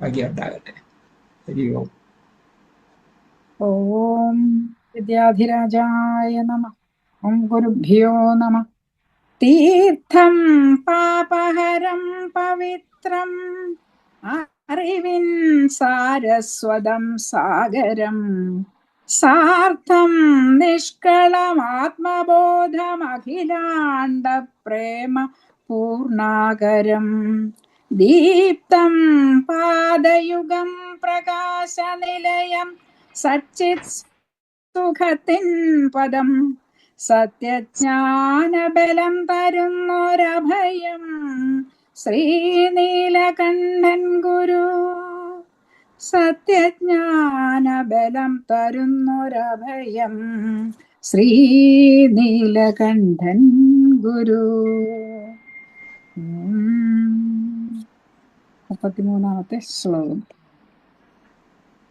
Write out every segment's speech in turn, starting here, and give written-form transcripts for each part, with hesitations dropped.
ഭാഗ്യം ഉണ്ടാകട്ടെ. ഹരി ഓം. ഓം വിദ്യാധിരാജായ നമഃ. ഓം ഗുരുഭ്യോ നമഃ. തീർത്ഥം പാപഹരം പവിത്രം അറിവിൻ സാരസ്വതം സാഗരം സാർത്ഥം നിഷ്കളമാത്മബോധമഖിലാണ്ട പ്രേമ പൂർണാകരം ദീപ്തം പാദയുഗം പ്രകാശനിലയം സച്ചിത് സുഖത്തിൻ പദം സത്യജ്ഞാനബലം തരുന്നൊരഭയം ശ്രീനീലകണ്ഠൻ ഗുരു. സത്യജ്ഞാനബലം തരുന്നൊരഭയം ശ്രീനീലകണ്ഠൻ ഗുരു. 33ാമത്തെ ശ്ലോകം.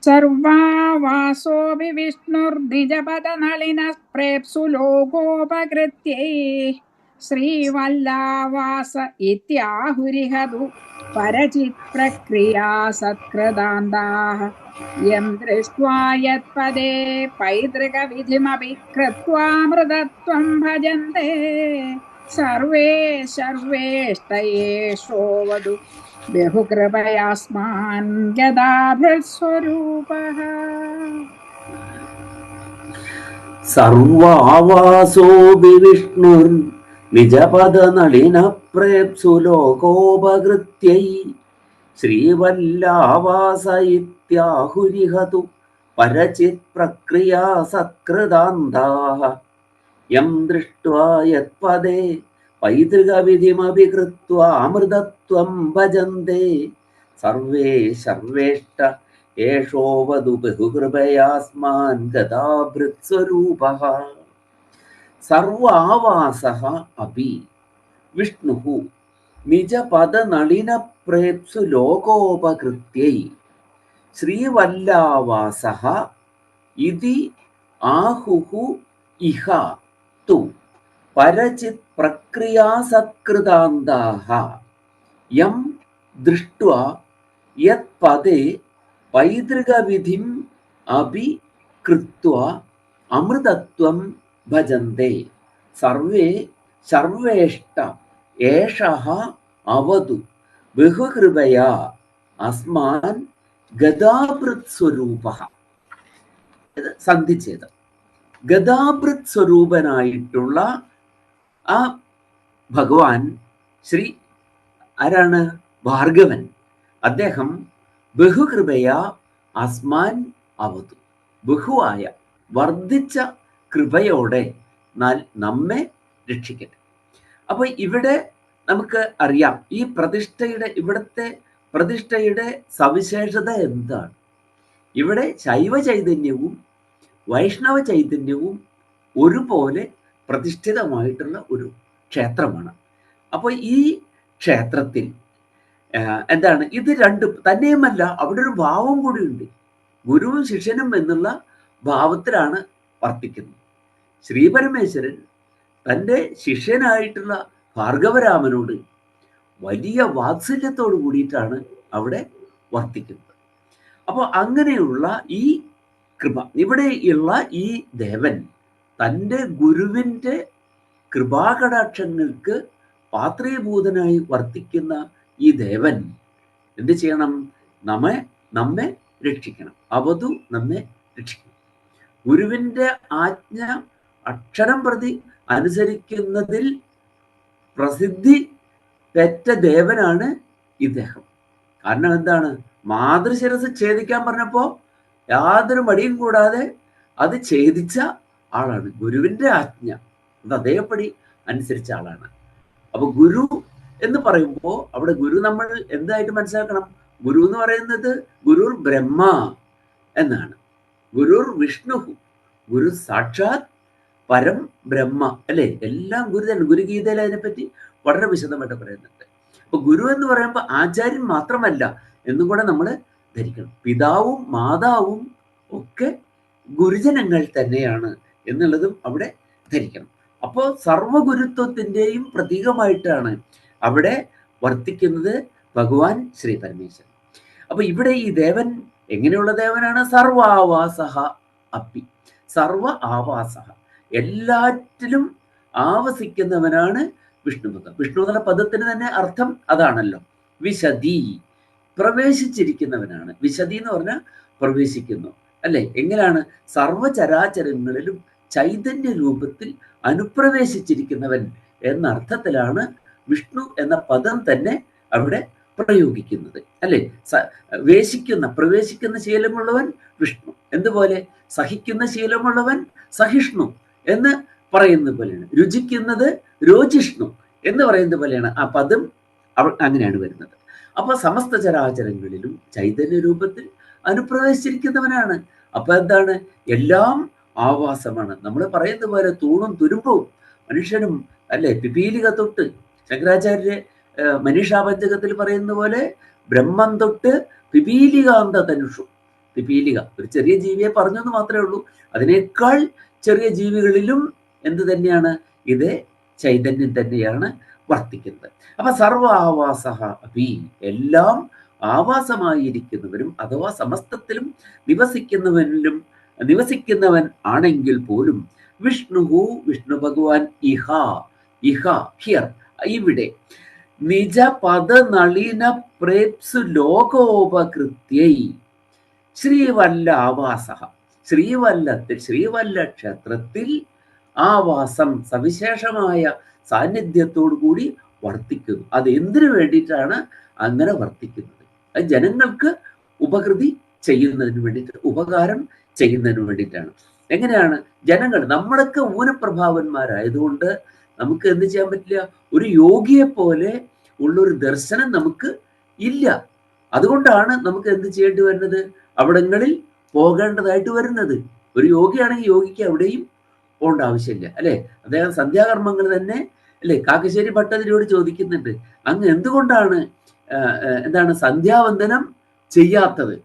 സർവാവാസോऽപി വിഷ്ണുർദ്വിജപദനളിനഃ പ്രേപ്സു ലോകോപകൃത്യൈ ശ്രീവല്ലാവാസ ഇത്യാഹുരിഹതു പരചിത് പ്രക്രിയാ സത്കൃതാന്താഃ യം ദൃഷ്ട്വാ യത്പദേ പൈതൃകവിധിമപി കൃത്വാമൃതത്വം ഭജന്തെ സർവേ സർവേഷ്ടയേഷോവതു ബഹുകൃപയാസ്മാൻ ഗദാഭൃത്സ്വരൂപഃ. സർവാവാസോऽപി വിഷ്ണുർ നിജപദനളിന പ്രേപ്സു ലോകോപകൃത്യൈ ശ്രീവല്ലാവാസ ഇത്യാഹുരിഹതു പരചിത് പ്രക്രിയാ സത്കൃതാന്താഃ യം ദൃഷ്ട്വാ യത്പദേ പൈതൃകവിധിമപി കൃത്വാ അമൃതത്വം ഭജന്തെ സർവേ സർവേഷ്ട ഏഷോവതു ബഹുകൃപയാസ്മാൻ ഗദാഭൃത്സ്വരൂപഃ. സർവാവാസഃ അപി വിഷ്ണുഃ നിജപദനളിനപ്രേപ്സു ലോകോപകൃത്യൈ ശ്രീവല്ലാവാസഃ ഇതി ആഹുഃ ഇഹ തു പരചിത് പ്രക്രിയാ സത്കൃതാന്താഃ യം ദൃഷ്ട്വാ യത്പദേ പൈതൃകവിധിം അപി കൃത്വാ അമൃതത്വം ഭജന്തെ സർവേ സർവേഷ്ട ഏഷഃ അവതു ബഹുകൃപയാ അസ്മാൻ ഗദാഭൃത്സ്വരൂപഃ. സന്ധിച്ഛേദം. ഗദാഭൃത് സ്വരൂപനായിട്ടുള്ള ആ ഭഗവാൻ ശ്രീ ആരാണ്? ഭാർഗവൻ. അദ്ദേഹം ബഹുകൃപയാ അസ്മാൻ അവതു, ബഹുവായ വർദ്ധിച്ച കൃപയോടെ നമ്മെ രക്ഷിക്കട്ടെ. അപ്പൊ ഇവിടെ നമുക്ക് അറിയാം ഈ ഇവിടുത്തെ പ്രതിഷ്ഠയുടെ സവിശേഷത എന്താണ്. ഇവിടെ ശൈവ ചൈതന്യവും വൈഷ്ണവ ചൈതന്യവും ഒരുപോലെ പ്രതിഷ്ഠിതമായിട്ടുള്ള ഒരു ക്ഷേത്രമാണ്. അപ്പോൾ ഈ ക്ഷേത്രത്തിൽ എന്താണ് ഇത് രണ്ടും തന്നെയുമല്ല, അവിടെ ഒരു ഭാവം കൂടിയുണ്ട്. ഗുരുവും ശിഷ്യനും എന്നുള്ള ഭാവത്തിലാണ് വർത്തിക്കുന്നത്. ശ്രീപരമേശ്വരൻ തൻ്റെ ശിഷ്യനായിട്ടുള്ള ഭാർഗവരാമനോട് വലിയ വാത്സല്യത്തോട് കൂടിയിട്ടാണ് അവിടെ വർത്തിക്കുന്നത്. അപ്പോൾ അങ്ങനെയുള്ള ഈ കൃപ, ഇവിടെയുള്ള ഈ ദേവൻ തൻ്റെ ഗുരുവിൻ്റെ കൃപാകടാക്ഷങ്ങൾക്ക് പാത്രീഭൂതനായി വർത്തിക്കുന്ന ഈ ദേവൻ എന്ത് ചെയ്യണം? നമ്മെ രക്ഷിക്കണം. അവതു നമ്മെ രക്ഷിക്കണം. ഗുരുവിൻ്റെ ആജ്ഞ അക്ഷരം പ്രതി അനുസരിക്കുന്നതിൽ പ്രസിദ്ധി പെറ്റ ദേവനാണ് ഇദ്ദേഹം. കാരണം എന്താണ്? മാതൃശിരസ് ഛേദിക്കാൻ പറഞ്ഞപ്പോ യാതൊരു മടിയും കൂടാതെ അത് ഛേദിച്ച ആളാണ്. ഗുരുവിൻ്റെ ആജ്ഞ അത് അതേപടി അനുസരിച്ച ആളാണ്. അപ്പൊ ഗുരു എന്ന് പറയുമ്പോൾ അവിടെ ഗുരു നമ്മൾ എന്തായിട്ട് മനസ്സിലാക്കണം? ഗുരു എന്ന് പറയുന്നത് ഗുരുർ ബ്രഹ്മ എന്നാണ്. ഗുരുർ വിഷ്ണു, ഗുരു സാക്ഷാത് പരം ബ്രഹ്മ അല്ലെ. എല്ലാം ഗുരു തന്നെ. ഗുരുഗീതയിൽ അതിനെപ്പറ്റി വളരെ വിശദമായിട്ട് പറയുന്നുണ്ട്. അപ്പൊ ഗുരു എന്ന് പറയുമ്പോൾ ആചാര്യൻ മാത്രമല്ല എന്നും കൂടെ നമ്മൾ ധരിക്കണം. പിതാവും മാതാവും ഒക്കെ ഗുരുജനങ്ങൾ തന്നെയാണ് എന്നുള്ളതും അവിടെ ധരിക്കണം. അപ്പോൾ സർവഗുരുത്വത്തിൻ്റെയും പ്രതീകമായിട്ടാണ് അവിടെ വർത്തിക്കുന്നത് ഭഗവാൻ ശ്രീ പരമേശ്വരൻ. അപ്പൊ ഇവിടെ ഈ ദേവൻ എങ്ങനെയുള്ള ദേവനാണ്? സർവാവാസഹ അപ്പി, സർവ ആവാസഹ, എല്ലാറ്റിലും ആവസിക്കുന്നവനാണ് വിഷ്ണു ഭഗവാൻ. വിഷ്ണു എന്നുള്ള പദത്തിന് തന്നെ അർത്ഥം അതാണല്ലോ, വിശദി, പ്രവേശിച്ചിരിക്കുന്നവനാണ്. വിശദി എന്ന് പറഞ്ഞാൽ പ്രവേശിക്കുന്നു അല്ലെ. എങ്ങനെയാണ്? സർവചരാചരങ്ങളിലും ചൈതന്യ രൂപത്തിൽ അനുപ്രവേശിച്ചിരിക്കുന്നവൻ എന്ന അർത്ഥത്തിലാണ് വിഷ്ണു എന്ന പദം തന്നെ അവിടെ പ്രയോഗിക്കുന്നത് അല്ലെ. പ്രവേശിക്കുന്ന ശീലമുള്ളവൻ വിഷ്ണു, എന്തുപോലെ സഹിക്കുന്ന ശീലമുള്ളവൻ സഹിഷ്ണു എന്ന് പറയുന്നത് പോലെയാണ്. രുചിക്കുന്നത് രോജിഷ്ണു എന്ന് പറയുന്നത് പോലെയാണ് ആ പദം അങ്ങനെയാണ് വരുന്നത്. അപ്പൊ സമസ്ത ചരാചരങ്ങളിലും ചൈതന്യ രൂപത്തിൽ അനുപ്രവേശിച്ചിരിക്കുന്നവനാണ്. അപ്പൊ എന്താണ്? എല്ലാം ആവാസമാണ്. നമ്മൾ പറയുന്ന പോലെ തൂണും തുരുമ്പവും മനുഷ്യനും അല്ലെ, പിപീലിക തൊട്ട് ശങ്കരാചാര്യ മനീഷാപഞ്ചകത്തിൽ പറയുന്ന പോലെ ബ്രഹ്മം തൊട്ട് പിപീലികാന്ത തനുഷു. പിപീലിക ഒരു ചെറിയ ജീവിയെ പറഞ്ഞെന്ന് മാത്രമേ ഉള്ളൂ. അതിനേക്കാൾ ചെറിയ ജീവികളിലും എന്ത് തന്നെയാണ്? ഇത് ചൈതന്യം തന്നെയാണ് വർത്തിക്കുന്നത്. അപ്പൊ സർവ ആവാസഹ അപി, എല്ലാം ആവാസമായിരിക്കുന്നവരും അഥവാ സമസ്തത്തിലും നിവസിക്കുന്നവൻ ആണെങ്കിൽ പോലും വിഷ്ണുഹു, വിഷ്ണു ഭഗവാൻ, ഇഹ ഹിയർ, ഇവിടെ നിജ പദ നളിന പ്രേപ്സു ലോകോപകൃത്യൈ ശ്രീവല്ല ആവാസഹ, ശ്രീവല്ല ക്ഷേത്രത്തിൽ ആവാസം സവിശേഷമായ സാന്നിധ്യത്തോടു കൂടി വർത്തിക്കുന്നു. അത് എന്തിനു വേണ്ടിയിട്ടാണ് അങ്ങനെ വർത്തിക്കുന്നത്? അത് ജനങ്ങൾക്ക് ഉപകൃതി ചെയ്യുന്നതിന് വേണ്ടിയിട്ട്, ഉപകാരം ചെയ്യുന്നതിന് വേണ്ടിയിട്ടാണ്. എങ്ങനെയാണ്? ജനങ്ങൾ, നമ്മളൊക്കെ ഊനപ്രഭാവന്മാരായതുകൊണ്ട് നമുക്ക് എന്ത് ചെയ്യാൻ പറ്റില്ല? ഒരു യോഗിയെ പോലെ ഉള്ളൊരു ദർശനം നമുക്ക് ഇല്ല. അതുകൊണ്ടാണ് നമുക്ക് എന്ത് ചെയ്യേണ്ടി വരുന്നത്? അവിടങ്ങളിൽ പോകേണ്ടതായിട്ട് വരുന്നത്. ഒരു യോഗിയാണെങ്കിൽ യോഗിക്ക് എവിടെയും പോകേണ്ട ആവശ്യമില്ല അല്ലെ. അദ്ദേഹം സന്ധ്യാകർമ്മങ്ങൾ തന്നെ അല്ലെ, കാക്കശ്ശേരി ഭട്ടതിരിയോട് ചോദിക്കുന്നുണ്ട്, അങ്ങ് എന്തുകൊണ്ടാണ് സന്ധ്യാവന്ദനം ചെയ്യാത്തത്?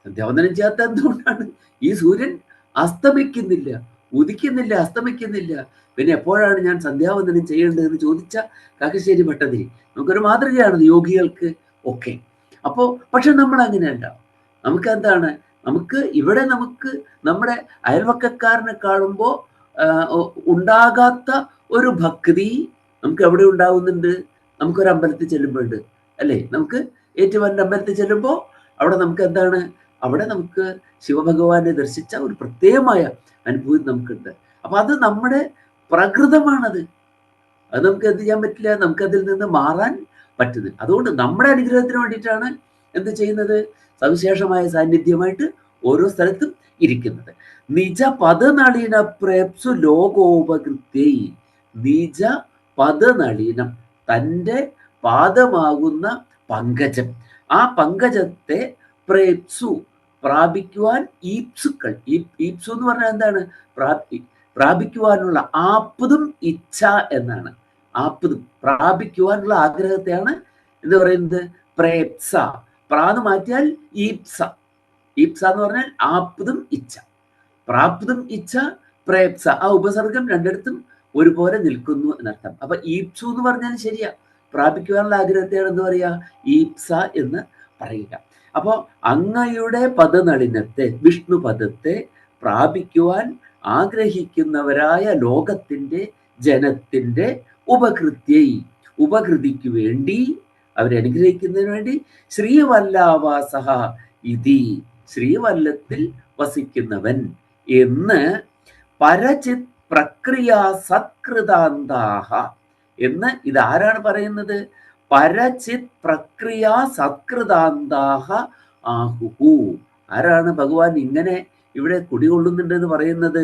സന്ധ്യാവന്ദനം ചെയ്യാത്ത എന്തുകൊണ്ടാണ്? ഈ സൂര്യൻ അസ്തമിക്കുന്നില്ല, ഉദിക്കുന്നില്ല, അസ്തമിക്കുന്നില്ല, പിന്നെ എപ്പോഴാണ് ഞാൻ സന്ധ്യാവന്ദനം ചെയ്യേണ്ടതെന്ന് ചോദിച്ച കാക്കശ്ശേരി ഭട്ടതിരി നമുക്കൊരു മാതൃകയാണ് യോഗികൾക്ക് ഒക്കെ. അപ്പോ പക്ഷെ നമ്മൾ അങ്ങനെയല്ല. നമുക്ക് എന്താണ്? നമുക്ക് ഇവിടെ നമ്മുടെ അയൽവക്കക്കാരനെ കാണുമ്പോൾ ഉണ്ടാകാത്ത ഒരു ഭക്തി നമുക്ക് എവിടെ ഉണ്ടാവുന്നുണ്ട്? നമുക്കൊരു അമ്പലത്തിൽ ചെല്ലുമ്പോഴുണ്ട് അല്ലേ. നമുക്ക് ഏറ്റവും വലിയ അമ്പലത്തിൽ ചെല്ലുമ്പോൾ അവിടെ നമുക്ക് എന്താണ്? അവിടെ നമുക്ക് ശിവഭഗവാനെ ദർശിച്ച ഒരു പ്രത്യേകമായ അനുഭൂതി നമുക്കുണ്ട്. അപ്പൊ അത് നമ്മുടെ പ്രകൃതമാണത്. അത് നമുക്ക് എന്ത് ചെയ്യാൻ പറ്റില്ല, നമുക്കതിൽ നിന്ന് മാറാൻ പറ്റുന്നില്ല. അതുകൊണ്ട് നമ്മുടെ അനുഗ്രഹത്തിന് വേണ്ടിയിട്ടാണ് എന്ത് ചെയ്യുന്നത്? സവിശേഷമായ സാന്നിധ്യമായിട്ട് ഓരോ സ്ഥലത്തും ഇരിക്കുന്നത്. നിജ പദനളിന പ്രേപ്സു ലോകോപകൃത്യൈ, നിജ പദനളിനം, തൻ്റെ പാദമാകുന്ന പങ്കജം, ആ പങ്കജത്തെ പ്രേപ്സു പ്രാപിക്കുവാൻ ഈപ്സുക്കൾ, ഈപ്സു എന്ന് പറഞ്ഞാൽ എന്താണ്? പ്രാപിക്കുവാനുള്ള ആപ്പതും ഇച്ഛ എന്നാണ്. ആപ്പതും പ്രാപിക്കുവാനുള്ള ആഗ്രഹത്തെയാണ് എന്ത് പറയുന്നത്? പ്രേപ്സ. പ്രാന്ന് മാറ്റിയാൽ ഈപ്സ. ഈപ്സ എന്ന് പറഞ്ഞാൽ ആപ്പതും ഇച്ഛ, പ്രാപ്തും ഇച്ഛ, പ്രേപ്സ. ആ ഉപസർഗം രണ്ടിടത്തും ഒരുപോലെ നിൽക്കുന്നു എന്നർത്ഥം. അപ്പൊ ഈപ്സു എന്ന് പറഞ്ഞാൽ ശരിയാ, പ്രാപിക്കുവാനുള്ള ആഗ്രഹത്തെയാണ് എന്ത് പറയുക? ഈപ്സ എന്ന് പറയുക. അപ്പോ അങ്ങയുടെ പദനളിനത്തെ, വിഷ്ണു പദത്തെ പ്രാപിക്കുവാൻ ആഗ്രഹിക്കുന്നവരായ ലോകത്തിന്റെ ജനത്തിന്റെ ഉപകൃതിക്ക് വേണ്ടി, അവരെ അനുഗ്രഹിക്കുന്നതിന് വേണ്ടി ശ്രീവല്ലാവാസഹ ഇതി, ശ്രീവല്ലത്തിൽ വസിക്കുന്നവൻ എന്ന് പരചിത് പ്രക്രിയാ സത്കൃതാന്താഹ എന്ന് ഇതാരാണ് പറയുന്നത്? പരചിത് പ്രക്രിയാ സത്കൃതാന്താഹ ആഹുഹു. ആരാണ് ഭഗവാൻ ഇങ്ങനെ ഇവിടെ കുടികൊള്ളുന്നുണ്ടെന്ന് പറയുന്നത്?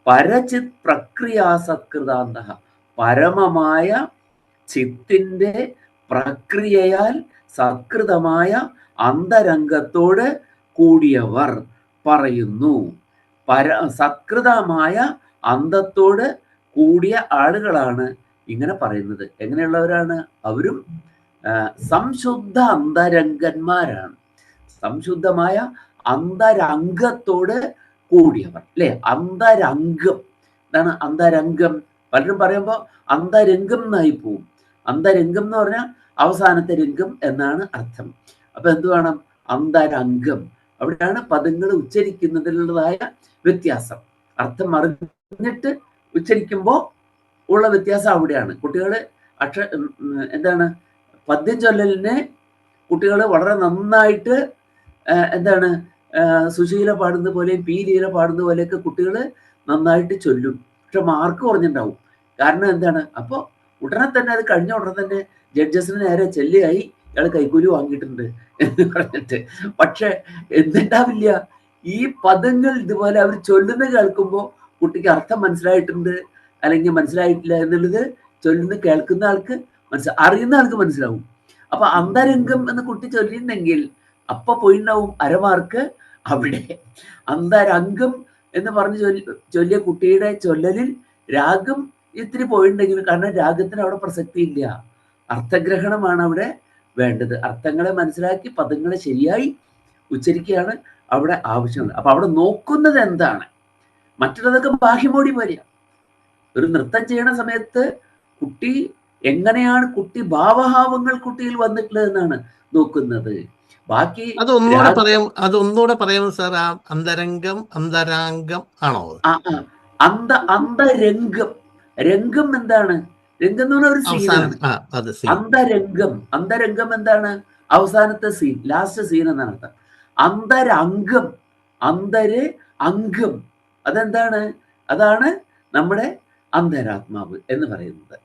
പരചിത് പ്രക്രിയാ സത്കൃതാന്തഹ, പരമമായ ചിത്തിന്റെ പ്രക്രിയയാൽ സത്കൃതമായ അന്തരംഗത്തോട് കൂടിയവർ പറയുന്നു. സത്കൃതമായ അന്തത്തോട് കൂടിയ ആളുകളാണ് ഇങ്ങനെ പറയുന്നത്. എങ്ങനെയുള്ളവരാണ്? അവരും സംശുദ്ധ അന്തരംഗന്മാരാണ്. സംശുദ്ധമായ അന്തരംഗത്തോട് കൂടിയവർ അല്ലെ. അന്തരംഗം എന്താണ്? അന്തരംഗം പലരും പറയുമ്പോൾ അന്തരംഗം എന്നായി പോവും. അന്തരംഗം എന്ന് പറഞ്ഞാൽ അവസാനത്തെ രംഗം എന്നാണ് അർത്ഥം. അപ്പൊ എന്ത് വേണം? അന്തരംഗം. അവിടെയാണ് പദങ്ങൾ ഉച്ചരിക്കുന്നതിലുള്ളതായ വ്യത്യാസം. അർത്ഥം അറിഞ്ഞിട്ട് ഉച്ചരിക്കുമ്പോൾ ഉള്ള വ്യത്യാസം അവിടെയാണ്. കുട്ടികൾ എന്താണ് പദ്യം ചൊല്ലലിനെ കുട്ടികൾ വളരെ നന്നായിട്ട് എന്താണ് സുശീല പാടുന്ന പോലെയും പി ലീല പാടുന്ന പോലെയൊക്കെ കുട്ടികൾ നന്നായിട്ട് ചൊല്ലും. പക്ഷെ മാർക്ക് കുറഞ്ഞിട്ടുണ്ടാവും. കാരണം എന്താണ്, അപ്പോൾ ഉടനെ തന്നെ അത് കഴിഞ്ഞ ഉടനെ തന്നെ ജഡ്ജസിന് നേരെ ചെല്ലിയായി ഇയാൾ കൈക്കൂലി വാങ്ങിയിട്ടുണ്ട് എന്ന് പറഞ്ഞിട്ട്. പക്ഷെ എന്തുണ്ടാവില്ല, ഈ പദങ്ങൾ ഇതുപോലെ അവർ ചൊല്ലുന്ന കേൾക്കുമ്പോൾ കുട്ടിക്ക് അർത്ഥം മനസ്സിലായിട്ടുണ്ട് അല്ലെങ്കിൽ മനസ്സിലായിട്ടില്ല എന്നുള്ളത് ചൊല്ലുന്ന കേൾക്കുന്ന ആൾക്ക് അറിയുന്ന ആൾക്ക് മനസ്സിലാവും. അപ്പൊ അന്തരംഗം എന്ന് കുട്ടി ചൊല്ലിയിട്ടുണ്ടെങ്കിൽ അപ്പൊ പോയിണ്ടാവും അരമാർക്ക് അവിടെ. അന്തരംഗം എന്ന് പറഞ്ഞ് ചൊല്ലിയ കുട്ടിയുടെ ചൊല്ലലിൽ രാഗം ഇത്തിരി പോയിട്ടുണ്ടെങ്കിലും, കാരണം രാഗത്തിന് അവിടെ പ്രസക്തി ഇല്ല, അർത്ഥഗ്രഹണമാണ് അവിടെ വേണ്ടത്. അർത്ഥങ്ങളെ മനസ്സിലാക്കി പദങ്ങളെ ശരിയായി ഉച്ചരിക്കുകയാണ് അവിടെ ആവശ്യമുള്ളത്. അപ്പൊ അവിടെ നോക്കുന്നത് എന്താണ്, മറ്റുള്ളതൊക്കെ ബാഹ്യമോടി പോലെയാണ്. ഒരു നൃത്തം ചെയ്യണ സമയത്ത് കുട്ടി എങ്ങനെയാണ്, കുട്ടി ഭാവഭാവങ്ങൾ കുട്ടിയിൽ വന്നിട്ടുള്ളത് എന്നാണ് നോക്കുന്നത്. ബാക്കി അതൊന്നുകൂടെ പറയാം സാർ. ആ അന്തരംഗം അന്തരാംഗം ആണോ? അന്തരംഗം. രംഗം എന്താണ്? രംഗം എന്ന് പറഞ്ഞ ഒരു സീനാണ്. അന്തരംഗം എന്താണ്? അവസാനത്തെ സീൻ, ലാസ്റ്റ് സീൻ എന്നാണ് അർത്ഥം. അന്തരംഗം, അംഗം അതെന്താണ്? അതാണ് നമ്മുടെ അന്തരാത്മാവ് എന്ന് പറയുന്നത്.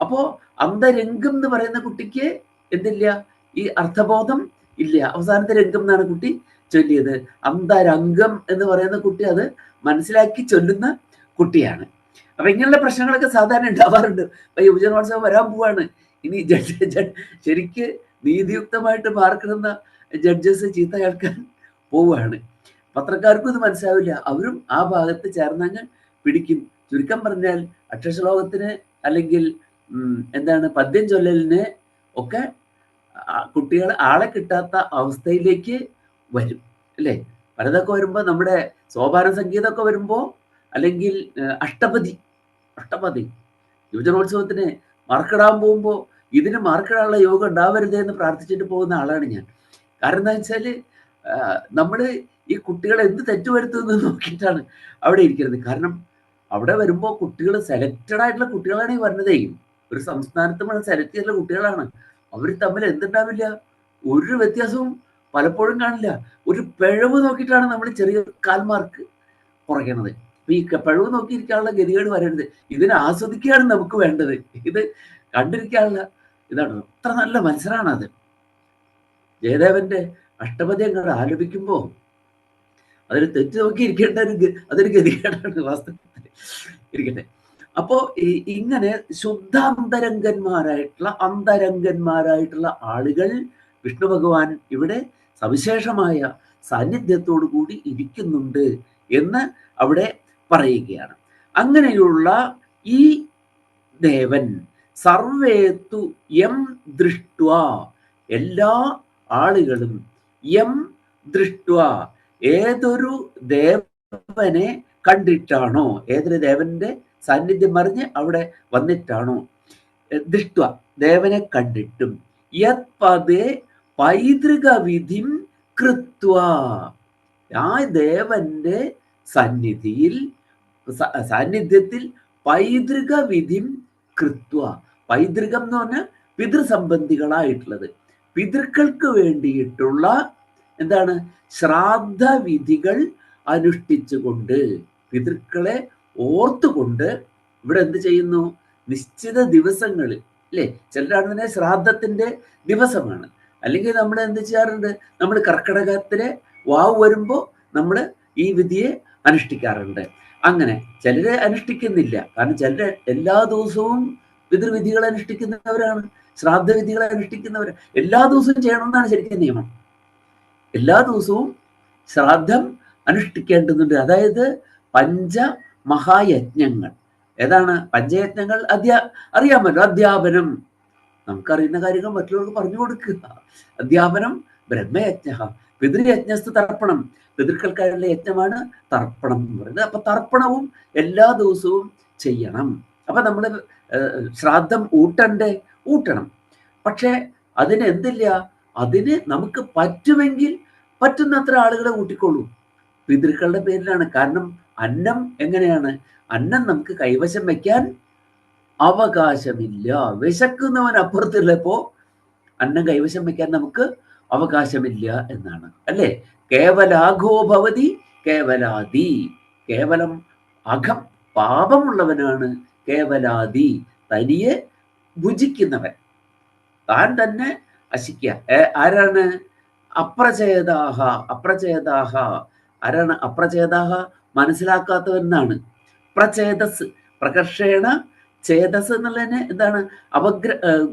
അപ്പോ അന്തരംഗം എന്ന് പറയുന്ന കുട്ടിക്ക് എന്തില്ല, ഈ അർത്ഥബോധം ഇല്ല. അവസാനത്തെ രംഗം എന്നാണ് കുട്ടി ചൊല്ലിയത്. അന്തരംഗം എന്ന് പറയുന്ന കുട്ടി അത് മനസ്സിലാക്കി ചൊല്ലുന്ന കുട്ടിയാണ്. അപ്പൊ ഇങ്ങനെയുള്ള പ്രശ്നങ്ങളൊക്കെ സാധാരണ ഉണ്ടാവാറുണ്ട്. അപ്പൊ യുവജനോത്സവം വരാൻ പോവാണ്. ഇനി ശരിക്ക് നീതിയുക്തമായിട്ട് മാർക്കിടുന്ന ജഡ്ജസ് ചീത്ത കേൾക്കാൻ പോവുകയാണ്. പത്രക്കാർക്കും ഇത് മനസ്സിലാവില്ല, അവരും ആ ഭാഗത്ത് ചേർന്നങ്ങ് പിടിക്കും. ചുരുക്കം പറഞ്ഞാൽ അക്ഷരശ്ലോകത്തിന് അല്ലെങ്കിൽ എന്താണ് പദ്യം ചൊല്ലലിന് ഒക്കെ കുട്ടികൾ ആളെ കിട്ടാത്ത അവസ്ഥയിലേക്ക് വരും അല്ലേ? പലതൊക്കെ വരുമ്പോൾ നമ്മുടെ സോപാന സംഗീതമൊക്കെ വരുമ്പോൾ, അല്ലെങ്കിൽ അഷ്ടപതി യുവജനോത്സവത്തിന് മാർക്കിടാൻ പോകുമ്പോൾ ഇതിന് മാർക്കിടാനുള്ള യോഗം ഉണ്ടാവരുതേ എന്ന് പ്രാർത്ഥിച്ചിട്ട് പോകുന്ന ആളാണ് ഞാൻ. കാരണം എന്താ വെച്ചാൽ നമ്മൾ ഈ കുട്ടികളെ എന്ത് തെറ്റുവരുത്തുമെന്ന് നോക്കിയിട്ടാണ് അവിടെ ഇരിക്കുന്നത്. കാരണം അവിടെ വരുമ്പോൾ കുട്ടികൾ സെലക്റ്റഡ് ആയിട്ടുള്ള കുട്ടികളാണ് ഈ വരുന്നതേ. ഒരു സംസ്ഥാനത്ത് നമ്മൾ സെലക്ട് ചെയ്തിട്ടുള്ള കുട്ടികളാണ്. അവർ തമ്മിൽ എന്തുണ്ടാവില്ല, ഒരു വ്യത്യാസവും പലപ്പോഴും കാണില്ല. ഒരു പിഴവ് നോക്കിയിട്ടാണ് നമ്മൾ ചെറിയ കാൽമാർക്ക് കുറയ്ക്കുന്നത്. അപ്പൊ ഈ പിഴവ് നോക്കിയിരിക്കാനുള്ള ഗതികേട് വരരുത്. ഇതിനെ ആസ്വദിക്കുകയാണ് നമുക്ക് വേണ്ടത്. ഇത് കണ്ടിരിക്കാനുള്ള ഇതാണ്. അത്ര നല്ല മത്സരമാണ് അത്. ജയദേവന്റെ അഷ്ടപതി അങ്ങോട്ട് ആലപിക്കുമ്പോൾ അതിന് തെറ്റ് നോക്കി ഇരിക്കേണ്ട അതൊരു ഗതികേടാണ് വാസ്തവത്തിൽ. ഇരിക്കട്ടെ. അപ്പോ ഇങ്ങനെ അന്തരംഗന്മാരായിട്ടുള്ള ആളുകൾ വിഷ്ണു ഭഗവാൻ ഇവിടെ സവിശേഷമായ സാന്നിധ്യത്തോടു കൂടി ഇരിക്കുന്നുണ്ട് എന്ന് അവിടെ പറയുകയാണ്. അങ്ങനെയുള്ള ഈ ദേവൻ സർവേത്തു യം ദൃഷ്ട്വാ, എല്ലാ ആളുകളും യം ദൃഷ്ട്വാ, ഏതൊരു ദേവനെ കണ്ടിട്ടാണോ, ഏതൊരു ദേവന്റെ സാന്നിധ്യം അറിഞ്ഞ് അവിടെ വന്നിട്ടാണോ, ദൃഷ്ട്വ ദേവനെ കണ്ടിട്ടും, യത് പദേ പൈതൃക വിധിം കൃത്വ, ആ ദേവന്റെ സാന്നിധ്യത്തിൽ പൈതൃക വിധിം കൃത്വ. പൈതൃകം എന്ന് പറഞ്ഞാൽ പിതൃസംബന്ധികളായിട്ടുള്ളത്, പിതൃക്കൾക്ക് വേണ്ടിയിട്ടുള്ള എന്താണ് ശ്രാദ്ധ വിധികൾ അനുഷ്ഠിച്ചുകൊണ്ട്, പിതൃക്കളെ ഓർത്തുകൊണ്ട് ഇവിടെ എന്ത് ചെയ്യുന്നു, നിശ്ചിത ദിവസങ്ങളിൽ അല്ലേ, ചിലരാണ് ശ്രാദ്ധത്തിന്റെ ദിവസമാണ്. അല്ലെങ്കിൽ നമ്മൾ എന്ത് ചെയ്യാറുണ്ട്, നമ്മൾ കർക്കിടകത്തിലെ വാവ് വരുമ്പോൾ നമ്മൾ ഈ വിധിയെ അനുഷ്ഠിക്കാറുണ്ട്. അങ്ങനെ ചിലര് അനുഷ്ഠിക്കുന്നില്ല. കാരണം ചിലര് എല്ലാ ദിവസവും പിതൃവിധികൾ അനുഷ്ഠിക്കുന്നവരാണ്, ശ്രാദ്ധ വിധികൾ അനുഷ്ഠിക്കുന്നവർ. എല്ലാ ദിവസവും ചെയ്യണമെന്നാണ് ശരിക്കും നിയമം. എല്ലാ ദിവസവും ശ്രാദ്ധം അനുഷ്ഠിക്കേണ്ടതുണ്ട്. അതായത് പഞ്ചമഹായജ്ഞങ്ങൾ. ഏതാണ് പഞ്ചയജ്ഞങ്ങൾ? അറിയാമല്ലോ, അധ്യാപനം, നമുക്കറിയുന്ന കാര്യങ്ങൾ മറ്റുള്ളവർക്ക് പറഞ്ഞു കൊടുക്കുക. അധ്യാപനം, ബ്രഹ്മയജ്ഞ, പിതൃയജ്ഞസ്തു തർപ്പണം, പിതൃക്കൾക്കായുള്ള യജ്ഞമാണ് തർപ്പണം എന്ന് പറയുന്നത്. അപ്പൊ തർപ്പണവും എല്ലാ ദിവസവും ചെയ്യണം. അപ്പൊ നമ്മൾ ശ്രാദ്ധം ഊട്ടണം. പക്ഷെ അതിന് എന്തില്ല, അതിന് നമുക്ക് പറ്റുമെങ്കിൽ പറ്റുന്നത്ര ആളുകളെ കൂട്ടിക്കൊള്ളൂ. പിതൃക്കളുടെ പേരിലാണ്. കാരണം അന്നം എങ്ങനെയാണ്? അന്നം നമുക്ക് കൈവശം വയ്ക്കാൻ അവകാശമില്ല. വിശക്കുന്നവൻ അപ്പുറത്തുള്ളപ്പോ അന്നം കൈവശം വയ്ക്കാൻ നമുക്ക് അവകാശമില്ല എന്നാണ്, അല്ലേ? കേവലാഘോ ഭവതി കേവലാദി. കേവലം അഘം പാപമുള്ളവനാണ് കേവലാദി, തനിയെ ഭുജിക്കുന്നവൻ, താൻ തന്നെ അശിക്കുക. ആരാണ്? അപ്രചേതാഹ. അപ്രചേതാഹ ആരാണ്? അപ്രചേതാഹ മനസ്സിലാക്കാത്തവനാണ്. പ്രചേതസ്, പ്രകർഷേണ ചേതസ് എന്നുള്ളതിന് എന്താണ്?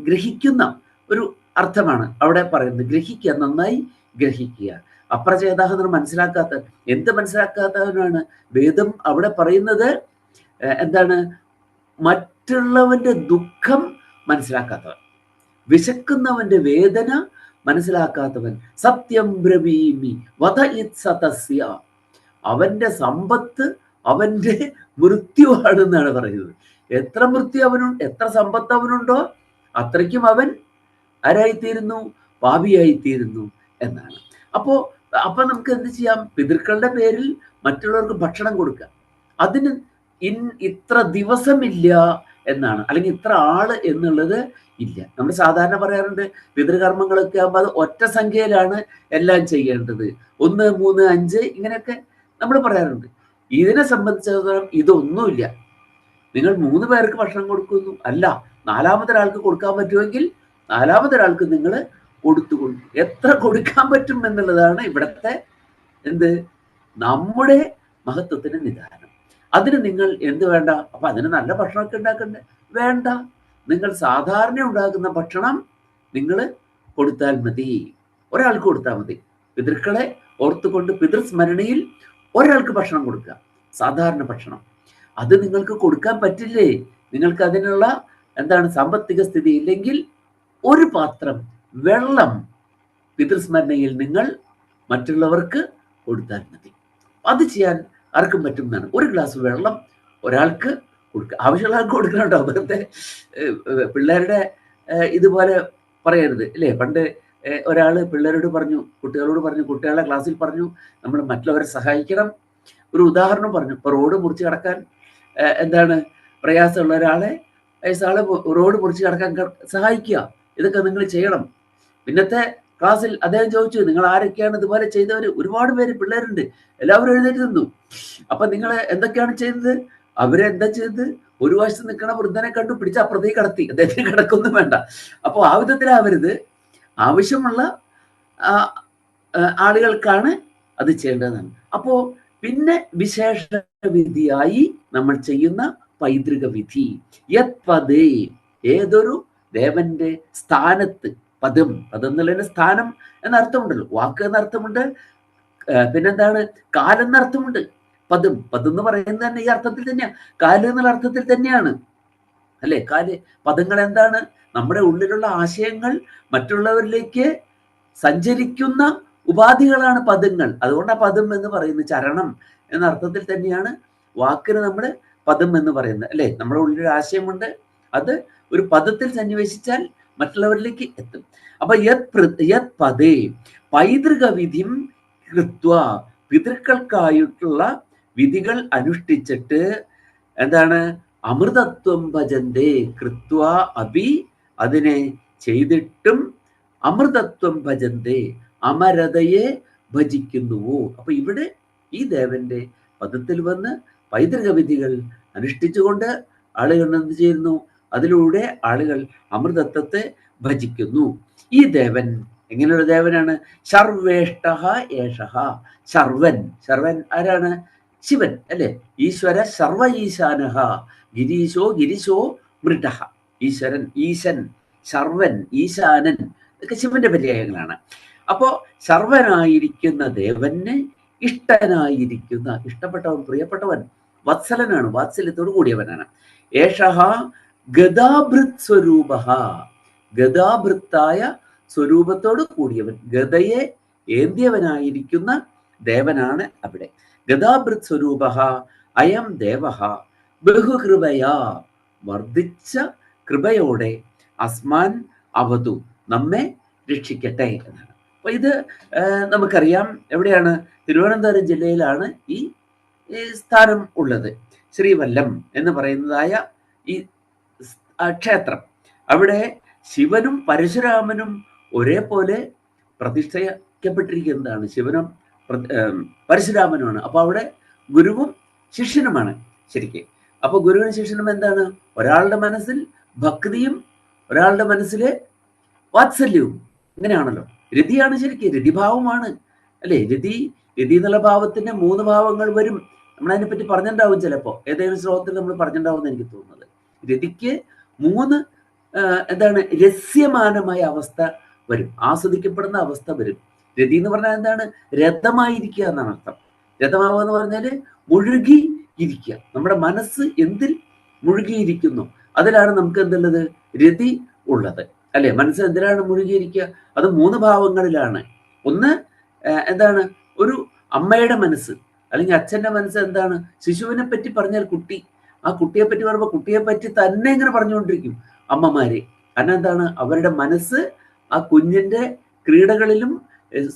ഗ്രഹിക്കുന്ന ഒരു അർത്ഥമാണ് അവിടെ പറയുന്നത്. ഗ്രഹിക്കുക, നന്നായി ഗ്രഹിക്കുക. അപ്രചേതാഹ എന്ന് മനസ്സിലാക്കാത്ത, എന്ത് മനസ്സിലാക്കാത്തവനാണ്? വേദം അവിടെ പറയുന്നത് എന്താണ്? മറ്റുള്ളവന്റെ ദുഃഖം മനസ്സിലാക്കാത്തവൻ, വിശക്കുന്നവന്റെ വേദന മനസ്സിലാക്കാത്തവൻ. സത്യം ബ്രവീമി വധ ഇത്സതസ്യ. അവന്റെ സമ്പത്ത് അവന്റെ മൃത്യുവാണെന്നാണ് പറയുന്നത്. എത്ര മൃത്യു അവനുണ്ട്, എത്ര സമ്പത്ത് അവനുണ്ടോ അത്രയ്ക്കും അവൻ ആരായിത്തീരുന്നു? പാപിയായിത്തീരുന്നു എന്നാണ്. അപ്പൊ നമുക്ക് എന്ത് ചെയ്യാം? പിതൃക്കളുടെ പേരിൽ മറ്റുള്ളവർക്ക് ഭക്ഷണം കൊടുക്കുക. അതിന് ഇത്ര ദിവസമില്ല എന്നാണ്, അല്ലെങ്കിൽ ഇത്ര ആള് എന്നുള്ളത് ഇല്ല. നമ്മൾ സാധാരണ പറയാറുണ്ട് പിതൃകർമ്മങ്ങളൊക്കെ ആകുമ്പോൾ അത് ഒറ്റ സംഖ്യയിലാണ് എല്ലാം ചെയ്യേണ്ടത്, 1, 3, 5 ഇങ്ങനെയൊക്കെ നമ്മൾ പറയാറുണ്ട്. ഇതിനെ സംബന്ധിച്ചിടത്തോളം ഇതൊന്നുമില്ല. നിങ്ങൾ 3 പേർക്ക് ഭക്ഷണം കൊടുക്കുന്നു അല്ല, 4മതൊരാൾക്ക് കൊടുക്കാൻ പറ്റുമെങ്കിൽ 4മതൊരാൾക്ക് നിങ്ങൾ കൊടുത്തുകൊള്ളു. എത്ര കൊടുക്കാൻ പറ്റും എന്നുള്ളതാണ് ഇവിടത്തെ നമ്മുടെ മഹത്വത്തിന് നിദാനം. അതിന് നിങ്ങൾ എന്ത് വേണ്ട? അപ്പൊ അതിന് നല്ല ഭക്ഷണമൊക്കെ ഉണ്ടാക്കണ്ടേ? വേണ്ട, നിങ്ങൾ സാധാരണ ഉണ്ടാക്കുന്ന ഭക്ഷണം നിങ്ങൾ കൊടുത്താൽ മതി. ഒരാൾക്ക് കൊടുത്താൽ മതി. പിതൃക്കളെ ഓർത്തുകൊണ്ട് പിതൃസ്മരണയിൽ ഒരാൾക്ക് ഭക്ഷണം കൊടുക്കുക, സാധാരണ ഭക്ഷണം. അത് നിങ്ങൾക്ക് കൊടുക്കാൻ പറ്റില്ലേ? നിങ്ങൾക്ക് അതിനുള്ള സാമ്പത്തിക സ്ഥിതി ഇല്ലെങ്കിൽ ഒരു പാത്രം വെള്ളം പിതൃസ്മരണയിൽ നിങ്ങൾ മറ്റുള്ളവർക്ക് കൊടുത്താൽ മതി. അത് ചെയ്യാൻ ആർക്കും പറ്റും എന്നാണ്. ഒരു ഗ്ലാസ് വെള്ളം ഒരാൾക്ക് കൊടുക്കുക, ആവശ്യമുള്ള ആൾക്ക് കൊടുക്കണം കേട്ടോ. വെറുതെ പിള്ളേരുടെ ഇതുപോലെ പറയരുത്, അല്ലേ? പണ്ട് ഒരാള് പിള്ളേരോട് പറഞ്ഞു, കുട്ടികളുടെ ക്ലാസ്സിൽ പറഞ്ഞു, നമ്മൾ മറ്റുള്ളവരെ സഹായിക്കണം. ഒരു ഉദാഹരണം പറഞ്ഞു. ഇപ്പൊ റോഡ് മുറിച്ച് കടക്കാൻ പ്രയാസമുള്ള ഒരാളെ വയസ്സാളെ റോഡ് മുറിച്ച് കടക്കാൻ സഹായിക്കുക. ഇതൊക്കെ നിങ്ങൾ ചെയ്യണം. പിന്നത്തെ ക്ലാസ്സിൽ അദ്ദേഹം ചോദിച്ചു, നിങ്ങൾ ആരൊക്കെയാണ് ഇതുപോലെ ചെയ്തവര്? ഒരുപാട് പേര് പിള്ളേരുണ്ട്. എല്ലാവരും എഴുന്നേറ്റ് നിന്നു. അപ്പൊ നിങ്ങൾ എന്തൊക്കെയാണ് ചെയ്തത്? അവരെന്താ ചെയ്തത്? ഒരു വശത്ത് നിൽക്കണ വൃദ്ധനെ കണ്ടു പിടിച്ച് അപ്പുറത്തേക്ക് കടത്തി. അദ്ദേഹത്തിന് കിടക്കൊന്നും വേണ്ട. അപ്പൊ ആ വിധത്തിലാവരുത്. ആവശ്യമുള്ള ആളുകൾക്കാണ് അത് ചെയ്യേണ്ടതെന്നാണ്. അപ്പോ പിന്നെ വിശേഷ വിധിയായി നമ്മൾ ചെയ്യുന്ന പൈതൃക വിധി, യത് പദേ, ഏതൊരു ദേവന്റെ സ്ഥാനത്ത്. പദം എന്നുള്ളതിന് സ്ഥാനം എന്നർത്ഥമുണ്ടല്ലോ, വാക്ക് എന്നർത്ഥമുണ്ട്, പിന്നെന്താണ്? കാലെന്നർത്ഥമുണ്ട്. പദം എന്ന് പറയുന്നത് തന്നെ ഈ അർത്ഥത്തിൽ തന്നെയാണ്, കാല് എന്നുള്ള അർത്ഥത്തിൽ തന്നെയാണ്, അല്ലെ? കാല്. പദങ്ങൾ എന്താണ്? നമ്മുടെ ഉള്ളിലുള്ള ആശയങ്ങൾ മറ്റുള്ളവരിലേക്ക് സഞ്ചരിക്കുന്ന ഉപാധികളാണ് പദങ്ങൾ. അതുകൊണ്ടാണ് പദം എന്ന് പറയുന്നത്. ചരണം എന്ന അർത്ഥത്തിൽ തന്നെയാണ് വാക്കിന് നമ്മൾ പദം എന്ന് പറയുന്നത്, അല്ലെ? നമ്മുടെ ഉള്ളിലൊരു ആശയമുണ്ട്, അത് ഒരു പദത്തിൽ സന്നിവേശിച്ചാൽ മറ്റുള്ളവരിലേക്ക് എത്തും. അപ്പൊ യത് പദേ പൈതൃക വിധിം കൃത്വ, പിതൃക്കൾക്കായിട്ടുള്ള വിധികൾ അനുഷ്ഠിച്ചിട്ട് അമൃതത്വം ഭജന്തേ കൃത്വ അഭി, അതിനെ ചെയ്തിട്ടും അമൃതത്വം ഭജന്തേ, അമരതയെ ഭജിക്കുന്നുവോ. അപ്പൊ ഇവിടെ ഈ ദേവന്റെ പദത്തിൽ വന്ന് പൈതൃക വിധികൾ അനുഷ്ഠിച്ചുകൊണ്ട് ആളുകൾ എന്ത് ചെയ്യുന്നു? അതിലൂടെ ആളുകൾ അമൃതത്വത്തെ ഭജിക്കുന്നു. ഈ ദേവൻ എങ്ങനെയുള്ള ദേവനാണ്? ശർവേഷ്ട ഏഷഃ. ശർവൻ ആരാണ്? ശിവൻ, അല്ലെ? ഈശ്വര സർവ ഈശാനഃ, ഗിരീശോ മൃഡഃ. ഈശ്വരൻ, ഈശൻ, ശർവൻ, ഈശാനൻ, ഇതൊക്കെ ശിവന്റെ പര്യായങ്ങളാണ്. അപ്പോ സർവനായിരിക്കുന്ന ദേവന് ഇഷ്ടനായിരിക്കുന്ന, ഇഷ്ടപ്പെട്ടവൻ, പ്രിയപ്പെട്ടവൻ, വത്സലനാണ്, വാത്സല്യത്തോട് കൂടിയവനാണ്. ഏഷഃ ഗദാഭൃത് സ്വരൂപഃ, ഗദാഭൃത്തായ സ്വരൂപത്തോട് കൂടിയവൻ, ഗദയെ ഏന്തിയവനായിരിക്കുന്ന ദേവനാണ് അവിടെ. ഗദാഭൃത് സ്വരൂപഃ അയം ദേവഃ ബഹുകൃപയാ, വർദ്ധിച്ച കൃപയോടെ, അസ്മാൻ അവതു, നമ്മെ രക്ഷിക്കട്ടെ എന്നാണ്. അപ്പൊ ഇത് നമുക്കറിയാം എവിടെയാണ്? തിരുവനന്തപുരം ജില്ലയിലാണ് ഈ സ്ഥാനം ഉള്ളത്. ശ്രീവല്ലം എന്ന് പറയുന്നതായ ഈ ക്ഷേത്രം. അവിടെ ശിവനും പരശുരാമനും ഒരേപോലെ പ്രതിഷ്ഠിക്കപ്പെട്ടിരിക്കുന്നതാണ്. ശിവനും പരശുരാമനുമാണ്. അപ്പൊ അവിടെ ഗുരുവും ശിഷ്യനുമാണ് ശരിക്കും. അപ്പൊ ഗുരുവിനും ശിഷ്യനും എന്താണ്? ഒരാളുടെ മനസ്സിൽ ഭക്തിയും ഒരാളുടെ മനസ്സിലെ വാത്സല്യവും. ഇങ്ങനെയാണല്ലോ. രതിയാണ് ശരിക്കും, രതിഭാവമാണ് അല്ലെ? രതി എന്നുള്ള ഭാവത്തിന്റെ 3 ഭാവങ്ങൾ വരും. നമ്മളതിനെപ്പറ്റി പറഞ്ഞിട്ടുണ്ടാവും ചിലപ്പോ, ഏതെങ്കിലും ശ്ലോകത്തിൽ നമ്മൾ പറഞ്ഞിട്ടുണ്ടാവും എന്ന് എനിക്ക് തോന്നുന്നത്. രതിക്ക് 3 എന്താണ് രസ്യമാനമായ അവസ്ഥ വരും, ആസ്വദിക്കപ്പെടുന്ന അവസ്ഥ വരും. രതി എന്ന് പറഞ്ഞാൽ എന്താണ്? രഥമായിരിക്കുക എന്നാണ് അർത്ഥം. രഥമാവുക എന്ന് പറഞ്ഞാല് മുഴുകി ഇരിക്കുക. നമ്മുടെ മനസ്സ് എന്തിൽ മുഴുകിയിരിക്കുന്നു അതിലാണ് നമുക്ക് എന്തുള്ളത്? രതി ഉള്ളത് അല്ലെ? മനസ്സ് എന്തിനാണ് മുഴുകിയിരിക്കുക? അത് 3 ഭാവങ്ങളിലാണ്. ഒന്ന് എന്താണ്? ഒരു അമ്മയുടെ മനസ്സ് അല്ലെങ്കിൽ അച്ഛന്റെ മനസ്സ് എന്താണ്? ശിശുവിനെ പറ്റി പറഞ്ഞാൽ കുട്ടി, ആ കുട്ടിയെ പറ്റി പറയുമ്പോൾ കുട്ടിയെ പറ്റി തന്നെ ഇങ്ങനെ പറഞ്ഞുകൊണ്ടിരിക്കും അമ്മമാരെ. കാരണം എന്താണ്? അവരുടെ മനസ്സ് ആ കുഞ്ഞിന്റെ ക്രീഡകളിലും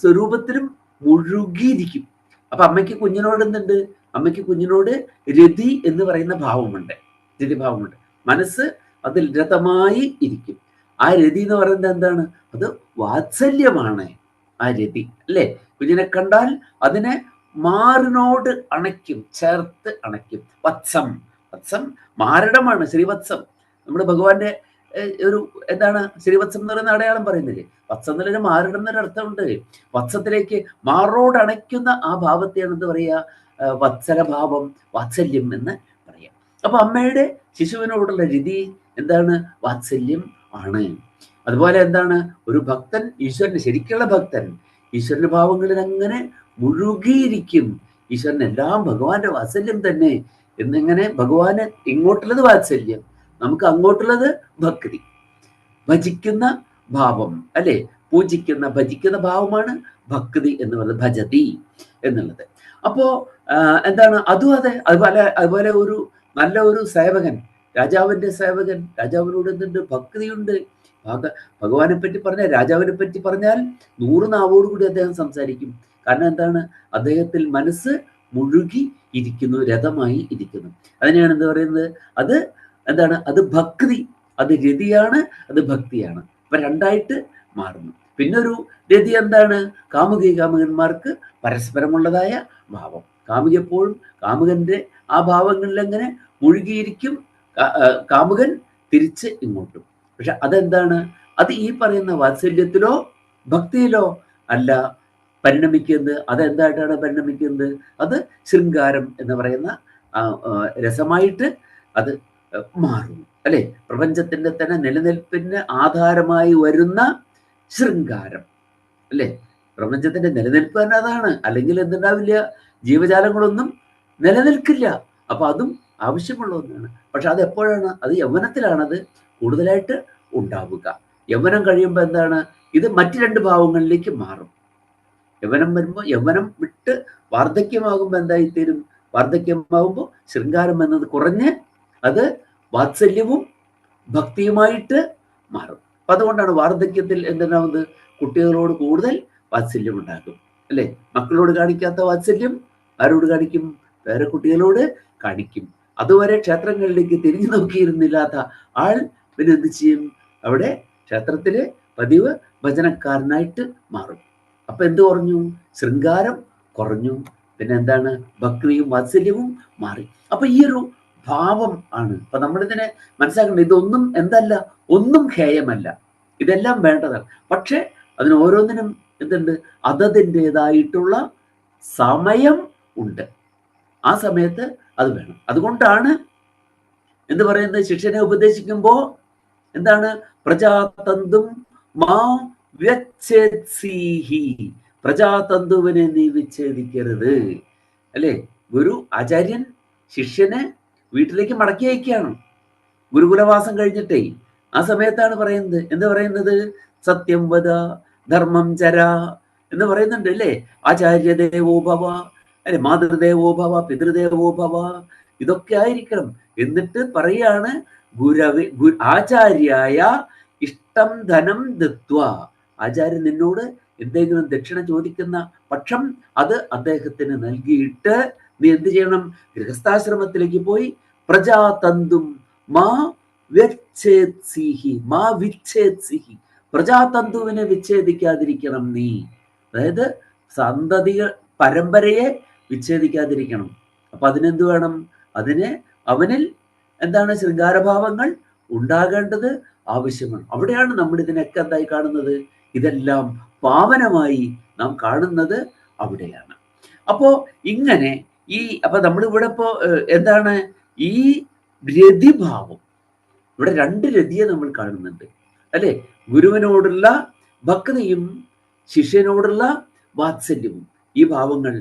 സ്വരൂപത്തിലും മുഴുകിയിരിക്കും. അപ്പൊ അമ്മയ്ക്ക് കുഞ്ഞിനോട് എന്തുണ്ട്? അമ്മയ്ക്ക് കുഞ്ഞിനോട് രതി എന്ന് പറയുന്ന ഭാവമുണ്ട്, രതിഭാവമുണ്ട്. മനസ്സ് അതിൽ രഥമായി ഇരിക്കും. ആ രതി എന്ന് പറയുന്നത് എന്താണ്? അത് വാത്സല്യമാണ് ആ രതി അല്ലെ? കുഞ്ഞിനെ കണ്ടാൽ അതിനെ മാറിനോട് അണയ്ക്കും, ചേർത്ത് അണയ്ക്കും. വത്സം, വത്സം മാരടമാണ്, ശ്രീവത്സം. നമ്മുടെ ഭഗവാന്റെ ഒരു എന്താണ് ശ്രീവത്സം എന്ന് പറയുന്ന അടയാളം പറയുന്നില്ലേ? വത്സം എന്നൊരു മാരടം എന്നൊരു അർത്ഥമുണ്ട്. വത്സത്തിലേക്ക് മാറോട് അണയ്ക്കുന്ന ആ ഭാവത്തെയാണ് എന്ത് പറയുക? വത്സലഭാവം, വാത്സല്യം എന്ന് പറയാം. അപ്പൊ അമ്മയുടെ ശിശുവിനോടുള്ള രീതി എന്താണ്? വാത്സല്യം ആണ്. അതുപോലെ എന്താണ്? ഒരു ഭക്തൻ, ഈശ്വരന് ശരിക്കുള്ള ഭക്തൻ ഈശ്വരന്റെ ഭാവങ്ങളിൽ അങ്ങനെ മുഴുകിയിരിക്കും. ഈശ്വരൻ എല്ലാം ഭഗവാന്റെ വാത്സല്യം തന്നെ എന്നിങ്ങനെ ഭഗവാന് ഇങ്ങോട്ടുള്ളത് വാത്സല്യം, നമുക്ക് അങ്ങോട്ടുള്ളത് ഭക്തി, ഭജിക്കുന്ന ഭാവം അല്ലെ? പൂജിക്കുന്ന ഭജിക്കുന്ന ഭാവമാണ് ഭക്തി എന്ന് പറയുന്നത്, ഭജതി എന്നുള്ളത്. അപ്പോ എന്താണ്? അതും അതെ. അതുപോലെ ഒരു നല്ല ഒരു സേവകൻ, രാജാവിന്റെ സേവകൻ, രാജാവിനോട് എന്തുണ്ട്? ഭക്തിയുണ്ട്. ഭഗവാനെ പറ്റി പറഞ്ഞാൽ, രാജാവിനെ പറ്റി പറഞ്ഞാൽ 100 നാവോടുകൂടി അദ്ദേഹം സംസാരിക്കും. കാരണം എന്താണ്? അദ്ദേഹത്തിൽ മനസ്സ് മുഴുകി ഇരിക്കുന്നു, രഥമായി ഇരിക്കുന്നു. അതിനെയാണ് എന്താ പറയുന്നത്? അത് എന്താണ്? അത് ഭക്തി, അത് രതിയാണ്, അത് ഭക്തിയാണ്. അപ്പൊ രണ്ടായിട്ട് മാറുന്നു. പിന്നെ ഒരു രതി എന്താണ്? കാമുകി കാമുകന്മാർക്ക് പരസ്പരമുള്ളതായ ഭാവം. കാമുകി എപ്പോഴും കാമുകന്റെ ആ ഭാവങ്ങളിൽ എങ്ങനെ മുഴുകിയിരിക്കും, കാമുകൻ തിരിച്ച് ഇങ്ങോട്ടും. പക്ഷെ അതെന്താണ്? അത് ഈ പറയുന്ന വാത്സല്യത്തിലോ ഭക്തിയിലോ അല്ല പരിണമിക്കുന്നത്. അതെന്തായിട്ടാണ് പരിണമിക്കുന്നത്? അത് ശൃംഗാരം എന്ന് പറയുന്ന രസമായിട്ട് അത് മാറുന്നു അല്ലെ? പ്രപഞ്ചത്തിന്റെ തന്നെ നിലനിൽപ്പിന് ആധാരമായി വരുന്ന ശൃംഗാരം അല്ലെ? പ്രപഞ്ചത്തിന്റെ നിലനിൽപ്പ് തന്നെ അതാണ്. അല്ലെങ്കിൽ എന്തുണ്ടാവില്ല? ജീവജാലങ്ങളൊന്നും നിലനിൽക്കില്ല. അപ്പൊ അതും ആവശ്യമുള്ള ഒന്നാണ്. പക്ഷെ അത് എപ്പോഴാണ്? അത് യൗവനത്തിലാണത് കൂടുതലായിട്ട് ഉണ്ടാവുക. യൗവനം കഴിയുമ്പോൾ എന്താണ്? ഇത് മറ്റു 2 ഭാവങ്ങളിലേക്ക് മാറും. യൗവനം വരുമ്പോൾ, യൗവനം വിട്ട് വാർദ്ധക്യമാകുമ്പോൾ എന്തായിത്തീരും? വാർദ്ധക്യമാകുമ്പോൾ ശൃംഗാരം എന്നത് കുറഞ്ഞ് അത് വാത്സല്യവും ഭക്തിയുമായിട്ട് മാറും. അപ്പൊ അതുകൊണ്ടാണ് വാർദ്ധക്യത്തിൽ എന്തുണ്ടാവുന്നത്? കുട്ടികളോട് കൂടുതൽ വാത്സല്യം ഉണ്ടാകും അല്ലെ? മക്കളോട് കാണിക്കാത്ത വാത്സല്യം ആരോട് കാണിക്കും? വേറെ കുട്ടികളോട് കാണിക്കും. അതുവരെ ക്ഷേത്രങ്ങളിലേക്ക് തിരിഞ്ഞു നോക്കിയിരുന്നില്ലാത്ത ആൾ പിന്നെ എന്ത് ചെയ്യും? അവിടെ ക്ഷേത്രത്തിലെ പതിവ് ഭജനക്കാരനായിട്ട് മാറും. അപ്പൊ എന്ത് കുറഞ്ഞു? ശൃംഗാരം കുറഞ്ഞു. പിന്നെ എന്താണ്? ഭക്തിയും വാത്സല്യവും മാറി. അപ്പൊ ഈ ഒരു ഭാവം ആണ്. അപ്പൊ നമ്മളിതിനെ മനസ്സിലാക്കേണ്ടത്. ഇതൊന്നും എന്തല്ല, ഒന്നും ഹേയമല്ല, ഇതെല്ലാം വേണ്ടതാണ്. പക്ഷെ അതിന് ഓരോന്നിനും എന്തുണ്ട്? അതതിൻ്റെതായിട്ടുള്ള സമയം ഉണ്ട്. ആ സമയത്ത് അത് വേണം. അതുകൊണ്ടാണ് എന്ത് പറയുന്നത്? ശിഷ്യനെ ഉപദേശിക്കുമ്പോ എന്താണ്? പ്രജാതന്തും മാ വ്യച്ഛേത്സീഹി, പ്രജാതന്തുവിനെ നീ വിച്ഛേദിക്കരുത് അല്ലെ? ഗുരു ആചാര്യൻ ശിഷ്യനെ വീട്ടിലേക്ക് മടക്കി അയക്കുകയാണ് ഗുരുകുലവാസം കഴിഞ്ഞിട്ടേ. ആ സമയത്താണ് പറയുന്നത്, എന്ത് പറയുന്നത്? സത്യം വദ ധർമ്മം ചര എന്ന് പറയുന്നുണ്ട് അല്ലേ? ആചാര്യദേവോ ഭവ അല്ലെ, മാതൃദേവോ ഭവ, പിതൃദേവോ ഭവ, ഇതൊക്കെ ആയിരിക്കണം. എന്നിട്ട് പറയാണ് ആചാര്യായ ഇഷ്ടം ധനം ദത്വ, ആചാര്യൻ നിന്നോട് എന്തെങ്കിലും ദക്ഷിണ ചോദിക്കുന്ന പക്ഷം അത് അദ്ദേഹത്തിന് നൽകിയിട്ട് നീ എന്ത് ചെയ്യണം? ഗൃഹസ്ഥാശ്രമത്തിലേക്ക് പോയി പ്രജാതന്തും മാ വിച്ഛേത്സിഹി, പ്രജാതന്തുവിനെ വിച്ഛേദിക്കാതിരിക്കണം നീ. അതായത് സന്തതികൾ പരമ്പരയെ വിച്ഛേദിക്കാതിരിക്കണം. അപ്പൊ അതിനെന്ത് വേണം? അവനിൽ എന്താണ്? ശൃംഗാരഭാവങ്ങൾ ഉണ്ടാകേണ്ടത് ആവശ്യമാണ്. അവിടെയാണ് നമ്മൾ ഇതിനൊക്കെ എന്തായി കാണുന്നത്? ഇതെല്ലാം പാവനമായി നാം കാണുന്നത് അവിടെയാണ്. അപ്പോ ഇങ്ങനെ അപ്പൊ നമ്മളിവിടെ ഇപ്പോ എന്താണ് ഈ രതിഭാവം, ഇവിടെ 2 രതിയെ നമ്മൾ കാണുന്നുണ്ട് അല്ലെ? ഗുരുവിനോടുള്ള ഭക്തിയും ശിഷ്യനോടുള്ള വാത്സല്യവും, ഈ ഭാവങ്ങൾ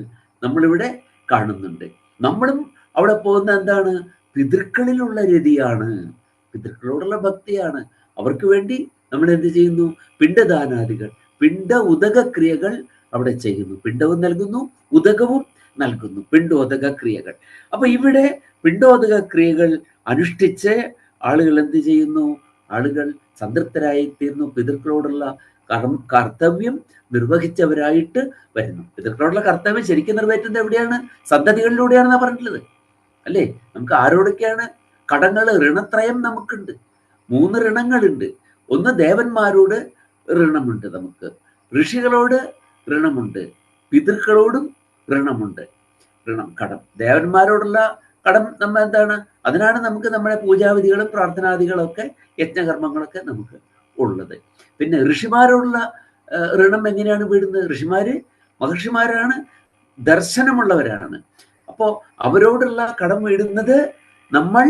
നമ്മളിവിടെ കാണുന്നുണ്ട്. നമ്മളും അവിടെ പോകുന്ന എന്താണ്? പിതൃക്കളിലുള്ള രതിയാണ്, പിതൃക്കളോടുള്ള ഭക്തിയാണ്. അവർക്ക് വേണ്ടി നമ്മൾ എന്ത് ചെയ്യുന്നു? പിണ്ടദാനാദികൾ, ഉദക ക്രിയകൾ അവിടെ ചെയ്യുന്നു. പിണ്ടവും നൽകുന്നു, ഉദകവും നൽകുന്നു, പിണ്ടോദക ക്രിയകൾ. അപ്പൊ ഇവിടെ പിണ്ടോദക ക്രിയകൾ അനുഷ്ഠിച്ച് ആളുകൾ എന്ത് ചെയ്യുന്നു? ആളുകൾ സംതൃപ്തരായി തീർന്നു, പിതൃക്കളോടുള്ള കർത്തവ്യം നിർവഹിച്ചവരായിട്ട് വരുന്നു. പിതൃക്കളോടുള്ള കർത്തവ്യം ശരിക്കും നിറവേറ്റുന്നത് എവിടെയാണ്? സന്തതികളിലൂടെയാണെന്നാ പറഞ്ഞിട്ടുള്ളത് അല്ലേ? നമുക്ക് ആരോടൊക്കെയാണ് കടങ്ങൾ? ഋണത്രയം നമുക്കുണ്ട്, 3 ഋണങ്ങളുണ്ട്. ഒന്ന് ദേവന്മാരോട് ഋണമുണ്ട്, നമുക്ക് ഋഷികളോട് ഋണമുണ്ട്, പിതൃക്കളോടും ഋണമുണ്ട്. കടം, ദേവന്മാരോടുള്ള കടം നമ്മൾ എന്താണ്? അതിനാണ് നമുക്ക് നമ്മുടെ പൂജാവിധികളും പ്രാർത്ഥനാദികളും ഒക്കെ യജ്ഞകർമ്മങ്ങളൊക്കെ നമുക്ക് ഉള്ളത്. പിന്നെ ഋഷിമാരോടുള്ള ഋണം എങ്ങനെയാണ് വീടുന്നത്? മഹർഷിമാരാണ്, ദർശനമുള്ളവരാണ്. അപ്പോ അവരോടുള്ള കടം വീടുന്നത് നമ്മൾ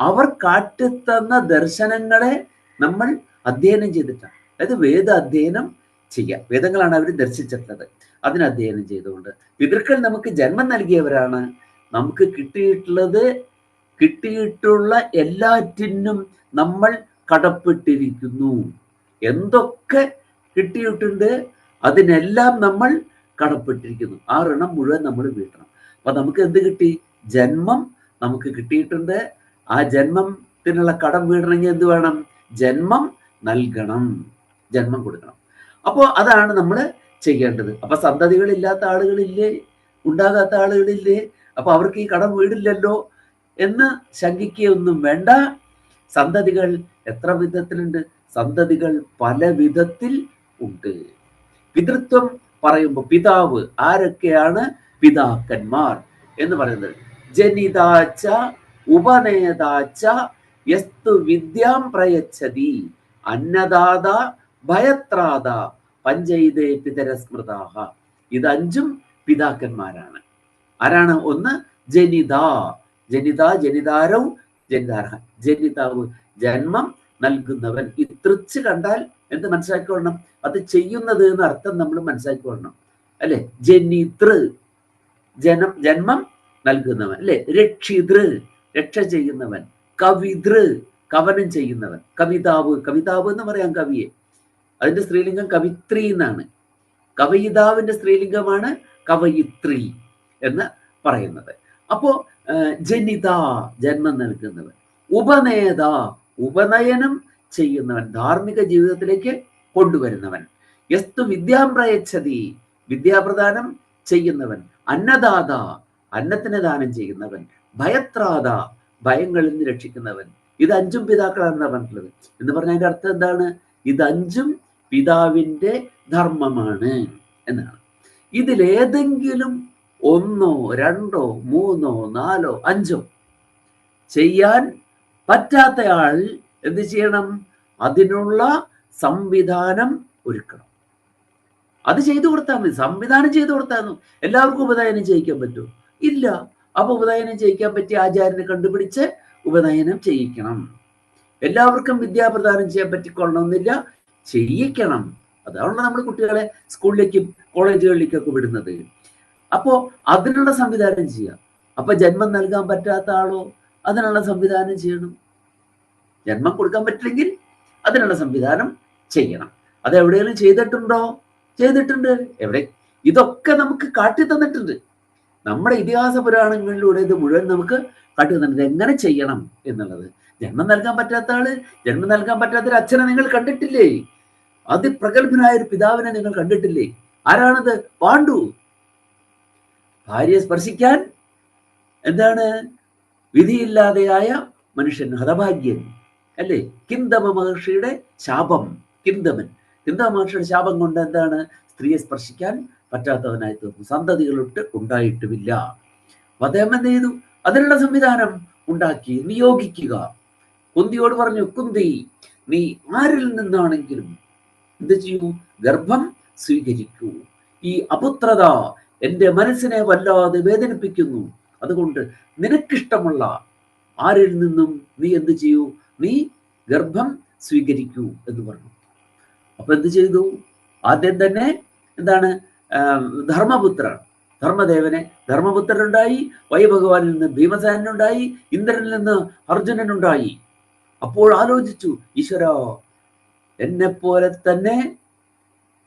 അവർ കാട്ടിത്തന്ന ദർശനങ്ങളെ നമ്മൾ അധ്യയനം ചെയ്തിട്ടാണ്. അതായത് വേദ അധ്യയനം ചെയ്യാം. വേദങ്ങളാണ് അവർ ദർശിച്ചിട്ടുള്ളത്, അതിന് അധ്യയനം ചെയ്തുകൊണ്ട്. പിതൃക്കൾ നമുക്ക് ജന്മം നൽകിയവരാണ്. നമുക്ക് കിട്ടിയിട്ടുള്ള എല്ലാറ്റിനും നമ്മൾ കടപ്പെട്ടിരിക്കുന്നു. എന്തൊക്കെ കിട്ടിയിട്ടുണ്ട് അതിനെല്ലാം നമ്മൾ കടപ്പെട്ടിരിക്കുന്നു. ആ ഋണം മുഴുവൻ നമ്മൾ വീട്ടണം. അപ്പൊ നമുക്ക് എന്ത് കിട്ടി? ജന്മം നമുക്ക് കിട്ടിയിട്ടുണ്ട്. ആ ജന്മത്തിനുള്ള കടം വീടണമെങ്കിൽ എന്ത് വേണം? ജന്മം നൽകണം, ജന്മം കൊടുക്കണം. അപ്പോൾ അതാണ് നമ്മൾ ചെയ്യേണ്ടത്. അപ്പൊ സന്തതികളില്ലാത്ത ആളുകളില്ലേ? ഉണ്ടാകാത്ത ആളുകളില്ലേ? അപ്പൊ അവർക്ക് ഈ കടം വീടില്ലല്ലോ എന്ന് ശങ്കിക്കുകയൊന്നും വേണ്ട. സന്തതികൾ എത്ര വിധത്തിലുണ്ട്? സന്തതികൾ പല വിധത്തിൽ ഉണ്ട്. പിതൃത്വം പറയുമ്പോൾ പിതാവ്, ആരൊക്കെയാണ് പിതാക്കന്മാർ എന്ന് പറയുന്നത്? ജനിതാച്ച ഉപനേതാച്ച യസ്തു വിദ്യാം പ്രയച്ഛതി അന്നദാത ഭയത്രാത പഞ്ചൈതേ പിതരസ്മൃതാഹ. ഇത് 5ഉം പിതാക്കന്മാരാണ്. ആരാണ്? ഒന്ന് ജനിതാരവും ജനിതാർഹ. ജനിതാവ് ജന്മം നൽകുന്നവൻ. ഈ തൃച്ച് കണ്ടാൽ എന്ത് മനസ്സിലാക്കിക്കൊള്ളണം? അത് ചെയ്യുന്നത് എന്ന് അർത്ഥം നമ്മൾ മനസ്സിലാക്കിക്കൊള്ളണം അല്ലെ? ജനിതൃ ജന്മം നൽകുന്നവൻ അല്ലെ? രക്ഷിതൃ രക്ഷ ചെയ്യുന്നവൻ. കവിതൃ കവനം ചെയ്യുന്നവൻ. കവിതാവ് എന്ന് പറയാം കവിയെ. അതിന്റെ സ്ത്രീലിംഗം കവിത്രി എന്നാണ്. കവയിതാവിന്റെ സ്ത്രീലിംഗമാണ് കവയിത്രി എന്ന് പറയുന്നത്. അപ്പോ ജനിത ജന്മം നൽകുന്നവൻ. ഉപനേത ഉപനയനം ചെയ്യുന്നവൻ, ധാർമ്മിക ജീവിതത്തിലേക്ക് കൊണ്ടുവരുന്നവൻ. യസ്തു വിദ്യാം പ്രയച്ഛതി വിദ്യാപ്രദാനം ചെയ്യുന്നവൻ. അന്നദാത അന്നത്തിന് ദാനം ചെയ്യുന്നവൻ. ഭയത്രാത ഭയങ്ങളിൽ നിന്ന് രക്ഷിക്കുന്നവൻ. ഇത് 5ഉം പിതാക്കളാണെന്നാണ് പറഞ്ഞിട്ടുള്ളത്. എന്ന് പറഞ്ഞാൽ അതിന്റെ അർത്ഥം എന്താണ്? ഇത് 5ഉം പിതാവിന്റെ ധർമ്മമാണ് എന്നാണ്. ഇതിലേതെങ്കിലും 1, 2, 3, 4, 5 ചെയ്യാൻ പറ്റാത്തയാൾ എന്ത് ചെയ്യണം? അതിനുള്ള സംവിധാനം ഒരുക്കണം. അത് ചെയ്തു കൊടുത്താൽ മതി. സംവിധാനം ചെയ്തു കൊടുത്താൽ എല്ലാവർക്കും ഉപനയനം ചെയ്യിക്കാൻ പറ്റുമോ? ഇല്ല. അപ്പൊ ഉപനയനം ചെയ്യിക്കാൻ പറ്റിയ ആചാര്യനെ കണ്ടുപിടിച്ച് ഉപനയനം ചെയ്യിക്കണം. എല്ലാവർക്കും വിദ്യാപ്രദാനം ചെയ്യാൻ പറ്റിക്കൊള്ളണമെന്നില്ല, ചെയ്യിക്കണം. അതാണ് നമ്മൾ കുട്ടികളെ സ്കൂളിലേക്കും കോളേജുകളിലേക്കൊക്കെ വിടുന്നത്. അപ്പോ അതിനുള്ള സംവിധാനം ചെയ്യാം. അപ്പൊ ജന്മം നൽകാൻ പറ്റാത്ത ആളോ അതിനുള്ള സംവിധാനം ചെയ്യണം. ജന്മം കൊടുക്കാൻ പറ്റില്ലെങ്കിൽ അതിനുള്ള സംവിധാനം ചെയ്യണം. അത് എവിടെയെങ്കിലും ചെയ്തിട്ടുണ്ടോ? ചെയ്തിട്ടുണ്ട്. എവിടെ? ഇതൊക്കെ നമുക്ക് കാട്ടി തന്നിട്ടുണ്ട്. നമ്മുടെ ഇതിഹാസ പുരാണങ്ങളിലൂടെ ഇത് മുഴുവൻ നമുക്ക് കാട്ടി തന്നിട്ടുണ്ട് എങ്ങനെ ചെയ്യണം എന്നുള്ളത്. ജന്മം നൽകാൻ പറ്റാത്ത ആള്, ജന്മം നൽകാൻ പറ്റാത്തൊരു അച്ഛനെ നിങ്ങൾ കണ്ടിട്ടില്ലേ? അതിപ്രഗത്ഭനായ ഒരു പിതാവിനെ നിങ്ങൾ കണ്ടിട്ടില്ലേ? ആരാണത്? പാണ്ഡു. ഭാര്യയെ സ്പർശിക്കാൻ എന്താണ് വിധിയില്ലാതെയായ മനുഷ്യൻ, ഹതഭാഗ്യൻ അല്ലേ? കിന്തമ മഹർഷിയുടെ ശാപം. കിന്തമ മഹർഷിയുടെ ശാപം കൊണ്ട് എന്താണ്? സ്ത്രീയെ സ്പർശിക്കാൻ പറ്റാത്തവനായി തീർന്നു. സന്തതികളൊട്ട് ഉണ്ടായിട്ടുമില്ല. അപ്പൊ അദ്ദേഹം എന്ത് ചെയ്തു? അതിനുള്ള സംവിധാനം ഉണ്ടാക്കി, നിയോഗിക്കുക. കുന്തിയോട് പറഞ്ഞു, കുന്തി, നീ ആരിൽ നിന്നാണെങ്കിലും എന്ത് ചെയ്യൂ? ഗർഭം സ്വീകരിക്കൂ. ഈ അപുത്രത എന്റെ മനസ്സിനെ വല്ലാതെ വേദനിപ്പിക്കുന്നു. അതുകൊണ്ട് നിനക്കിഷ്ടമുള്ള ആരിൽ നിന്നും നീ എന്ത് ചെയ്യൂ? നീ ഗർഭം സ്വീകരിക്കൂ എന്ന് പറഞ്ഞു. അപ്പൊ എന്ത് ചെയ്തു? ആദ്യം തന്നെ എന്താണ്? ധർമ്മപുത്രനുണ്ടായി, വൈഭഗവാനിൽ നിന്ന് ഭീമസേനുണ്ടായി, ഇന്ദ്രനിൽ നിന്ന് അർജുനനുണ്ടായി. അപ്പോൾ ആലോചിച്ചു, ഈശ്വര, എന്നെ പോലെ തന്നെ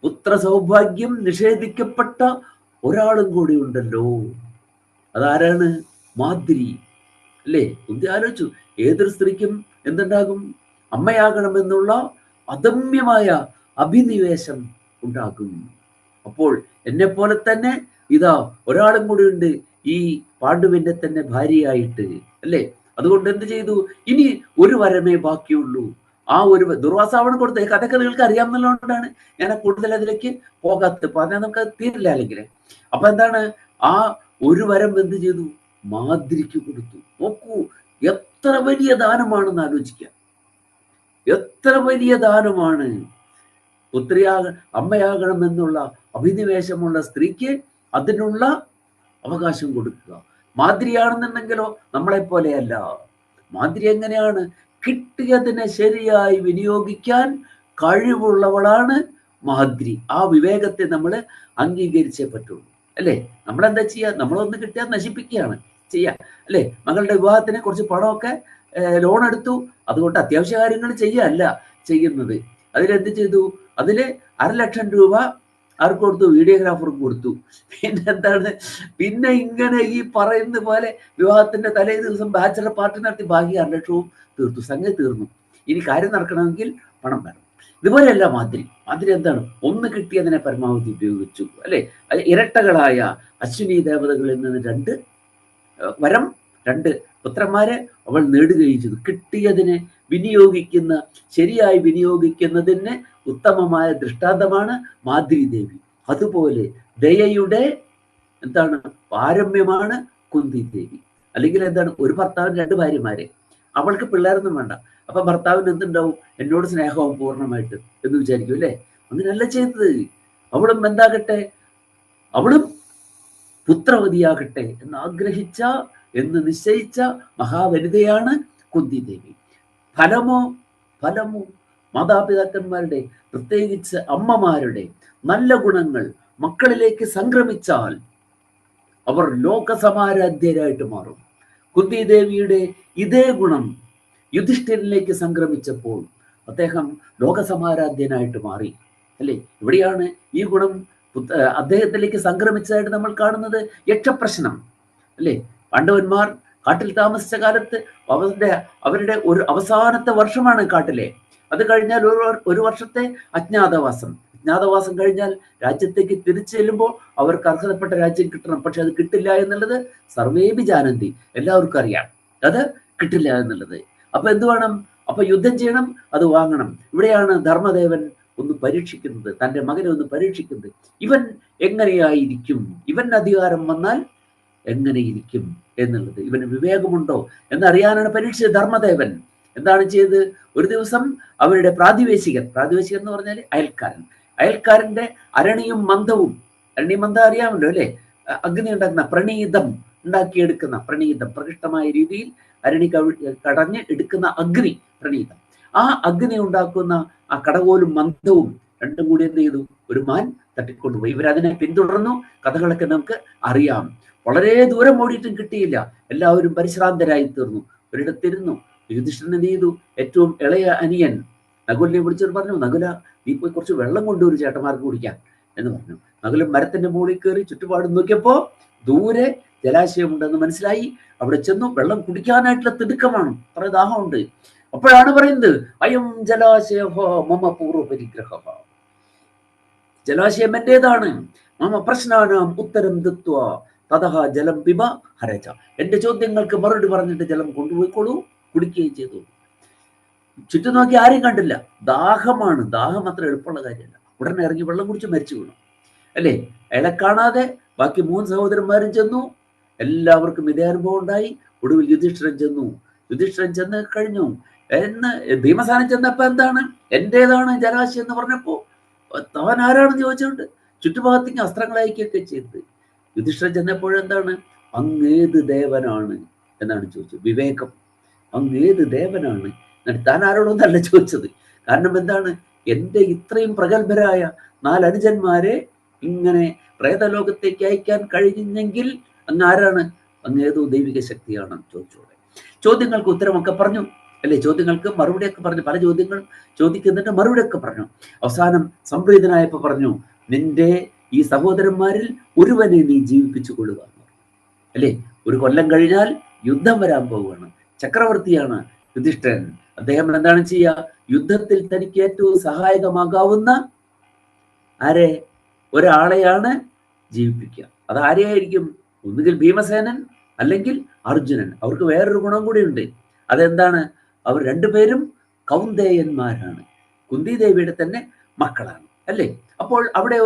പുത്ര സൗഭാഗ്യം നിഷേധിക്കപ്പെട്ട ഒരാളും കൂടി ഉണ്ടല്ലോ. അതാരാണ്? മാദ്രി അല്ലേ? കുന്തി ആലോചിച്ചു, ഏതൊരു സ്ത്രീക്കും എന്തുണ്ടാകും? അമ്മയാകണമെന്നുള്ള അദമ്യമായ അഭിനിവേശം ഉണ്ടാകും. അപ്പോൾ എന്നെ പോലെ തന്നെ ഇതാ ഒരാളും കൂടി ഉണ്ട് ഈ പാണ്ഡുവിന്റെ തന്നെ ഭാര്യയായിട്ട് അല്ലേ? അതുകൊണ്ട് എന്ത് ചെയ്തു? ഇനി ഒരു വരമേ ബാക്കിയുള്ളൂ. ആ ഒരു ദുർവാസാവണ് കൊടുത്ത കഥയൊക്കെ നിങ്ങൾക്ക് അറിയാമെന്നുള്ളതുകൊണ്ടാണ് ഞാൻ കൂടുതൽ അതിലേക്ക് പോകാത്തത്. പറഞ്ഞാൽ നമുക്ക് തീരില്ല അല്ലെങ്കിൽ. അപ്പൊ എന്താണ്? ആ ഒരു വരം എന്ത് ചെയ്തു? മാദ്രിക്ക് കൊടുത്തു. നോക്കൂ, എത്ര വലിയ ദാനമാണെന്ന് ആലോചിക്കുക. എത്ര വലിയ ദാനമാണ്! അമ്മയാകണം എന്നുള്ള അഭിനിവേശമുള്ള സ്ത്രീക്ക് അതിനുള്ള അവകാശം കൊടുക്കുക. മാദ്രിയാണെന്നുണ്ടെങ്കിലോ നമ്മളെ പോലെയല്ല. മാദ്രി എങ്ങനെയാണ്? കിട്ടിയതിനെ ശരിയായി വിനിയോഗിക്കാൻ കഴിവുള്ളവളാണ് മാദ്രി. ആ വിവേകത്തെ നമ്മൾ അംഗീകരിച്ചേ പറ്റുള്ളൂ അല്ലേ? നമ്മളെന്താ ചെയ്യുക? നമ്മളൊന്ന് കിട്ടിയാൽ നശിപ്പിക്കുകയാണ് ചെയ്യുക അല്ലേ? മകളുടെ വിവാഹത്തിന് കുറച്ച് പണമൊക്കെ ലോൺ എടുത്തു, അതുകൊണ്ട് അത്യാവശ്യ കാര്യങ്ങൾ ചെയ്യല്ല ചെയ്യുന്നത്. അതിലെന്ത് ചെയ്തു? അതില് 1,00,000 രൂപ ആർക്ക് കൊടുത്തു? വീഡിയോഗ്രാഫർക്ക് കൊടുത്തു. പിന്നെ എന്താണ്? പിന്നെ ഇങ്ങനെ ഈ പറയുന്ന പോലെ വിവാഹത്തിന്റെ തലേ ദിവസം ബാച്ചലർ പാർട്ടി നടത്തി ബാക്കി 1,00,000 തീർത്തു. സംഗതി തീർന്നു. ഇനി കാര്യം നടക്കണമെങ്കിൽ പണം വേണം. ഇതുപോലെയല്ല മാദ്രി. എന്താണ്? ഒന്ന് കിട്ടിയതിനെ പരമാവധി ഉപയോഗിച്ചു അല്ലെ? ഇരട്ടകളായ അശ്വിനി ദേവതകളിൽ നിന്ന് 2 വരം, 2 പുത്രന്മാരെ അവൾ നേടുകയും ചെയ്തു. കിട്ടിയതിനെ ശരിയായി വിനിയോഗിക്കുന്നതിന് ഉത്തമമായ ദൃഷ്ടാന്തമാണ് മാദ്രി ദേവി. അതുപോലെ ദയയുടെ എന്താണ് പാരമ്യമാണ് കുന്തി ദേവി. അല്ലെങ്കിൽ എന്താണ്? ഒരു ഭർത്താവിന് 2 ഭാര്യമാരെ, അവൾക്ക് പിള്ളേരൊന്നും വേണ്ട. അപ്പൊ ഭർത്താവിന് എന്തുണ്ടാവും? എന്നോട് സ്നേഹവും പൂർണ്ണമായിട്ട് എന്ന് വിചാരിക്കും അല്ലേ? അങ്ങനെയല്ല ചെയ്തത്. അവളും എന്താകട്ടെ? അവളും പുത്രവതിയാകട്ടെ എന്ന് നിശ്ചയിച്ച മഹാവനിതയാണ് കുന്തി ദേവി. ഫലമോ മാതാപിതാക്കന്മാരുടെ, പ്രത്യേകിച്ച് അമ്മമാരുടെ നല്ല ഗുണങ്ങൾ മക്കളിലേക്ക് സംക്രമിച്ചാൽ അവർ ലോകസമാരാധ്യരായിട്ട് മാറും. കുന്തി ദേവിയുടെ ഇതേ ഗുണം യുധിഷ്ഠിരനിലേക്ക് സംക്രമിച്ചപ്പോൾ അദ്ദേഹം ലോകസമാരാധ്യനായിട്ട് മാറി അല്ലേ? ഇവിടെയാണ് ഈ ഗുണം അദ്ദേഹത്തിലേക്ക് സംക്രമിച്ചതായിട്ട് നമ്മൾ കാണുന്നത്. യക്ഷപ്രശ്നം അല്ലേ? പാണ്ഡവന്മാർ കാട്ടിൽ താമസിച്ച കാലത്ത് അവരുടെ ഒരു അവസാനത്തെ വർഷമാണ് കാട്ടിലെ. അത് കഴിഞ്ഞാൽ ഒരു വർഷത്തെ അജ്ഞാതവാസം കഴിഞ്ഞാൽ രാജ്യത്തേക്ക് തിരിച്ചു ചെല്ലുമ്പോൾ അവർക്ക് അർഹതപ്പെട്ട രാജ്യം കിട്ടണം. പക്ഷെ അത് കിട്ടില്ല എന്നുള്ളത് സർവേപി ജാനന്തി, എല്ലാവർക്കും അറിയാം അത് കിട്ടില്ല എന്നുള്ളത്. അപ്പൊ എന്ത് വേണം? അപ്പൊ യുദ്ധം ചെയ്യണം, അത് വാങ്ങണം. ഇവിടെയാണ് ധർമ്മദേവൻ ഒന്ന് പരീക്ഷിക്കുന്നത്, തൻ്റെ മകനെ ഒന്ന് പരീക്ഷിക്കുന്നത്. ഇവൻ എങ്ങനെയായിരിക്കും, ഇവൻ അധികാരം വന്നാൽ എങ്ങനെയിരിക്കും എന്നുള്ളത്, ഇവന് വിവേകമുണ്ടോ എന്നറിയാനാണ് പരീക്ഷിച്ചത് ധർമ്മദേവൻ. എന്താണ് ചെയ്തത്? ഒരു ദിവസം അവരുടെ പ്രാതിവേശികൻ എന്ന് പറഞ്ഞാൽ അയൽക്കാരന്റെ അരണിയും മന്ദവും അറിയാമല്ലോ അല്ലെ? അഗ്നി ഉണ്ടാക്കുന്ന പ്രണീതം ഉണ്ടാക്കിയെടുക്കുന്ന പ്രകൃഷ്ടമായ രീതിയിൽ അരണി കടഞ്ഞ് എടുക്കുന്ന അഗ്നി പ്രണീതം. ആ അഗ്നി ഉണ്ടാക്കുന്ന ആ കടകോലും മന്ദവും രണ്ടും കൂടി എന്ത് ചെയ്തു? ഒരു മാൻ തട്ടിക്കൊണ്ടുപോയി. ഇവരതിനെ പിന്തുടർന്നു. കഥകളൊക്കെ നമുക്ക് അറിയാം. വളരെ ദൂരം ഓടിയിട്ടും കിട്ടിയില്ല. എല്ലാവരും പരിശ്രാന്തരായി തീർന്നു. ഒരിടത്തിരുന്നു. യുധിഷ്ഠിരൻ എന്ത് ചെയ്തു? ഏറ്റവും ഇളയ അനിയൻ നകുലിനെ വിളിച്ചിട്ട് പറഞ്ഞു, നകുല, നീ പോയി കുറച്ച് വെള്ളം കൊണ്ടുവരും ചേട്ടന്മാർക്ക് കുടിക്കാൻ എന്ന് പറഞ്ഞു. നകുലൻ മരത്തിന്റെ മുകളിൽ കയറി ചുറ്റുപാടും നോക്കിയപ്പോ ദൂരെ ജലാശയമുണ്ടെന്ന് മനസ്സിലായി. അവിടെ ചെന്നു. വെള്ളം കുടിക്കാനായിട്ടുള്ള തിടുക്കമാണ്, അത്ര ദാഹമുണ്ട്. അപ്പോഴാണ് പറയുന്നത്, അയം ജലാശയ മമ പൂർവ്വ പരിഗ്രഹ. ജലാശയം എന്റേതാണ്. മമ പ്രശ്നാനാം ഉത്തരം ദത്വ തതഹ ജലം പിബ ഹരജ. എന്റെ ചോദ്യങ്ങൾക്ക് മറുപടി പറഞ്ഞിട്ട് ജലം കൊണ്ടുപോയിക്കോളൂ, കുടിക്കുകയും ചെയ്തു. ചുറ്റും നോക്കി ആരെയും കണ്ടില്ല. ദാഹമാണ്. ദാഹം അത്ര എളുപ്പമുള്ള കാര്യമല്ല. ഉടനെ ഇറങ്ങി വെള്ളം കുടിച്ച് മരിച്ചു വീണു അല്ലേ. അയാളെ കാണാതെ ബാക്കി 3 സഹോദരന്മാരും ചെന്നു. എല്ലാവർക്കും ഇതേ അനുഭവം ഉണ്ടായി. ഒടുവിൽ യുധിഷ്ഠിരൻ ചെന്നു. യുധിഷ്ഠിരൻ ചെന്ന് കഴിഞ്ഞു എന്ന് ഭീമസേനൻ ചെന്നപ്പോ എന്താണ്, എന്റേതാണ് ജലാശയം എന്ന് പറഞ്ഞപ്പോ താൻ ആരാണെന്ന് ചോദിച്ചുകൊണ്ട് ചുറ്റുഭാഗത്തേക്ക് അസ്ത്രങ്ങൾ അയക്കുകയൊക്കെ ചെയ്തത്. യുധിഷ്ഠിരൻ ചെന്നപ്പോഴെന്താണ്, അങ്ങേത് ദേവനാണ് എന്നാണ് ചോദിച്ചത്. വിവേകം. അങ്ങേത് ദേവനാണ്. താൻ ആരോടൊന്നല്ല ചോദിച്ചത്. കാരണം എന്താണ്, എന്റെ ഇത്രയും പ്രഗത്ഭരായ 4 അനുജന്മാരെ ഇങ്ങനെ പ്രേതലോകത്തേക്ക് അയക്കാൻ കഴിഞ്ഞെങ്കിൽ അങ്ങ് ആരാണ്, അങ്ങ് ഏതോ ദൈവിക ശക്തിയാണ് ചോദിച്ചോടെ. ചോദ്യങ്ങൾക്ക് ഉത്തരമൊക്കെ പറഞ്ഞു അല്ലെ, ചോദ്യങ്ങൾക്ക് മറുപടിയൊക്കെ പറഞ്ഞു. പല ചോദ്യങ്ങളും ചോദിക്കുന്നുണ്ട്, മറുപടിയൊക്കെ പറഞ്ഞു. അവസാനം സംപ്രീതനായപ്പോ പറഞ്ഞു, നിന്റെ ഈ സഹോദരന്മാരിൽ ഒരുവനെ നീ ജീവിപ്പിച്ചു കൊള്ളുക അല്ലേ. 1 കൊല്ലം കഴിഞ്ഞാൽ യുദ്ധം വരാൻ പോവുകയാണ്. ചക്രവർത്തിയാണ് യുധിഷ്ഠിരൻ. അദ്ദേഹം എന്താണ് ചെയ്യുക, യുദ്ധത്തിൽ തനിക്ക് ഏറ്റവും സഹായകമാകാവുന്ന ഒരാളെയാണ് ജീവിപ്പിക്കുക. അത് ആരെയായിരിക്കും, ഒന്നുകിൽ ഭീമസേനൻ അല്ലെങ്കിൽ അർജുനൻ. അവർക്ക് വേറൊരു ഗുണം കൂടിയുണ്ട്. അതെന്താണ്, അവർ 2 പേരും കൗന്ദേയന്മാരാണ്, കുന്തിദേവിയുടെ തന്നെ മക്കളാണ് അല്ലേ. അപ്പോൾ അവിടെ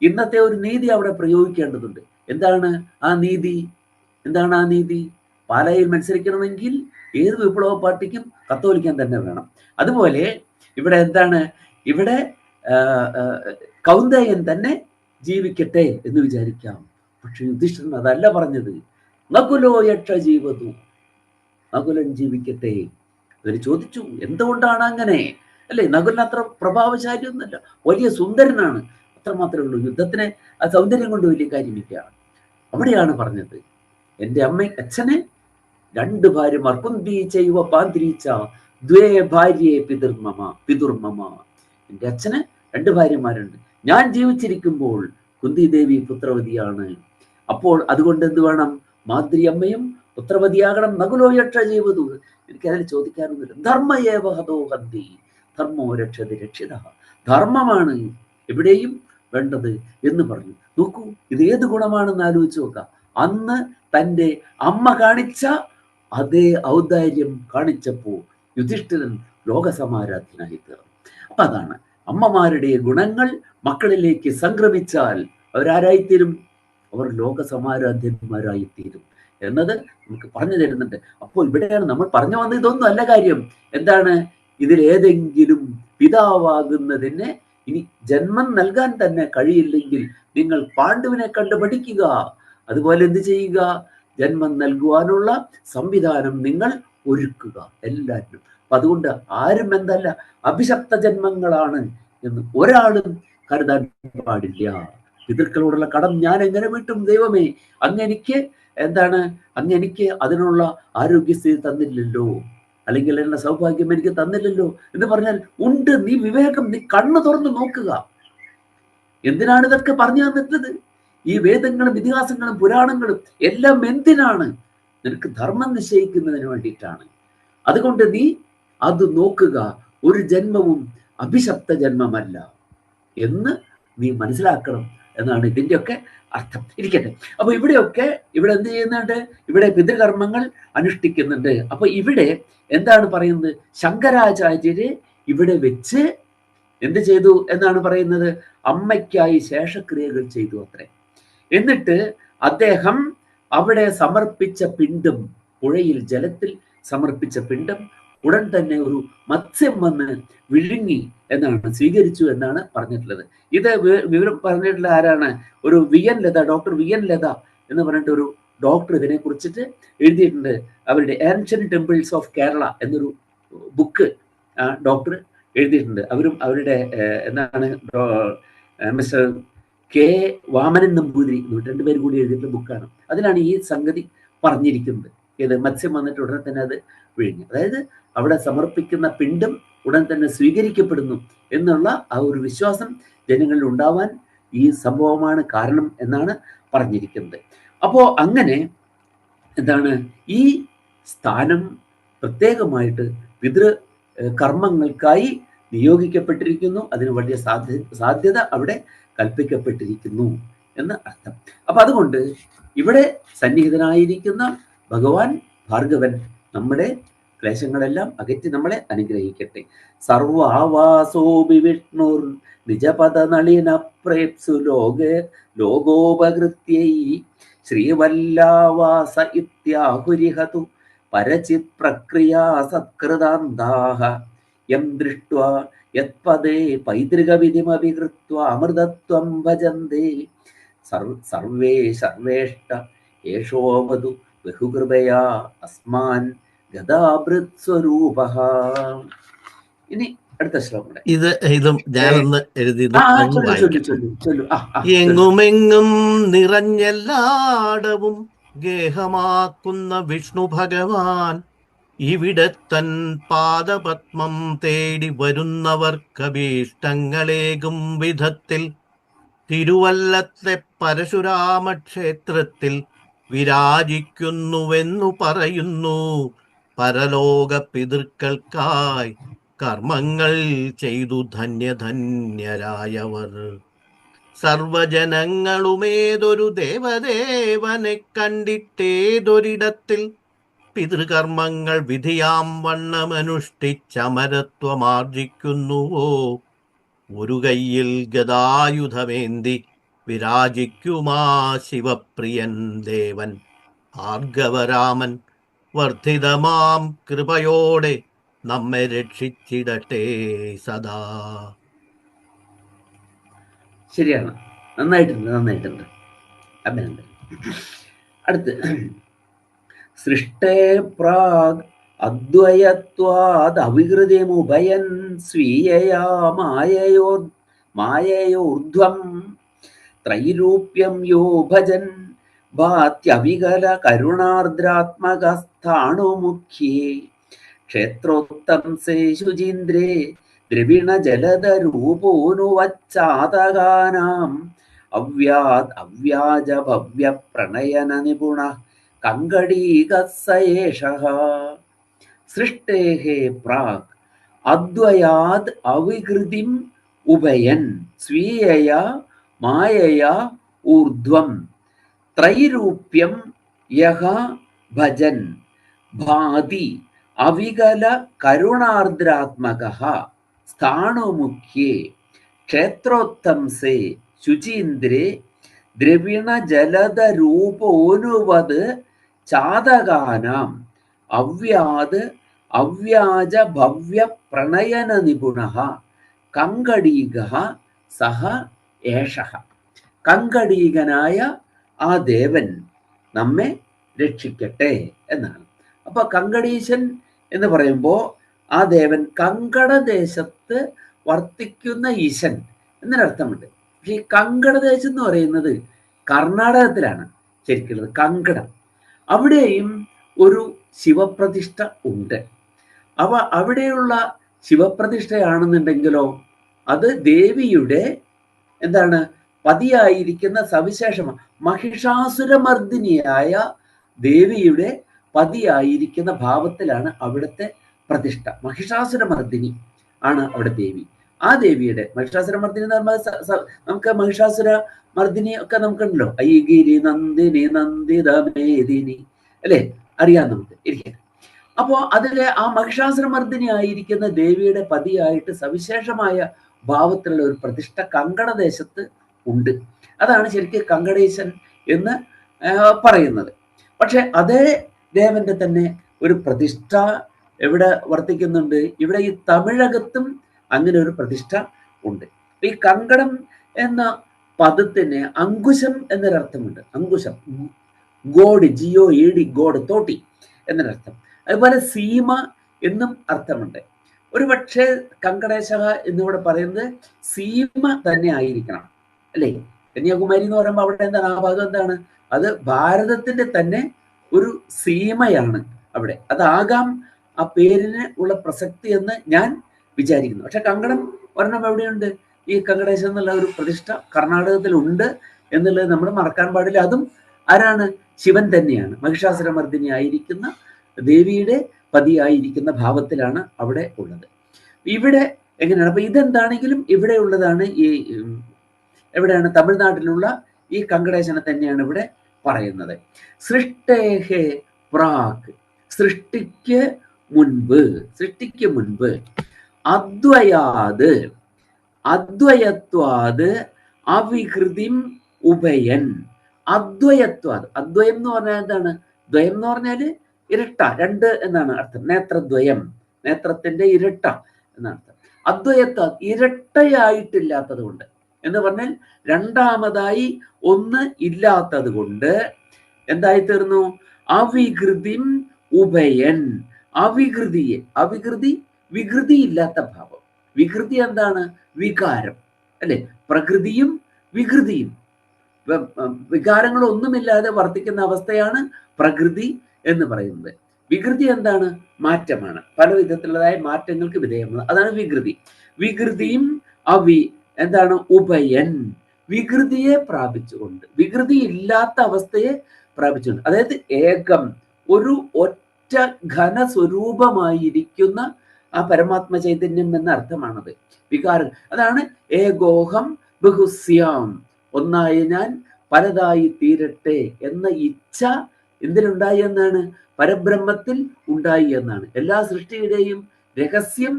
ഇന്നത്തെ ഒരു നീതി അവിടെ പ്രയോഗിക്കേണ്ടതുണ്ട്. എന്താണ് ആ നീതി? പാലായിൽ മത്സരിക്കണമെങ്കിൽ ഏത് വിപ്ലവ പാർട്ടിക്കും കത്തോലിക്കാൻ തന്നെ വേണം. അതുപോലെ ഇവിടെ എന്താണ്, ഇവിടെ കൗന്ദേയൻ തന്നെ ജീവിക്കട്ടെ എന്ന് വിചാരിക്കാം. പക്ഷെ യുധിഷ്ഠിരൻ അതല്ല പറഞ്ഞത്. നകുലോ യക്ഷ ജീവതു, നകുലൻ ജീവിക്കട്ടെ. അവര് ചോദിച്ചു, എന്തുകൊണ്ടാണ് അങ്ങനെ അല്ലെ. നകുലൻ അത്ര പ്രഭാവശാലി ഒന്നല്ല, വലിയ സുന്ദരനാണ്, അത്ര മാത്രമേ ഉള്ളൂ. യുദ്ധത്തിന് ആ സൗന്ദര്യം കൊണ്ട് വലിയ കാര്യമില്ല. അവിടെയാണ് പറഞ്ഞത്, എൻ്റെ അച്ഛന് 2 ഭാര്യമാർ, കുന്തി ചെയ്വ പാന്ത്രീച്ച ദ്വേ ഭാര്യേ പിതുർമമ. എൻ്റെ അച്ഛന് 2 ഭാര്യമാരുണ്ട്. ഞാൻ ജീവിച്ചിരിക്കുമ്പോൾ കുന്തി ദേവി പുത്രവതിയാണ്. അപ്പോൾ അതുകൊണ്ട് എന്ത് വേണം, മാതൃ അമ്മയും പുത്രവതിയാകണം. നകുലോ യക്ഷ ജീവതു. എനിക്കതിൽ ചോദിക്കാനൊന്നുമില്ല. ധർമ്മയേവ ഹതോ ഹന്തി ധർമ്മോ രക്ഷതി രക്ഷിത. ധർമ്മമാണ് എവിടെയും വേണ്ടത് എന്ന് പറഞ്ഞു. നോക്കൂ, ഇത് ഏത് ഗുണമാണെന്ന് ആലോചിച്ച് നോക്കാം. അന്ന് തൻ്റെ അമ്മ കാണിച്ച അതേ ഔദാര്യം കാണിച്ചപ്പോൾ യുധിഷ്ഠിരൻ ലോകസമാരാധ്യനായി തീർന്നു. അപ്പൊ അതാണ്, അമ്മമാരുടെ ഗുണങ്ങൾ മക്കളിലേക്ക് സംക്രമിച്ചാൽ അവരാരായിത്തീരും, അവർ ലോകസമാരാധ്യന്മാരായിത്തീരും എന്നത് നമുക്ക് പറഞ്ഞു തരുന്നുണ്ട്. അപ്പോൾ ഇവിടെയാണ് നമ്മൾ പറഞ്ഞു വന്നത്. ഇതൊന്നും അല്ല കാര്യം. എന്താണ്, ഇതിൽ ഏതെങ്കിലും പിതാവാകുന്നതിന് ഇനി ജന്മം നൽകാൻ തന്നെ കഴിയില്ലെങ്കിൽ നിങ്ങൾ പാണ്ഡുവിനെ കണ്ട് പഠിക്കുക. അതുപോലെ എന്ത് ചെയ്യുക, ജന്മം നൽകുവാനുള്ള സംവിധാനം നിങ്ങൾ ഒരുക്കുക എല്ലാവരും. അപ്പൊ അതുകൊണ്ട് ആരും എന്തല്ല അഭിശപ്ത ജന്മങ്ങളാണ് എന്ന് ഒരാളും കരുതാൻ പാടില്ല. പിതൃക്കളോടുള്ള കടം ഞാൻ എങ്ങനെ വീട്ടും ദൈവമേ, അങ്ങെനിക്ക് അതിനുള്ള ആരോഗ്യസ്ഥിതി തന്നില്ലല്ലോ, അല്ലെങ്കിൽ എന്ന സൗഭാഗ്യം എനിക്ക് തന്നില്ലല്ലോ എന്ന് പറഞ്ഞാൽ ഉണ്ട്. നീ വിവേകം, നീ കണ്ണു തുറന്ന് നോക്കുക. എന്തിനാണ് ഇതൊക്കെ പറഞ്ഞു തന്നിട്ടത്? ഈ വേദങ്ങളും ഇതിഹാസങ്ങളും പുരാണങ്ങളും എല്ലാം എന്തിനാണ്? നിനക്ക് ധർമ്മം നിശ്ചയിക്കുന്നതിന് വേണ്ടിയിട്ടാണ്. അതുകൊണ്ട് നീ അത് നോക്കുക. ഒരു ജന്മവും അഭിശപ്ത ജന്മമല്ല എന്ന് നീ മനസ്സിലാക്കണം എന്നാണ് ഇതിൻ്റെയൊക്കെ അർത്ഥം. ഇരിക്കട്ടെ. അപ്പൊ ഇവിടെ എന്ത് ചെയ്യുന്നുണ്ട്? ഇവിടെ പിതൃകർമ്മങ്ങൾ അനുഷ്ഠിക്കുന്നുണ്ട്. അപ്പൊ ഇവിടെ എന്താണ് പറയുന്നത്? ശങ്കരാചാര്യര് ഇവിടെ വെച്ച് എന്ത് ചെയ്തു എന്നാണ് പറയുന്നത്? അമ്മയ്ക്കായി ശേഷക്രിയകൾ ചെയ്തു അത്രേ. എന്നിട്ട് അദ്ദേഹം അവിടെ സമർപ്പിച്ച പിണ്ഡം, പുഴയിൽ ജലത്തിൽ സമർപ്പിച്ച പിണ്ഡം ഉടൻ തന്നെ ഒരു മത്സ്യം വന്ന് വിഴുങ്ങി എന്നാണ്, സ്വീകരിച്ചു എന്നാണ് പറഞ്ഞിട്ടുള്ളത്. ഇത് വിവരം പറഞ്ഞിട്ടുള്ള ആരാണ്? ഒരു ഡോക്ടർ വി എൻ ലത എന്ന് പറഞ്ഞിട്ട് ഒരു ഡോക്ടർ ഇതിനെ കുറിച്ചിട്ട് എഴുതിയിട്ടുണ്ട്. അവരുടെ ഏൻഷ്യന്റ് ടെമ്പിൾസ് ഓഫ് കേരള എന്നൊരു ബുക്ക് ഡോക്ടർ എഴുതിയിട്ടുണ്ട്. അവരുടെ മിസ്റ്റർ കെ വാമനൻ നമ്പൂതിരി 2 പേര് കൂടി എഴുതിയിട്ടുള്ള ബുക്കാണ്. അതിലാണ് ഈ സംഗതി പറഞ്ഞിരിക്കുന്നത്. ഇത് മത്സ്യം വന്നിട്ട് ഉടനെ തന്നെ അത് വിഴുങ്ങി. അതായത് അവിടെ സമർപ്പിക്കുന്ന പിണ്ഡം ഉടൻ തന്നെ സ്വീകരിക്കപ്പെടുന്നു എന്നുള്ള ആ ഒരു വിശ്വാസം ജനങ്ങളിൽ ഉണ്ടാവാൻ ഈ സംഭവമാണ് കാരണം എന്നാണ് പറഞ്ഞിരിക്കുന്നത്. അപ്പോൾ അങ്ങനെ ഈ സ്ഥാനം പ്രത്യേകമായിട്ട് പിതൃ കർമ്മങ്ങൾക്കായി നിയോഗിക്കപ്പെട്ടിരിക്കുന്നു. അതിന് വലിയ സാധ്യത അവിടെ കൽപ്പിക്കപ്പെട്ടിരിക്കുന്നു എന്ന് അർത്ഥം. അപ്പൊ അതുകൊണ്ട് ഇവിടെ സന്നിഹിതനായിരിക്കുന്ന ഭഗവാൻ ഭാർഗവൻ നമ്മുടെ ക്ലേശങ്ങളെല്ലാം അകറ്റി നമ്മളെ അനുഗ്രഹിക്കട്ടെ. സർവാവാസോപി വിഷ്ണുർ നിജപദ നളിന പ്രേപ്സു ലോകോപകൃത്യൈ ശ്രീവല്ലാവാസ ഇത്യാഹുരിഹതു പരചിത് പ്രക്രിയാ സത്കൃതാന്താഹ യം ദൃഷ്ട്വാ യത്പദേ പൈതൃകവിധിമപി കൃത്വാ അമൃതത്വം ഭജന്തേ സർവേ സർവേഷ്ട ഏഷോവതു ബഹുകൃപയാ അസ്മാൻ ഗദാഭൃത് സ്വരൂപഃ. ഇനി അടുത്ത ശ്ലോകം ഇതും ഞാനൊന്ന് എഴുതിയത് ചൊല്ലു. എങ്ങുമെങ്ങും നിറഞ്ഞെല്ലാടവും ഗേഹമാക്കുന്ന വിഷ്ണു ഭഗവാൻ ഇവിടത്തൻ പാദപത്മം തേടി വരുന്നവർക്കഭീഷ്ടങ്ങളേകും വിധത്തിൽ തിരുവല്ലത്തെ പരശുരാമ ക്ഷേത്രത്തിൽ വിരാജിക്കുന്നുവെന്നു പറയുന്നു. പരലോക പിതൃക്കൾക്കായി കർമ്മങ്ങൾ ചെയ്തു ധന്യധന്യരായവർ. സർവജനങ്ങളുമേതൊരു ദേവദേവനെ കണ്ടിട്ടേതൊരിടത്തിൽ പിതൃകർമ്മങ്ങൾ വിധിയാം വണ്ണമനുഷ്ഠിച്ചമരത്വമാർജിക്കുന്നുവോ. ഒരു കയ്യിൽ ഗദായുധമേന്തി വിരാജിക്കുമാ ശിവപ്രിയൻ ദേവൻ ഭാർഗവരാമൻ. വർദ്ധിതമാം കൃപയോടെ നമ്മെ രക്ഷിച്ചിടട്ടെ സദാ. ശരിയാണ്, നന്നായിട്ടുണ്ട്. അഭിനന്ദനം. അടുത്ത് സൃഷ്ടേ പ്രാഗ് അദ്വയത്വാദ് അവികൃതിമുഭയൻ സ്വീയയാ മായയോർധ്വം ത്രൈരൂപ്യം യോ ഭജൻ ഭാത്യവികല കരുണാർദ്രാത്മകസ്ഥാണുമുഖ്യേ ക്ഷേത്രോത്തംസേ ശുചീന്ദ്രേ ദ്രവിണ ജലദരൂപോനുവച്ചാതകാനാം അവ്യാജ ഭവ്യ പ്രണയന നിപുണ കങ്കടീകസയേഷഃ. സൃഷ്ടേഃ പ്രാഗ് അദ്വയാദ് അവികൃതിം ഉഭയൻ സ്വീയയാ മായയാ ഊർധ്വം ത്രൈരൂപ്യം യഹ ഭജൻ ഭാതി അവികല കരുണാർദ്രാത്മകഃ സ്ഥാണുമുഖ്യേ ക്ഷേത്രോത്തംസേ ശുചീന്ദ്രേ ദ്രവിണ ജലദരൂപോനുവത് ചാതകാനാം അവ്യാജ ഭവ്യ പ്രണയന നിപുണഃ കങ്കടീകഃ സഹ ഏഷഃ. കങ്കടീകനായ ആ ദേവൻ നമ്മെ രക്ഷിക്കട്ടെ എന്നാണ്. അപ്പൊ കങ്കടീശൻ എന്ന് പറയുമ്പോൾ ആ ദേവൻ കങ്കടദേശത്ത് വർത്തിക്കുന്ന ഈശൻ എന്നൊരർത്ഥമുണ്ട്. പക്ഷെ ഈ കങ്കടദേശം എന്ന് പറയുന്നത് കർണാടകത്തിലാണ് ശരിക്കുള്ളത്, കങ്കടം. അവിടെയും ഒരു ശിവപ്രതിഷ്ഠ ഉണ്ട്. അവിടെയുള്ള ശിവപ്രതിഷ്ഠയാണെന്നുണ്ടെങ്കിലോ അത് ദേവിയുടെ എന്താണ് പതിയായിരിക്കുന്ന സവിശേഷമാണ്. മഹിഷാസുരമർദ്ദിനിയായ ദേവിയുടെ പതിയായിരിക്കുന്ന ഭാവത്തിലാണ് അവിടുത്തെ പ്രതിഷ്ഠ. മഹിഷാസുരമർദ്ദിനി ആണ് അവിടെ ദേവി. ആ ദേവിയുടെ മഹിഷാസുരമർദ്ദിനി എന്ന് പറഞ്ഞാൽ നമുക്ക് മഹിഷാസുര മർദ്ദിനി ഒക്കെ നമുക്കുണ്ടല്ലോ, ഐഗിരി നന്ദിനി നന്ദിതമേദിനി അല്ലെ, അറിയാം നമുക്ക് ഇരിക്കാൻ. അപ്പോ അതിലെ ആ മഹിഷാസുരമർദ്ദിനി ആയിരിക്കുന്ന ദേവിയുടെ പതിയായിട്ട് സവിശേഷമായ ഭാവത്തിലുള്ള ഒരു പ്രതിഷ്ഠ കങ്കടദേശത്ത് ഉണ്ട്. അതാണ് ശരിക്കും കങ്കടേശൻ എന്ന് പറയുന്നത്. പക്ഷെ അതേ ദേവന്റെ തന്നെ ഒരു പ്രതിഷ്ഠ എവിടെ വർത്തിക്കുന്നുണ്ട്? ഇവിടെ ഈ തമിഴകത്തും അങ്ങനെ ഒരു പ്രതിഷ്ഠ ഉണ്ട്. ഈ കങ്കടം എന്ന പദത്തിന് അങ്കുശം എന്നൊരർത്ഥമുണ്ട്. അങ്കുശം, ഗോഡ്, GOED, ഗോഡ്, തോട്ടി എന്നൊരർത്ഥം. അതുപോലെ സീമ എന്നും അർത്ഥമുണ്ട്. ഒരു പക്ഷേ കങ്കടേശ എന്നിവിടെ പറയുന്നത് സീമ തന്നെ ആയിരിക്കണം അല്ലേ? കന്യാകുമാരി എന്ന് പറയുമ്പോൾ അവിടെ എന്താണ്, ആ ഭാഗം എന്താണ്, അത് ഭാരതത്തിന്റെ തന്നെ ഒരു സീമയാണ് അവിടെ. അതാകാം ആ പേരിന് ഉള്ള പ്രസക്തി എന്ന് ഞാൻ വിചാരിക്കുന്നു. പക്ഷെ കങ്കടം ഒരെണ്ണം എവിടെയുണ്ട്? ഈ കങ്കടേശം എന്നുള്ള ഒരു പ്രതിഷ്ഠ കർണാടകത്തിലുണ്ട് എന്നുള്ളത് നമ്മൾ മറക്കാൻ പാടില്ല. അതും ആരാണ്? ശിവൻ തന്നെയാണ്. മഹിഷാസുരമർദ്ദിനി ആയിരിക്കുന്ന ദേവിയുടെ പതിയായിരിക്കുന്ന ഭാവത്തിലാണ് അവിടെ ഉള്ളത്. ഇവിടെ എങ്ങനെയാണ്? അപ്പൊ ഇതെന്താണെങ്കിലും ഇവിടെ ഉള്ളതാണ്. ഈ എവിടെയാണ്? തമിഴ്നാട്ടിലുള്ള ഈ കങ്കടേശനെ തന്നെയാണ് ഇവിടെ പറയുന്നത്. സൃഷ്ടേഹേ പ്രാക്, സൃഷ്ടിക്ക് മുൻപ്, അദ്വയാത്, അദ്വയത്വാത് അവികൃതിം ഉഭയൻ. അദ്വയത്വാത്, അദ്വയം എന്ന് പറഞ്ഞാൽ എന്താണ്? ദ്വയം എന്ന് പറഞ്ഞാൽ ഇരട്ട, രണ്ട് എന്നാണ് അർത്ഥം. നേത്രദ്വയം, നേത്രത്തിന്റെ ഇരട്ട എന്നർത്ഥം. അദ്വയത്വാത്, ഇരട്ടയായിട്ടില്ലാത്തത് കൊണ്ട് എന്ന് പറഞ്ഞാൽ രണ്ടാമതായി ഒന്ന് ഇല്ലാത്തത് കൊണ്ട് എന്തായി തീർന്നു? അവികൃതിം ഉഭയൻ, അവികൃതിയെ, അവികൃതി വികൃതി ഇല്ലാത്ത ഭാവം. വികൃതി എന്താണ്? വികാരം അല്ലെ? പ്രകൃതിയും വികൃതിയും, വികാരങ്ങളൊന്നുമില്ലാതെ വർത്തിക്കുന്ന അവസ്ഥയാണ് പ്രകൃതി എന്ന് പറയുന്നത്. വികൃതി എന്താണ്? മാറ്റമാണ്, പല വിധത്തിലുള്ളതായ മാറ്റങ്ങൾക്ക് വിധേയമാണ്, അതാണ് വികൃതി. വികൃതിയും എന്താണ്? ഉഭയൻ, വികൃതിയെ പ്രാപിച്ചുകൊണ്ട്, വികൃതി ഇല്ലാത്ത അവസ്ഥയെ പ്രാപിച്ചുകൊണ്ട്, അതായത് ഏകം, ഒരു ഒറ്റ ഘന സ്വരൂപമായിരിക്കുന്ന ആ പരമാത്മ ചൈതന്യം എന്ന അർത്ഥമാണത്. വികാരം അതാണ് ഏകോഹം ബഹുസ്യാം, ഒന്നായി ഞാൻ പലതായി തീരട്ടെ എന്ന ഇച്ഛ എന്തിനുണ്ടായി എന്നാണ്? പരബ്രഹ്മത്തിൽ ഉണ്ടായി എന്നാണ്. എല്ലാ സൃഷ്ടിയുടെയും രഹസ്യം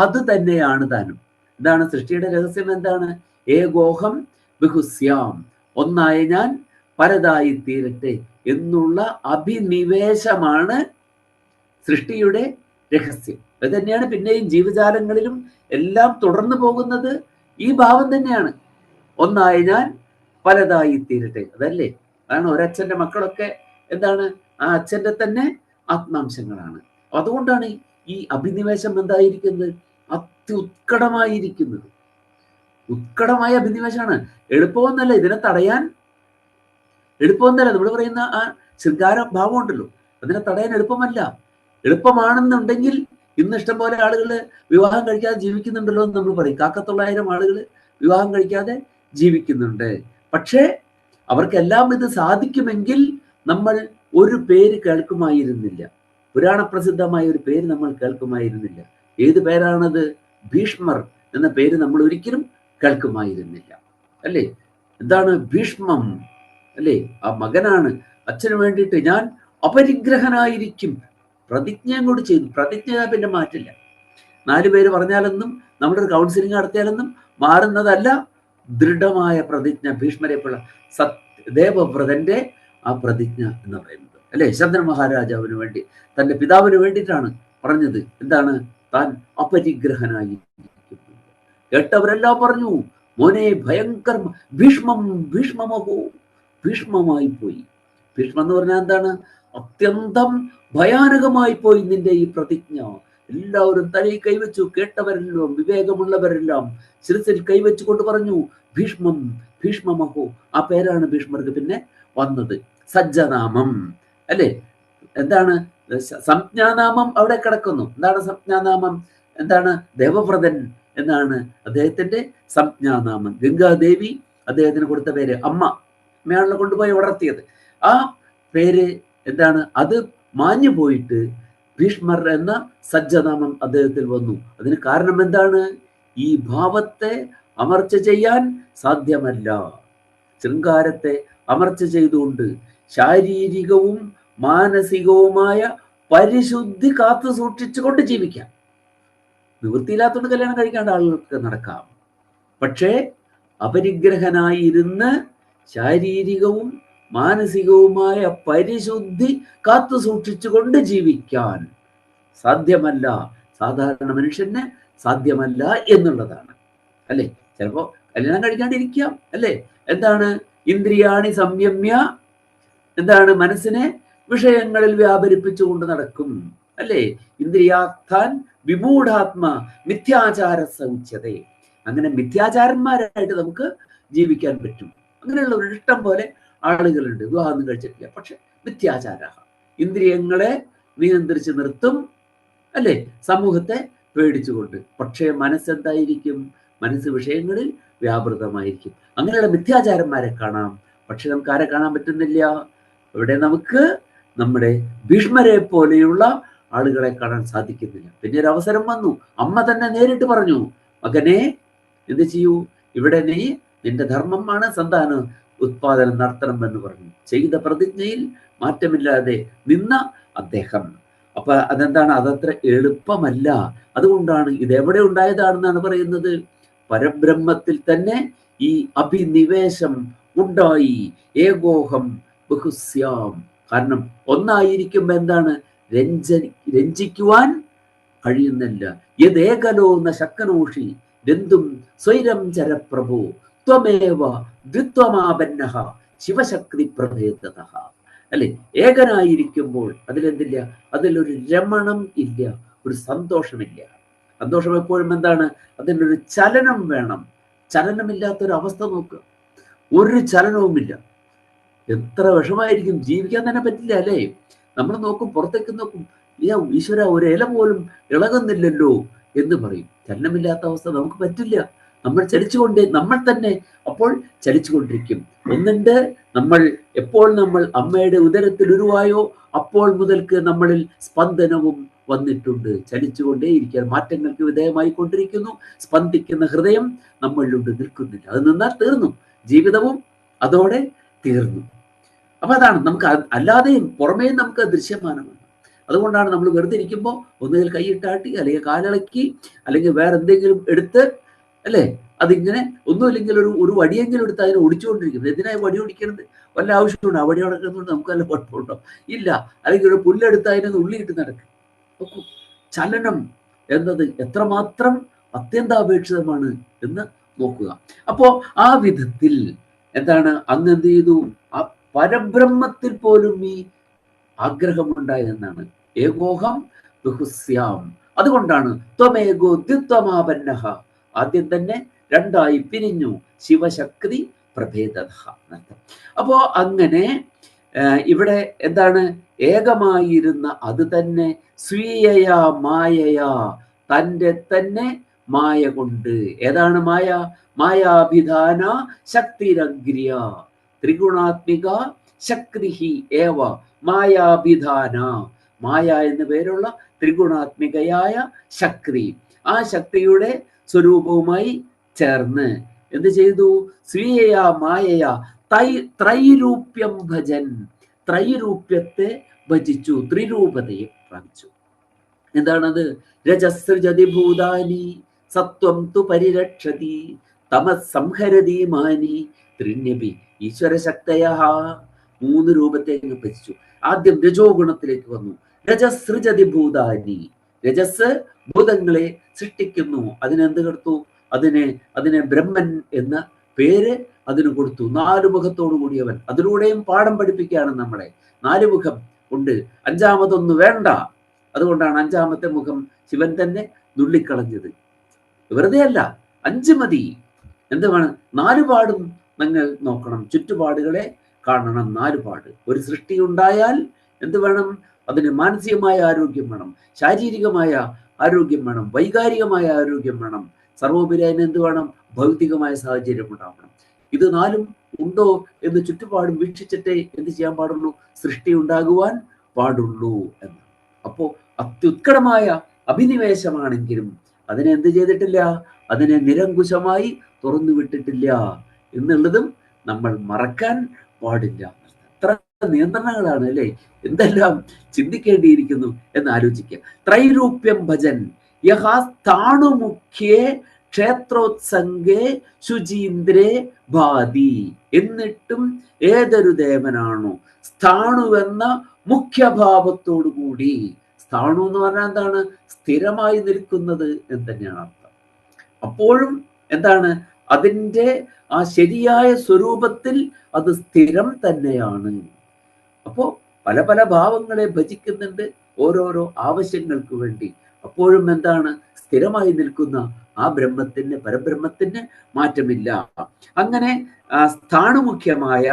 അത് തന്നെയാണ് താനും. എന്താണ് സൃഷ്ടിയുടെ രഹസ്യം? എന്താണ്? ഏകോഹം ബഹുസ്യാം, ഒന്നായി ഞാൻ പലതായി തീരട്ടെ എന്നുള്ള അഭിനിവേശമാണ് സൃഷ്ടിയുടെ രഹസ്യം. അത് തന്നെയാണ് പിന്നെയും ജീവജാലങ്ങളിലും എല്ലാം തുടർന്നു പോകുന്നത്. ഈ ഭാവം തന്നെയാണ്, ഒന്നായി ഞാൻ പലതായി തീരട്ടെ. അതല്ലേ? അതാണ് ഒരച്ഛന്റെ മക്കളൊക്കെ എന്താണ്? ആ അച്ഛന്റെ തന്നെ ആത്മാംശങ്ങളാണ്. അതുകൊണ്ടാണ് ഈ അഭിനിവേശം എന്തായിരിക്കുന്നത്? അത്യുത്കടമായിരിക്കുന്നത്. ഉത്കടമായ അഭിനിവേശമാണ്. എളുപ്പമൊന്നല്ല ഇതിനെ തടയാൻ, എളുപ്പമൊന്നല്ല. നമ്മൾ പറയുന്ന ആ ശൃംഗാര ഭാവം ഉണ്ടല്ലോ, അതിനെ തടയാൻ എളുപ്പമല്ല. എളുപ്പമാണെന്നുണ്ടെങ്കിൽ ഇന്ന് ഇഷ്ടം പോലെ ആളുകൾ വിവാഹം കഴിക്കാതെ ജീവിക്കുന്നുണ്ടല്ലോ എന്ന് നമ്മൾ പറയും. 1,000 ആളുകൾ വിവാഹം കഴിക്കാതെ ജീവിക്കുന്നുണ്ട്. പക്ഷേ അവർക്കെല്ലാം ഇത് സാധിക്കുമെങ്കിൽ നമ്മൾ ഒരു പേര് കേൾക്കുമായിരുന്നില്ല, പുരാണപ്രസിദ്ധമായ ഒരു പേര് നമ്മൾ കേൾക്കുമായിരുന്നില്ല. ഏത് പേരാണത്? ഭീഷ്മർ എന്ന പേര് നമ്മൾ ഒരിക്കലും കേൾക്കുമായിരുന്നില്ല അല്ലേ? എന്താണ് ഭീഷ്മം അല്ലേ? ആ മകനാണ്. അച്ഛന് വേണ്ടിയിട്ട് ഞാൻ അപരിഗ്രഹനായിരിക്കും പ്രതിജ്ഞ അങ്ങോട്ട് ചെയ്തു. പ്രതിജ്ഞ പിന്നെ മാറ്റില്ല. 4 പേര് പറഞ്ഞാലൊന്നും, നമ്മളൊരു കൗൺസിലിംഗ് നടത്തിയാലൊന്നും മാറുന്നതല്ല ദൃഢമായ പ്രതിജ്ഞ. ഭീഷ്മരെ പോലുള്ള ദേവവ്രതന്റെ ആ പ്രതിജ്ഞ എന്ന് പറയുന്നത് അല്ലെ? ചന്ദ്ര മഹാരാജാവിന് വേണ്ടി, തന്റെ പിതാവിന് വേണ്ടിയിട്ടാണ് പറഞ്ഞത്. എന്താണ്? താൻ അപരിഗ്രഹനായി. കേട്ടവരെല്ലാം പറഞ്ഞു, മോനെ ഭയങ്കര ഭീഷ്മം, ഭീഷ്മമഹോ, ഭീഷ്മമായി പോയി. ഭീഷ്മം എന്ന് പറഞ്ഞാൽ എന്താണ്? അത്യന്തം ഭയാനകമായി പോയി നിന്റെ ഈ പ്രതിജ്ഞ. എല്ലാവരും തലയിൽ കൈവച്ചു. കേട്ടവരെല്ലാം, വിവേകമുള്ളവരെല്ലാം ശിരസിൽ കൈവച്ചുകൊണ്ട് പറഞ്ഞു, ഭീഷ്മം, ഭീഷ്മമഹോ. ആ പേരാണ് ഭീഷ്മർക്ക് പിന്നെ വന്നത്. സജ്ജനാമം അല്ലെ? എന്താണ്? സംജ്ഞാനാമം അവിടെ കിടക്കുന്നു. എന്താണ് സംജ്ഞാനാമം? എന്താണ്? ദേവവ്രതൻ എന്നാണ് അദ്ദേഹത്തിന്റെ സംജ്ഞാനാമം. ഗംഗാദേവി അദ്ദേഹത്തിന് കൊടുത്ത പേര്. അമ്മയാണല്ലോ കൊണ്ടുപോയി വളർത്തിയത്. ആ പേര് എന്താണ്? അത് മാഞ്ഞു പോയിട്ട് ഭീഷ്മർ എന്ന സജ്ജനാമം അദ്ദേഹത്തിൽ വന്നു. അതിന് കാരണം എന്താണ്? ഈ ഭാവത്തെ അമർച്ച ചെയ്യാൻ സാധ്യമല്ല. ശൃംഗാരത്തെ അമർച്ച ചെയ്തുകൊണ്ട് ശാരീരികവും മാനസികവുമായ പരിശുദ്ധി കാത്തു സൂക്ഷിച്ചുകൊണ്ട് ജീവിക്കാം. നിവൃത്തിയില്ലാത്തതുകൊണ്ട് കല്യാണം കഴിക്കാണ്ട് ആളുകൾക്ക് നടക്കാം. പക്ഷേ അപരിഗ്രഹനായിരുന്ന് ശാരീരികവും മാനസികവുമായ പരിശുദ്ധി കാത്തു സൂക്ഷിച്ചുകൊണ്ട് ജീവിക്കാൻ സാധ്യമല്ല. സാധാരണ മനുഷ്യന് സാധ്യമല്ല എന്നുള്ളതാണ് അല്ലെ? ചിലപ്പോ കല്യാണം കഴിക്കാണ്ടിരിക്കാം അല്ലെ? എന്താണ്? ഇന്ദ്രിയാണി സംയമ്യ, എന്താണ്? മനസ്സിനെ വിഷയങ്ങളിൽ വ്യാപരിപ്പിച്ചുകൊണ്ട് നടക്കും അല്ലെ? ഇന്ദ്രിയാർത്ഥാൻ വിമൂഢാത്മ മിഥ്യാചാര സൗച്യതേ. അങ്ങനെ മിഥ്യാചാരന്മാരായിട്ട് നമുക്ക് ജീവിക്കാൻ പറ്റും. അങ്ങനെയുള്ള ഒരു ഇഷ്ടം പോലെ ആളുകളുണ്ട്, വിവാഹം കഴിച്ചിട്ടില്ല, പക്ഷെ മിഥ്യാചാര, ഇന്ദ്രിയങ്ങളെ നിയന്ത്രിച്ച് നിർത്തും അല്ലെ? സമൂഹത്തെ പേടിച്ചുകൊണ്ട്. പക്ഷേ മനസ്സെന്തായിരിക്കും? മനസ്സ് വിഷയങ്ങളിൽ വ്യാപൃതമായിരിക്കും. അങ്ങനെയുള്ള മിഥ്യാചാരന്മാരെ കാണാം. പക്ഷെ നമുക്ക് ആരെ കാണാൻ പറ്റുന്നില്ല? ഇവിടെ നമുക്ക് നമ്മുടെ ഭീഷ്മരെ പോലെയുള്ള ആളുകളെ കാണാൻ സാധിക്കുന്നില്ല. പിന്നെ ഒരു അവസരം വന്നു. അമ്മ തന്നെ നേരിട്ട് പറഞ്ഞു, മകനെ എന്ത് ചെയ്യൂ, ഇവിടെ നീ നിന്റെ ധർമ്മമാണ് സന്താന ഉത്പാദനം നടത്തണം എന്ന് പറഞ്ഞു. ചെയ്ത പ്രതിജ്ഞയിൽ മാറ്റമില്ലാതെ നിന്ന അദ്ദേഹം. അപ്പൊ അതെന്താണ്? അതത്ര എളുപ്പമല്ല. അതുകൊണ്ടാണ് ഇത് എവിടെ ഉണ്ടായതാണെന്നാണ് പറയുന്നത്. പരബ്രഹ്മത്തിൽ തന്നെ ഈ അഭിനിവേശം ഉണ്ടായി. ഏകോഹം ബഹുസ്യാം. കാരണം ഒന്നായിരിക്കുമ്പോ എന്താണ്? രഞ്ജിക്കുവാൻ കഴിയുന്നില്ല. യദേകലോന്ന ശക്കനോഷി രന്തും സ്വൈരം ചരപ്രഭു ത്വമേവ ദ്വിത്വമാപന്നഃ ശിവശക്തി പ്രഭേദതഃ. അല്ലെ, ഏകനായിരിക്കുമ്പോൾ അതിലെന്തില്ല? അതിലൊരു രമണം ഇല്ല, ഒരു സന്തോഷമില്ല. സന്തോഷം എപ്പോഴും എന്താണ്? അതിനൊരു ചലനം വേണം. ചലനമില്ലാത്തൊരവസ്ഥ നോക്കുക, ഒരു ചലനവുമില്ല. എത്ര വിഷമായിരിക്കും, ജീവിക്കാൻ തന്നെ പറ്റില്ല അല്ലേ? നമ്മൾ നോക്കും, പുറത്തേക്ക് നോക്കും, ഈശ്വര ഒരു ഇല പോലും ഇളകുന്നില്ലല്ലോ എന്ന് പറയും. ചലനമില്ലാത്ത അവസ്ഥ നമുക്ക് പറ്റില്ല. നമ്മൾ നമ്മൾ തന്നെ അപ്പോൾ ചലിച്ചുകൊണ്ടിരിക്കും. ഒന്നുണ്ട്, നമ്മൾ എപ്പോൾ നമ്മൾ അമ്മയുടെ ഉദരത്തിൽ ഉരുവായോ അപ്പോൾ മുതൽക്ക് നമ്മളിൽ സ്പന്ദനവും വന്നിട്ടുണ്ട്. ചലിച്ചുകൊണ്ടേയിരിക്കാൻ മാറ്റങ്ങൾക്ക് വിധേയമായി കൊണ്ടിരിക്കുന്നു. സ്പന്ദിക്കുന്ന ഹൃദയം നമ്മളിലുണ്ട്, നിൽക്കുന്നില്ല. അത് നിന്നാൽ തീർന്നു, ജീവിതവും അതോടെ തീർന്നു. അപ്പൊ അതാണ് നമുക്ക്. അല്ലാതെയും പുറമേ നമുക്ക് ദൃശ്യമാനമാണ്. അതുകൊണ്ടാണ് നമ്മൾ വെറുതെ ഇരിക്കുമ്പോൾ ഒന്നുകിൽ കൈയിട്ടാട്ടി, അല്ലെങ്കിൽ കാലിളക്കി, അല്ലെങ്കിൽ വേറെ എന്തെങ്കിലും എടുത്ത്, അല്ലേ, അതിങ്ങനെ ഒന്നുമില്ലെങ്കിൽ ഒരു വടിയെങ്കിലും എടുത്ത് അതിനെ ഒടിച്ചുകൊണ്ടിരിക്കുന്നത്. എന്തിനായി വടി ഒടിക്കുന്നത്? വല്ല ആവശ്യമുണ്ടോ? ആ വടി നടക്കുന്നതുകൊണ്ട് നമുക്ക് വല്ല കുഴപ്പമുണ്ടോ? ഇല്ല. അല്ലെങ്കിൽ ഒരു പുല്ലെടുത്ത് അതിനെ ഉള്ളിയിട്ട് നടക്കും. നോക്കൂ, ചലനം എന്നത് എത്രമാത്രം അത്യന്താപേക്ഷിതമാണ് എന്ന് നോക്കുക. അപ്പോ ആ വിധത്തിൽ എന്താണ് അങ്ങ് എന്ത് ചെയ്തു? ആ പരബ്രഹ്മത്തിൽ പോലും ഈ ആഗ്രഹമുണ്ടായതെന്നാണ്. ഏകോഹം ബഹുസ്യാം. അതുകൊണ്ടാണ് ത്വമേകോ ദ്വിത്വമാപന്നഃ. ആദ്യം തന്നെ രണ്ടായി പിരിഞ്ഞു. ശിവശക്തി പ്രഭേദഃ എന്നർത്ഥം. അപ്പോ അങ്ങനെ ഇവിടെ എന്താണ്? ഏകമായിരുന്ന അത് തന്നെ സ്വീയയാ മായയാ, തൻ്റെ തന്നെ മായ കൊണ്ട്. ഏതാണ് മായ? മായാഭിധാന ശക്തിരഗ്രിയ ത്രിഗുണാത്മിക ശക്തി ഏവ മായാഭിധാന. മായ എന്ന് പേരുള്ള ത്രിഗുണാത്മികയായ ശക്തി, ആ ശക്തിയുടെ സ്വരൂപവുമായി ചേർന്ന് എന്ത് ചെയ്തു? സ്വീയയാ മായയാ ത്രൈരൂപ്യം ഭജൻ. ത്രൈരൂപ്യത്തെ ഭജിച്ചു, ത്രിരൂപതയെ പ്രാപിച്ചു. എന്താണത്? രജസൃജതി ഭൂതാനി സത്വം തു പരിരക്ഷതി തമസ് സംഹരതി മാനി ത്രിണ്യപി ഈശ്വരശക്തയ. 3 രൂപത്തെ ഭജിച്ചു. ആദ്യം രജോ ഗുണത്തിലേക്ക് വന്നു. രജസൃജതി ഭൂതാനി. രജസ് ഭൂതങ്ങളെ സൃഷ്ടിക്കുന്നു. അതിനെന്ത് കൊടുത്തു? അതിനെ ബ്രഹ്മൻ എന്ന പേര് അതിന് കൊടുത്തു. 4 മുഖത്തോടു കൂടിയവൻ. അതിലൂടെയും പാഠം പഠിപ്പിക്കുകയാണ് നമ്മളെ. 4 മുഖം ഉണ്ട്, 5ാമതൊന്നു വേണ്ട. അതുകൊണ്ടാണ് 5ാമത്തെ മുഖം ശിവൻ തന്നെ നുള്ളിക്കളഞ്ഞത്. വെറുതെ അല്ല, 5 മതി. എന്ത് വേണം? 4 പാടും നിങ്ങൾ നോക്കണം. ചുറ്റുപാടുകളെ കാണണം. 4 പാട്. ഒരു സൃഷ്ടി ഉണ്ടായാൽ എന്ത് വേണം? അതിന് മാനസികമായ ആരോഗ്യം വേണം, ശാരീരികമായ ആരോഗ്യം വേണം, വൈകാരികമായ ആരോഗ്യം വേണം. സർവോപരി അതിന് എന്ത് വേണം? ഭൗതികമായ സാഹചര്യം ഉണ്ടാവണം. ഇത് 4ഉം ഉണ്ടോ എന്ന് ചുറ്റുപാടും വീക്ഷിച്ചിട്ടേ എന്ത് ചെയ്യാൻ പാടുള്ളൂ? സൃഷ്ടി ഉണ്ടാകുവാൻ പാടുള്ളൂ എന്ന്. അപ്പോ അത്യുത്കടമായ അഭിനിവേശമാണെങ്കിലും അതിനെ എന്ത് ചെയ്തിട്ടില്ല? അതിനെ നിരങ്കുശമായി തുറന്നു വിട്ടിട്ടില്ല എന്നുള്ളതും നമ്മൾ മറക്കാൻ പാടില്ല. എത്ര നിയന്ത്രണങ്ങളാണ് അല്ലേ! എന്തെല്ലാം ചിന്തിക്കേണ്ടിയിരിക്കുന്നു എന്ന് ആലോചിക്കുക. ത്രൈരൂപ്യം ഭജൻ യഥാസ്ഥാണുമുഖ്യേ ക്ഷേത്രോത്സംഗേ ശുചീന്ദ്രേ ഭാതി. എന്നിട്ടും ഏതൊരു ദേവനാണോ സ്ഥാണുവെന്ന മുഖ്യഭാവത്തോടു കൂടി. സ്ഥാണു എന്ന് പറഞ്ഞാൽ എന്താണ്? സ്ഥിരമായി നിൽക്കുന്നത് എന്ന് തന്നെയാണ് അർത്ഥം. അപ്പോഴും എന്താണ്? അതിൻ്റെ ആ ശരിയായ സ്വരൂപത്തിൽ അത് സ്ഥിരം തന്നെയാണ്. അപ്പോ പല പല ഭാവങ്ങളെ ഭജിക്കുന്നുണ്ട് ഓരോരോ ആവശ്യങ്ങൾക്ക് വേണ്ടി. അപ്പോഴും എന്താണ്? സ്ഥിരമായി നിൽക്കുന്ന ആ ബ്രഹ്മത്തിന്, പരബ്രഹ്മത്തിന് മാറ്റമില്ല. അങ്ങനെ സ്ഥാണുമുഖ്യമായ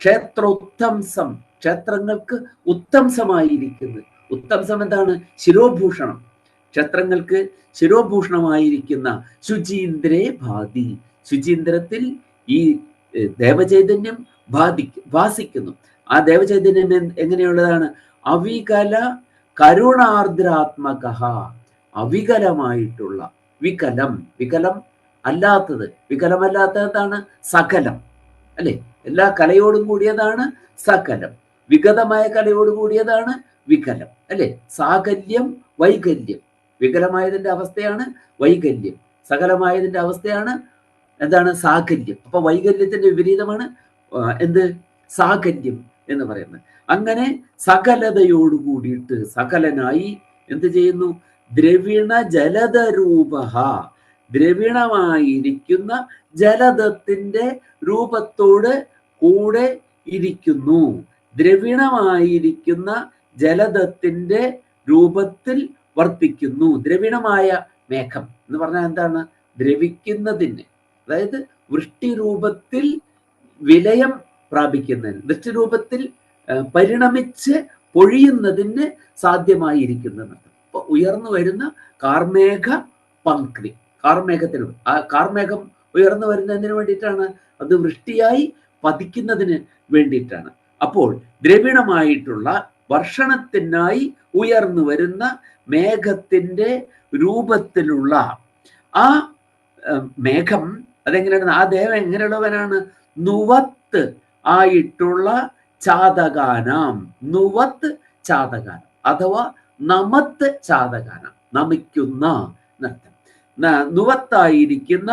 ക്ഷേത്രോത്തംസം, ക്ഷേത്രങ്ങൾക്ക് ഉത്തംസമായിരിക്കുന്നത്. ഉത്തംസം എന്താണ്? ശിരോഭൂഷണം. ക്ഷേത്രങ്ങൾക്ക് ശിരോഭൂഷണമായിരിക്കുന്ന ശുചീന്ദ്രേ ഭാതി. ശുചീന്ദ്രത്തിൽ ഈ ദേവചൈതന്യം ഭാസിക്കുന്നു. ആ ദേവചൈതന്യം എങ്ങനെയുള്ളതാണ്? അവികല കരുണാർദ്രാത്മക. അവികലമായിട്ടുള്ള, വികലം അല്ലാത്തത്, വികലമല്ലാത്തത് എന്താണ്? സകലം അല്ലെ? എല്ലാ കലയോടും കൂടിയതാണ് സകലം. വിഗതമായ കലയോട് കൂടിയതാണ് വികലം അല്ലെ? സാകല്യം, വൈകല്യം. വികലമായതിന്റെ അവസ്ഥയാണ് വൈകല്യം, സകലമായതിന്റെ അവസ്ഥയാണ് എന്താണ്? സാകല്യം. അപ്പൊ വൈകല്യത്തിന്റെ വിപരീതമാണ് എന്ത്? സാകല്യം എന്ന് പറയുന്നത്. അങ്ങനെ സകലതയോട് കൂടിയിട്ട് സകലനായി എന്ത് ചെയ്യുന്നു? ദ്രവിണ ജലത രൂപ, ദ്രവിണമായിരിക്കുന്ന ജലദത്തിന്റെ രൂപത്തോട് കൂടെ ഇരിക്കുന്നു. ദ്രവിണമായിരിക്കുന്ന ജലദത്തിന്റെ രൂപത്തിൽ വർത്തിക്കുന്നു. ദ്രവിണമായ മേഘം എന്ന് പറഞ്ഞാൽ എന്താണ്? ദ്രവിക്കുന്നതിന്, അതായത് വൃഷ്ടിരൂപത്തിൽ വിലയം പ്രാപിക്കുന്നതിന്, വൃഷ്ടിരൂപത്തിൽ പരിണമിച്ച് പൊഴിയുന്നതിന് സാധ്യമായിരിക്കുന്നത്. അപ്പൊ ഉയർന്നു വരുന്ന കാർമേഘ പങ്ക്തി, കാർമേഘത്തിന്, ആ കാർമേഘം ഉയർന്നു വരുന്നതിന് വേണ്ടിയിട്ടാണ്, അത് വൃഷ്ടിയായി പതിക്കുന്നതിന് വേണ്ടിയിട്ടാണ്. അപ്പോൾ ദ്രവിണമായിട്ടുള്ള വർഷണത്തിനായി ഉയർന്നു വരുന്ന മേഘത്തിന്റെ രൂപത്തിലുള്ള ആ മേഘം അതെങ്ങനെയാണ്? ആ ദേവൻ എങ്ങനെയുള്ളവനാണ്? നുവത്ത് ആയിട്ടുള്ള ചാതകാനാം, നുവത്ത് ചാതകാനം അഥവാ നമത്ത് ചാതകാനം, നമിക്കുന്ന എന്നർത്ഥം. നുവത്തായിരിക്കുന്ന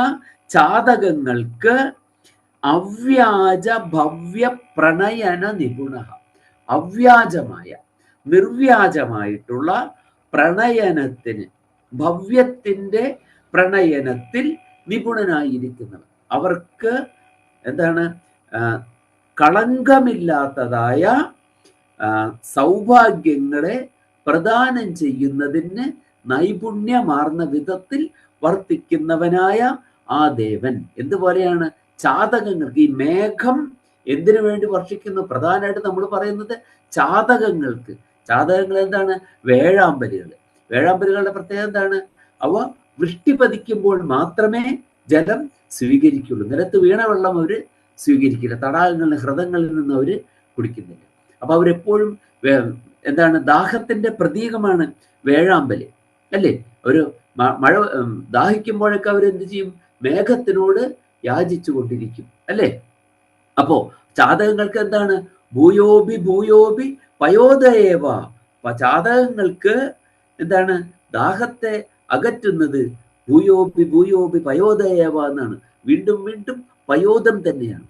ചാതകങ്ങൾക്ക് അവ്യാജ ഭവ്യ പ്രണയന നിപുണ, അവ്യാജമായ നിർവ്യാജമായിട്ടുള്ള പ്രണയനത്തിന്, ഭവ്യത്തിന്റെ പ്രണയനത്തിൽ നിപുണനായിരിക്കുന്നവർ. അവർക്ക് എന്താണ്? കളങ്കമില്ലാത്തതായ സൗഭാഗ്യങ്ങളെ പ്രദാനം ചെയ്യുന്നതിന് നൈപുണ്യമാർന്ന വിധത്തിൽ വർത്തിക്കുന്നവനായ ആ ദേവൻ. എന്തുപോലെയാണ്? ചാതകങ്ങൾക്ക്, ഈ മേഘം എന്തിനു വേണ്ടി വർഷിക്കുന്നു? പ്രധാനമായിട്ട് നമ്മൾ പറയുന്നത് ചാതകങ്ങൾക്ക്. ചാതകങ്ങൾ എന്താണ്? വേഴാമ്പലുകൾ. വേഴാമ്പലുകളുടെ പ്രത്യേകത എന്താണ്? അവ വൃഷ്ടി പതിക്കുമ്പോൾ മാത്രമേ ജലം സ്വീകരിക്കുള്ളൂ. നിലത്ത് വീണ വെള്ളം അവർ സ്വീകരിക്കില്ല. തടാകങ്ങളിൽ, ഹൃദങ്ങളിൽ നിന്ന് അവർ കുടിക്കുന്നില്ല. അപ്പൊ അവരെപ്പോഴും എന്താണ്? ദാഹത്തിന്റെ പ്രതീകമാണ് വേഴാമ്പല് അല്ലേ? ഒരു മഴ ദാഹിക്കുമ്പോഴൊക്കെ അവരെന്ത് ചെയ്യും? മേഘത്തിനോട് യാചിച്ചു കൊണ്ടിരിക്കും അല്ലേ? അപ്പോ ചാതകങ്ങൾക്ക് എന്താണ്? ഭൂയോബി ഭൂയോബി പയോദയേവ. ചാതകങ്ങൾക്ക് എന്താണ്? ദാഹത്തെ അകറ്റുന്നത് ഭൂയോബി ഭൂയോബി പയോദയേവ എന്നാണ്. വീണ്ടും വീണ്ടും പയോദം തന്നെയാണ്.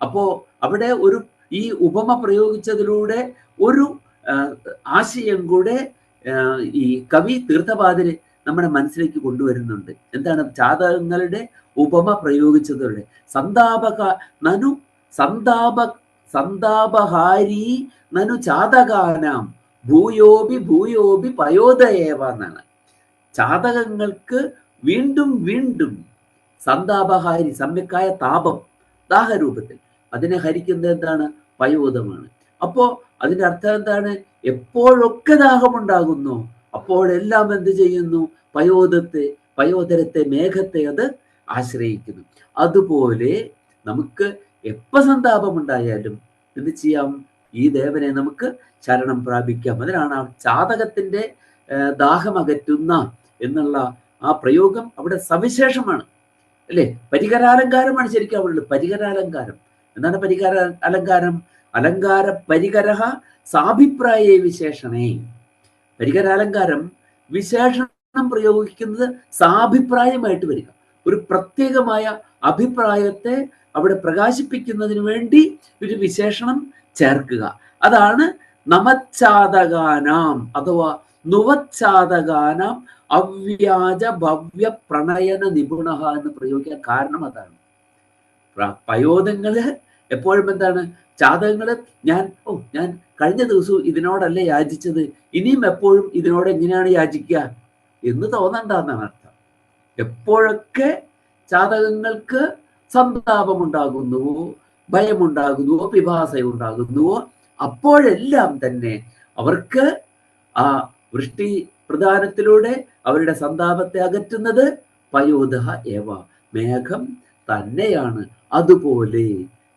അപ്പോ അവിടെ ഒരു ഈ ഉപമ പ്രയോഗിച്ചതിലൂടെ ഒരു ആശയം കൂടെ ഈ കവി തീർത്ഥപാദര് നമ്മുടെ മനസ്സിലേക്ക് കൊണ്ടുവരുന്നുണ്ട്. എന്താണ്? ചാതകങ്ങളുടെ ഉപമ പ്രയോഗിച്ചതിലൂടെ സന്താപഹാരി നനു ചാതകാനാം ഭൂയോബി ഭൂയോബി പയോദയേവ എന്നാണ്. ചാതകങ്ങൾക്ക് വീണ്ടും വീണ്ടും സന്താപഹാരി, സമ്യക്കായ താപം, ദാഹരൂപത്തിൽ അതിനെ ഹരിക്കുന്നത് എന്താണ്? പയോദമാണ്. അപ്പോ അതിന്റെ അർത്ഥം എന്താണ്? എപ്പോഴൊക്കെ ദാഹമുണ്ടാകുന്നു അപ്പോഴെല്ലാം എന്ത് ചെയ്യുന്നു? പയോദരത്തെ, മേഘത്തെ അത് ആശ്രയിക്കുന്നു. അതുപോലെ നമുക്ക് എപ്പോ സന്താപമുണ്ടായാലും എന്ത് ചെയ്യാം? ഈ ദേവനെ നമുക്ക് ശരണം പ്രാപിക്കാം. അതിനാണ് ആ ചാതകത്തിന്റെ ദാഹമകറ്റുന്ന എന്നുള്ള ആ പ്രയോഗം അവിടെ സവിശേഷമാണ് അല്ലെ? പരികരാലങ്കാരമാണ് ശരിക്കും അവിടെ. പരികരാലങ്കാരം എന്താണ്? പരികര അലങ്കാരം, അലങ്കാര പരികരഹ സാഭിപ്രായേ വിശേഷണേ. പരികരാലങ്കാരം വിശേഷണം പ്രയോഗിക്കുന്നത് സാഭിപ്രായമായിട്ട് വരിക, ഒരു പ്രത്യേകമായ അഭിപ്രായത്തെ അവിടെ പ്രകാശിപ്പിക്കുന്നതിന് വേണ്ടി ഒരു വിശേഷണം ചേർക്കുക. അതാണ് നമച്ചാതകാനാം അഥവാ നുവച്ചാതകാനാം അവ്യാജ ഭവ്യ പ്രണയന നിപുണ എന്ന് പ്രയോഗിക്കാൻ കാരണം അതാണ്. പയോദങ്ങള് എപ്പോഴും എന്താണ്? ചാതകങ്ങള് ഞാൻ കഴിഞ്ഞ ദിവസവും ഇതിനോടല്ലേ യാചിച്ചത്, ഇനിയും എപ്പോഴും ഇതിനോട് എങ്ങനെയാണ് യാചിക്കുക എന്ന് തോന്നണ്ടെന്നാണ് അർത്ഥം. എപ്പോഴൊക്കെ ചാതകങ്ങൾക്ക് സന്താപമുണ്ടാകുന്നുവോ, ഭയമുണ്ടാകുന്നുവോ, പിപാസയുണ്ടാകുന്നുവോ അപ്പോഴെല്ലാം തന്നെ അവർക്ക് ആ വൃഷ്ടി പ്രദാനത്തിലൂടെ അവരുടെ സന്താപത്തെ അകറ്റുന്നത് പയോദഹ ഏവ, മേഘം തന്നെയാണ്. അതുപോലെ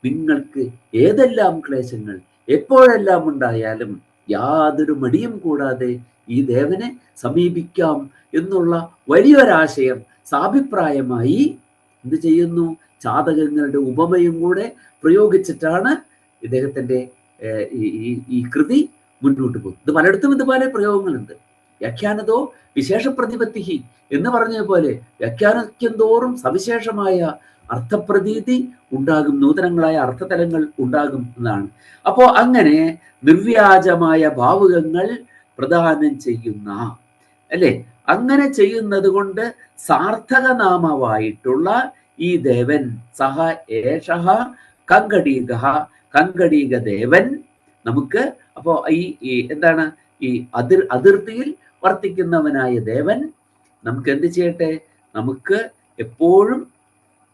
നിങ്ങൾക്ക് ഏതെല്ലാം ക്ലേശങ്ങൾ എപ്പോഴെല്ലാം ഉണ്ടായാലും യാതൊരു മടിയും കൂടാതെ ഈ ദേവനെ സമീപിക്കാം എന്നുള്ള വലിയൊരാശയം സാഭിപ്രായമായി എന്ത് ചെയ്യുന്നു, ജാതകങ്ങളുടെ ഉപമയും കൂടെ പ്രയോഗിച്ചിട്ടാണ് ഇദ്ദേഹത്തിന്റെ ഈ കൃതി മുന്നോട്ട് പോകും. ഇത് പലയിടത്തും ഇതുപോലെ പ്രയോഗങ്ങളുണ്ട്. വ്യാഖ്യാനതോ വിശേഷ പ്രതിപത്തി എന്ന് പറഞ്ഞതുപോലെ വ്യാഖ്യാനിക്കും തോറും സവിശേഷമായ അർത്ഥപ്രതീതി ഉണ്ടാകും, നൂതനങ്ങളായ അർത്ഥതലങ്ങൾ ഉണ്ടാകും എന്നാണ്. അപ്പോ അങ്ങനെ നിർവ്യാജമായ ഭാവുകങ്ങൾ പ്രദാനം ചെയ്യുന്ന, അല്ലെ, അങ്ങനെ ചെയ്യുന്നത് കൊണ്ട് സാർത്ഥകനാമമായിട്ടുള്ള ഈ ദേവൻ സഹ ഏഷഹ കങ്കടീക, കങ്കടീക ദേവൻ നമുക്ക് അപ്പോ ഈ എന്താണ്, ഈ അതിർത്തിയിൽ വർത്തിക്കുന്നവനായ ദേവൻ നമുക്ക് എന്ത് ചെയ്യട്ടെ, നമുക്ക് എപ്പോഴും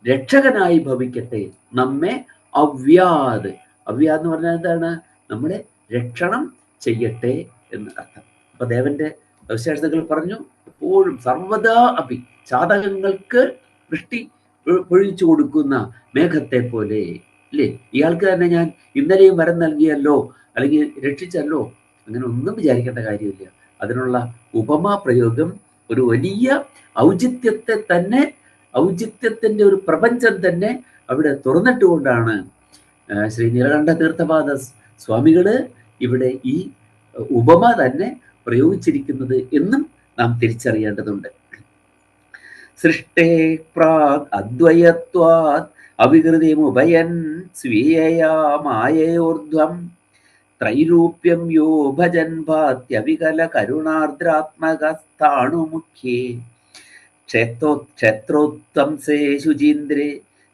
രക്ഷകനായി ഭവിക്കട്ടെ, നമ്മെ അവ്യാത്, അവ്യാത് എന്ന് പറഞ്ഞാൽ എന്താണ്, നമ്മളെ രക്ഷണം ചെയ്യട്ടെ എന്ന് അർത്ഥം. അപ്പൊ ദേവന്റെ സവിശേഷതകൾ പറഞ്ഞു. എപ്പോഴും സർവദാ അഭി, ജാതകങ്ങൾക്ക് വൃഷ്ടി പൊഴിച്ചു കൊടുക്കുന്ന മേഘത്തെ പോലെ, അല്ലേ, ഇയാൾക്ക് തന്നെ ഞാൻ ഇന്നലെയും വരം നൽകിയല്ലോ അല്ലെങ്കിൽ രക്ഷിച്ചല്ലോ, അങ്ങനെ ഒന്നും വിചാരിക്കേണ്ട കാര്യമില്ല. അതിനുള്ള ഉപമാ പ്രയോഗം ഒരു വലിയ ഔചിത്യത്തെ തന്നെ, ഔചിത്യത്തിന്റെ ഒരു പ്രപഞ്ചം തന്നെ അവിടെ തുറന്നിട്ടുകൊണ്ടാണ് ശ്രീ നീലകണ്ഠ തീർത്ഥപാദ സ്വാമികള് ഇവിടെ ഈ ഉപമ തന്നെ പ്രയോഗിച്ചിരിക്കുന്നത് എന്നും നാം തിരിച്ചറിയേണ്ടതുണ്ട്. സൃഷ്ടേ പ്രാഗ് അദ്വയത്വാത് അവികൃതിമുഭയൻ സ്വീയയാ മായയോർധ്വം ത്രൈരൂപ്യം യോ ഭജൻ ഭാത്യവികല കരുണാർദ്രാത്മകസ്ഥാണുമുഖ്യേ ക്ഷേത്രോത്തംസേ ശുചീന്ദ്രേ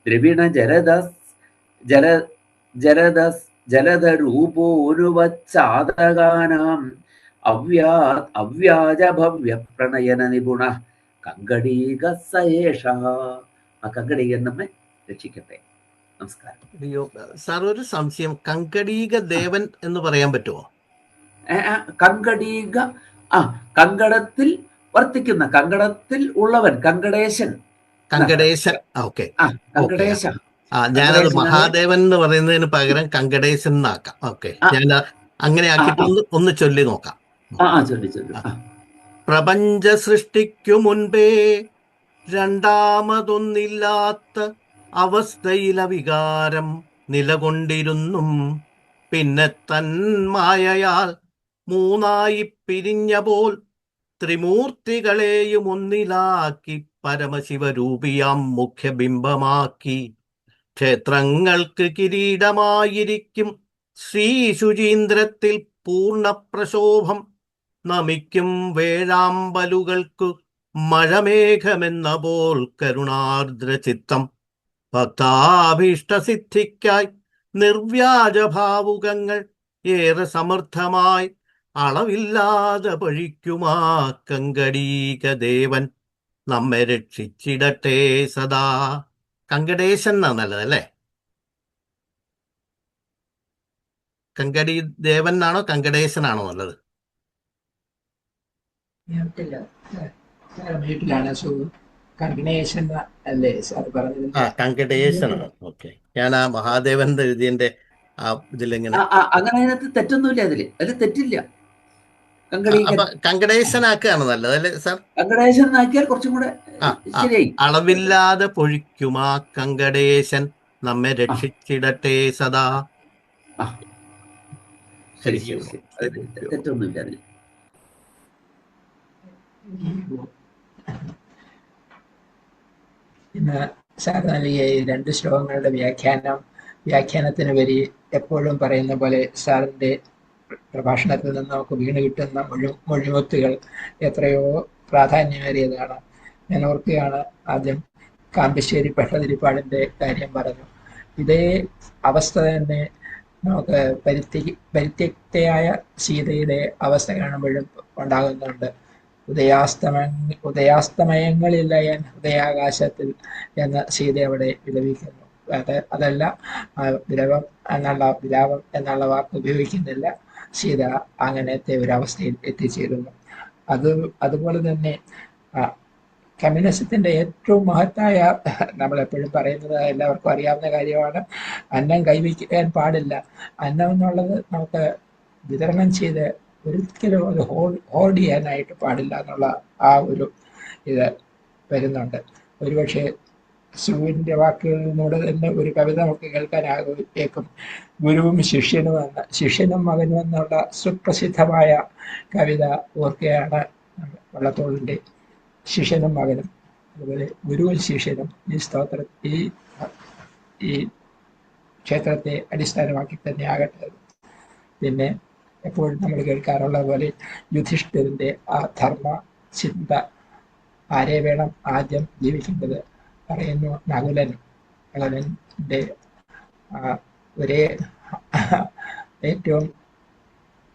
ദ്രവിണ ജലധരൂപോരുവച്ചാതകാനാം അവ്യാജഭവ്യ പ്രണയന നിപുണ കങ്കടീക സയേഷ. ആ കങ്കടീകൻ നമ്മെ രക്ഷിക്കട്ടെ. നമസ്കാരം. സാർ, ഒരു സംശയം, കങ്കടീക ദേവൻ എന്ന് പറയാൻ പറ്റുമോ? കങ്കടീക, കങ്കടത്തിൽ വർത്തിക്കുന്ന, കങ്കടത്തിൽ ഉള്ളവൻ, കങ്കടേശൻ. കങ്കടേശൻ, ഓക്കെ. കങ്കടേശൻ. ഞാനത് മഹാദേവൻ എന്ന് പറയുന്നതിന് പകരം കങ്കടേശൻ എന്നാക്കാം. ഓക്കെ, ഞാൻ അങ്ങനെ ആക്കിയിട്ട് ഒന്ന് ചൊല്ലി നോക്കാം. പ്രപഞ്ച സൃഷ്ടിക്കു മുൻപേ രണ്ടാമതൊന്നില്ലാത്ത അവസ്ഥയില വികാരം നിലകൊണ്ടിരുന്നും പിന്നെ തന്മായയാൽ മൂന്നായി പിരിഞ്ഞ പോൽ ത്രിമൂർത്തികളെയും ഒന്നിലാക്കി പരമശിവരൂപിയാം മുഖ്യബിംബമാക്കി ക്ഷേത്രങ്ങൾക്ക് കിരീടമായിരിക്കും ശ്രീ ശുചീന്ദ്രത്തിൽ പൂർണ്ണപ്രശോഭം നമിക്കും വേഴാമ്പലുകൾക്കു മഴമേഘമെന്ന പോൽ കരുണാർദ്രചിത്തം ഭക്താഭീഷ്ടസിദ്ധിക്കായി നിർവ്യാജഭാവുകങ്ങൾ ഏറെ സമർത്ഥമായി അളവില്ലാതെ പഴിക്കുമാ കങ്കടീക ദേവൻ നമ്മെ രക്ഷിച്ചിടട്ടെ സദാ. കങ്കടേശൻ എന്നാ നല്ലതല്ലേ? കങ്കടി ദേവൻ ആണോ കങ്കടേശനാണോ നല്ലത്? കങ്കടേശനാണ്. ഓക്കെ, ഞാൻ ആ മഹാദേവന്റെ എഴുതിയതിന്റെ ആ ഇതിലെങ്ങനെ അങ്ങനെ അതിനകത്ത് തെറ്റൊന്നുമില്ല, അതില് തെറ്റില്ല. കങ്കടേശനാക്കുകയാണ് നല്ലത് അല്ലേ സാർ? കങ്കടേശനാക്കിയാൽ കുറച്ചും കൂടെ ശരിയായി. അളവില്ലാതെ പൊഴിക്കുമാ കങ്കടേശൻ നമ്മെ രക്ഷിച്ചിടട്ടെ സദാ. തെറ്റൊന്നുമില്ല അതിൽ. ഇന്ന് സാർ നൽകിയ ഈ 2 ശ്ലോകങ്ങളുടെ വ്യാഖ്യാനത്തിന് വരി എപ്പോഴും പറയുന്ന പോലെ സാറിൻ്റെ പ്രഭാഷണത്തിൽ നിന്ന് നമുക്ക് വീണ് കിട്ടുന്ന മൊഴിമുത്തുകൾ എത്രയോ പ്രാധാന്യമേറിയതാണ്. ഞാൻ ഓർക്കുകയാണ്, ആദ്യം കാമ്പശ്ശേരി ഭട്ടതിരിപ്പാടിൻ്റെ കാര്യം പറഞ്ഞു. ഇതേ അവസ്ഥ തന്നെ നമുക്ക് പരിത്യക്തയായ സീതയുടെ അവസ്ഥ കാണുമ്പോഴും ഉണ്ടാകുന്നുണ്ട്. ഉദയാസ്തമയങ്ങളിലയൻ ഹൃദയാകാശത്തിൽ എന്ന സീത അവിടെ വിലപിക്കുന്നു. അതല്ല, വിലാപം എന്നുള്ള വാക്ക് ഉപയോഗിക്കുന്നില്ല. സീത അങ്ങനത്തെ ഒരവസ്ഥയിൽ എത്തിച്ചേരുന്നു. അതുപോലെ തന്നെ കമ്മ്യൂണിസത്തിന്റെ ഏറ്റവും മഹത്തായ, നമ്മളെപ്പോഴും പറയുന്നത് എല്ലാവർക്കും അറിയാവുന്ന കാര്യമാണ്, അന്നം കൈവയ്ക്കാൻ പാടില്ല. അന്നം എന്നുള്ളത് നമുക്ക് വിതരണം ചെയ്ത് ഒരിക്കലും അത് ഹോൾഡ് ചെയ്യാനായിട്ട് പാടില്ല എന്നുള്ള ആ ഒരു ഇത് വരുന്നുണ്ട്. ഒരുപക്ഷെ സുവിൻ്റെ വാക്കുകളിലൂടെ തന്നെ ഒരു കവിത നമുക്ക് കേൾക്കാനാകും. ഗുരുവും ശിഷ്യനും ശിഷ്യനും മകനും എന്നുള്ള സുപ്രസിദ്ധമായ കവിത ഓർക്കുകയാണ് വള്ളത്തോളിൻ്റെ ശിഷ്യനും മകനും. അതുപോലെ ഗുരുവും ശിഷ്യനും ഈ ക്ഷേത്രത്തെ അടിസ്ഥാനമാക്കി തന്നെ ആകട്ടെ. പിന്നെ എപ്പോഴും നമ്മൾ കേൾക്കാറുള്ള പോലെ യുധിഷ്ഠിരൻ്റെ ആ ധർമ്മ ചിന്ത, ആരെ വേണം ആദ്യം ജീവിക്കേണ്ടത് പറയുന്നു നകുലൻ്റെ ഏറ്റവും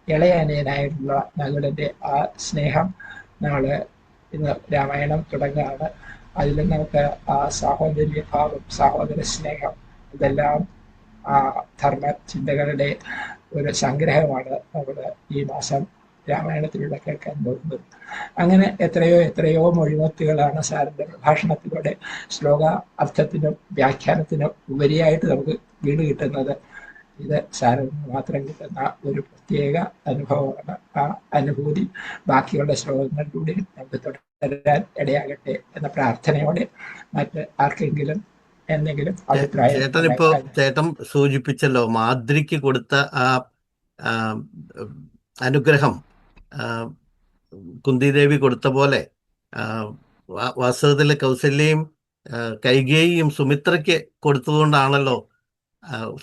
ഇളയ അനിയനായിട്ടുള്ള നകുലൻ്റെ ആ സ്നേഹം നമ്മൾ ഇന്ന് രാമായണം തുടങ്ങുകയാണ്. അതിൽ നമുക്ക് ആ സാഹോദര്യഭാവം, സഹോദര സ്നേഹം, ഇതെല്ലാം ആ ധർമ്മ ചിന്തകളുടെ ഒരു സംഗ്രഹമാണ് നമ്മൾ ഈ മാസം രാമായണത്തിലൂടെ കേൾക്കാൻ പോകുന്നത്. അങ്ങനെ എത്രയോ മൊഴിമുത്തുകളാണ് സാറിൻ്റെ പ്രഭാഷണത്തിലൂടെ ശ്ലോക അർത്ഥത്തിനും വ്യാഖ്യാനത്തിനും ഉപരിയായിട്ട് നമുക്ക് വീട് കിട്ടുന്നത്. ഇത് സാറിന് മാത്രം കിട്ടുന്ന ഒരു പ്രത്യേക അനുഭവമാണ്. ആ അനുഭൂതി ബാക്കിയുള്ള ശ്ലോകങ്ങളിലൂടെ നമുക്ക് തുടരാൻ ഇടയാകട്ടെ എന്ന പ്രാർത്ഥനയോടെ മറ്റ് ആർക്കെങ്കിലും എന്തെങ്കിലും അഭിപ്രായം. ചേട്ടൻ സൂചിപ്പിച്ചല്ലോ മാദ്രിക്ക് കൊടുത്ത ആ അനുഗ്രഹം കുന്തിദേവി കൊടുത്ത പോലെ വാസ്തവത്തില് കൗസല്യയും കൈകേയിയും സുമിത്രയ്ക്ക് കൊടുത്തതുകൊണ്ടാണല്ലോ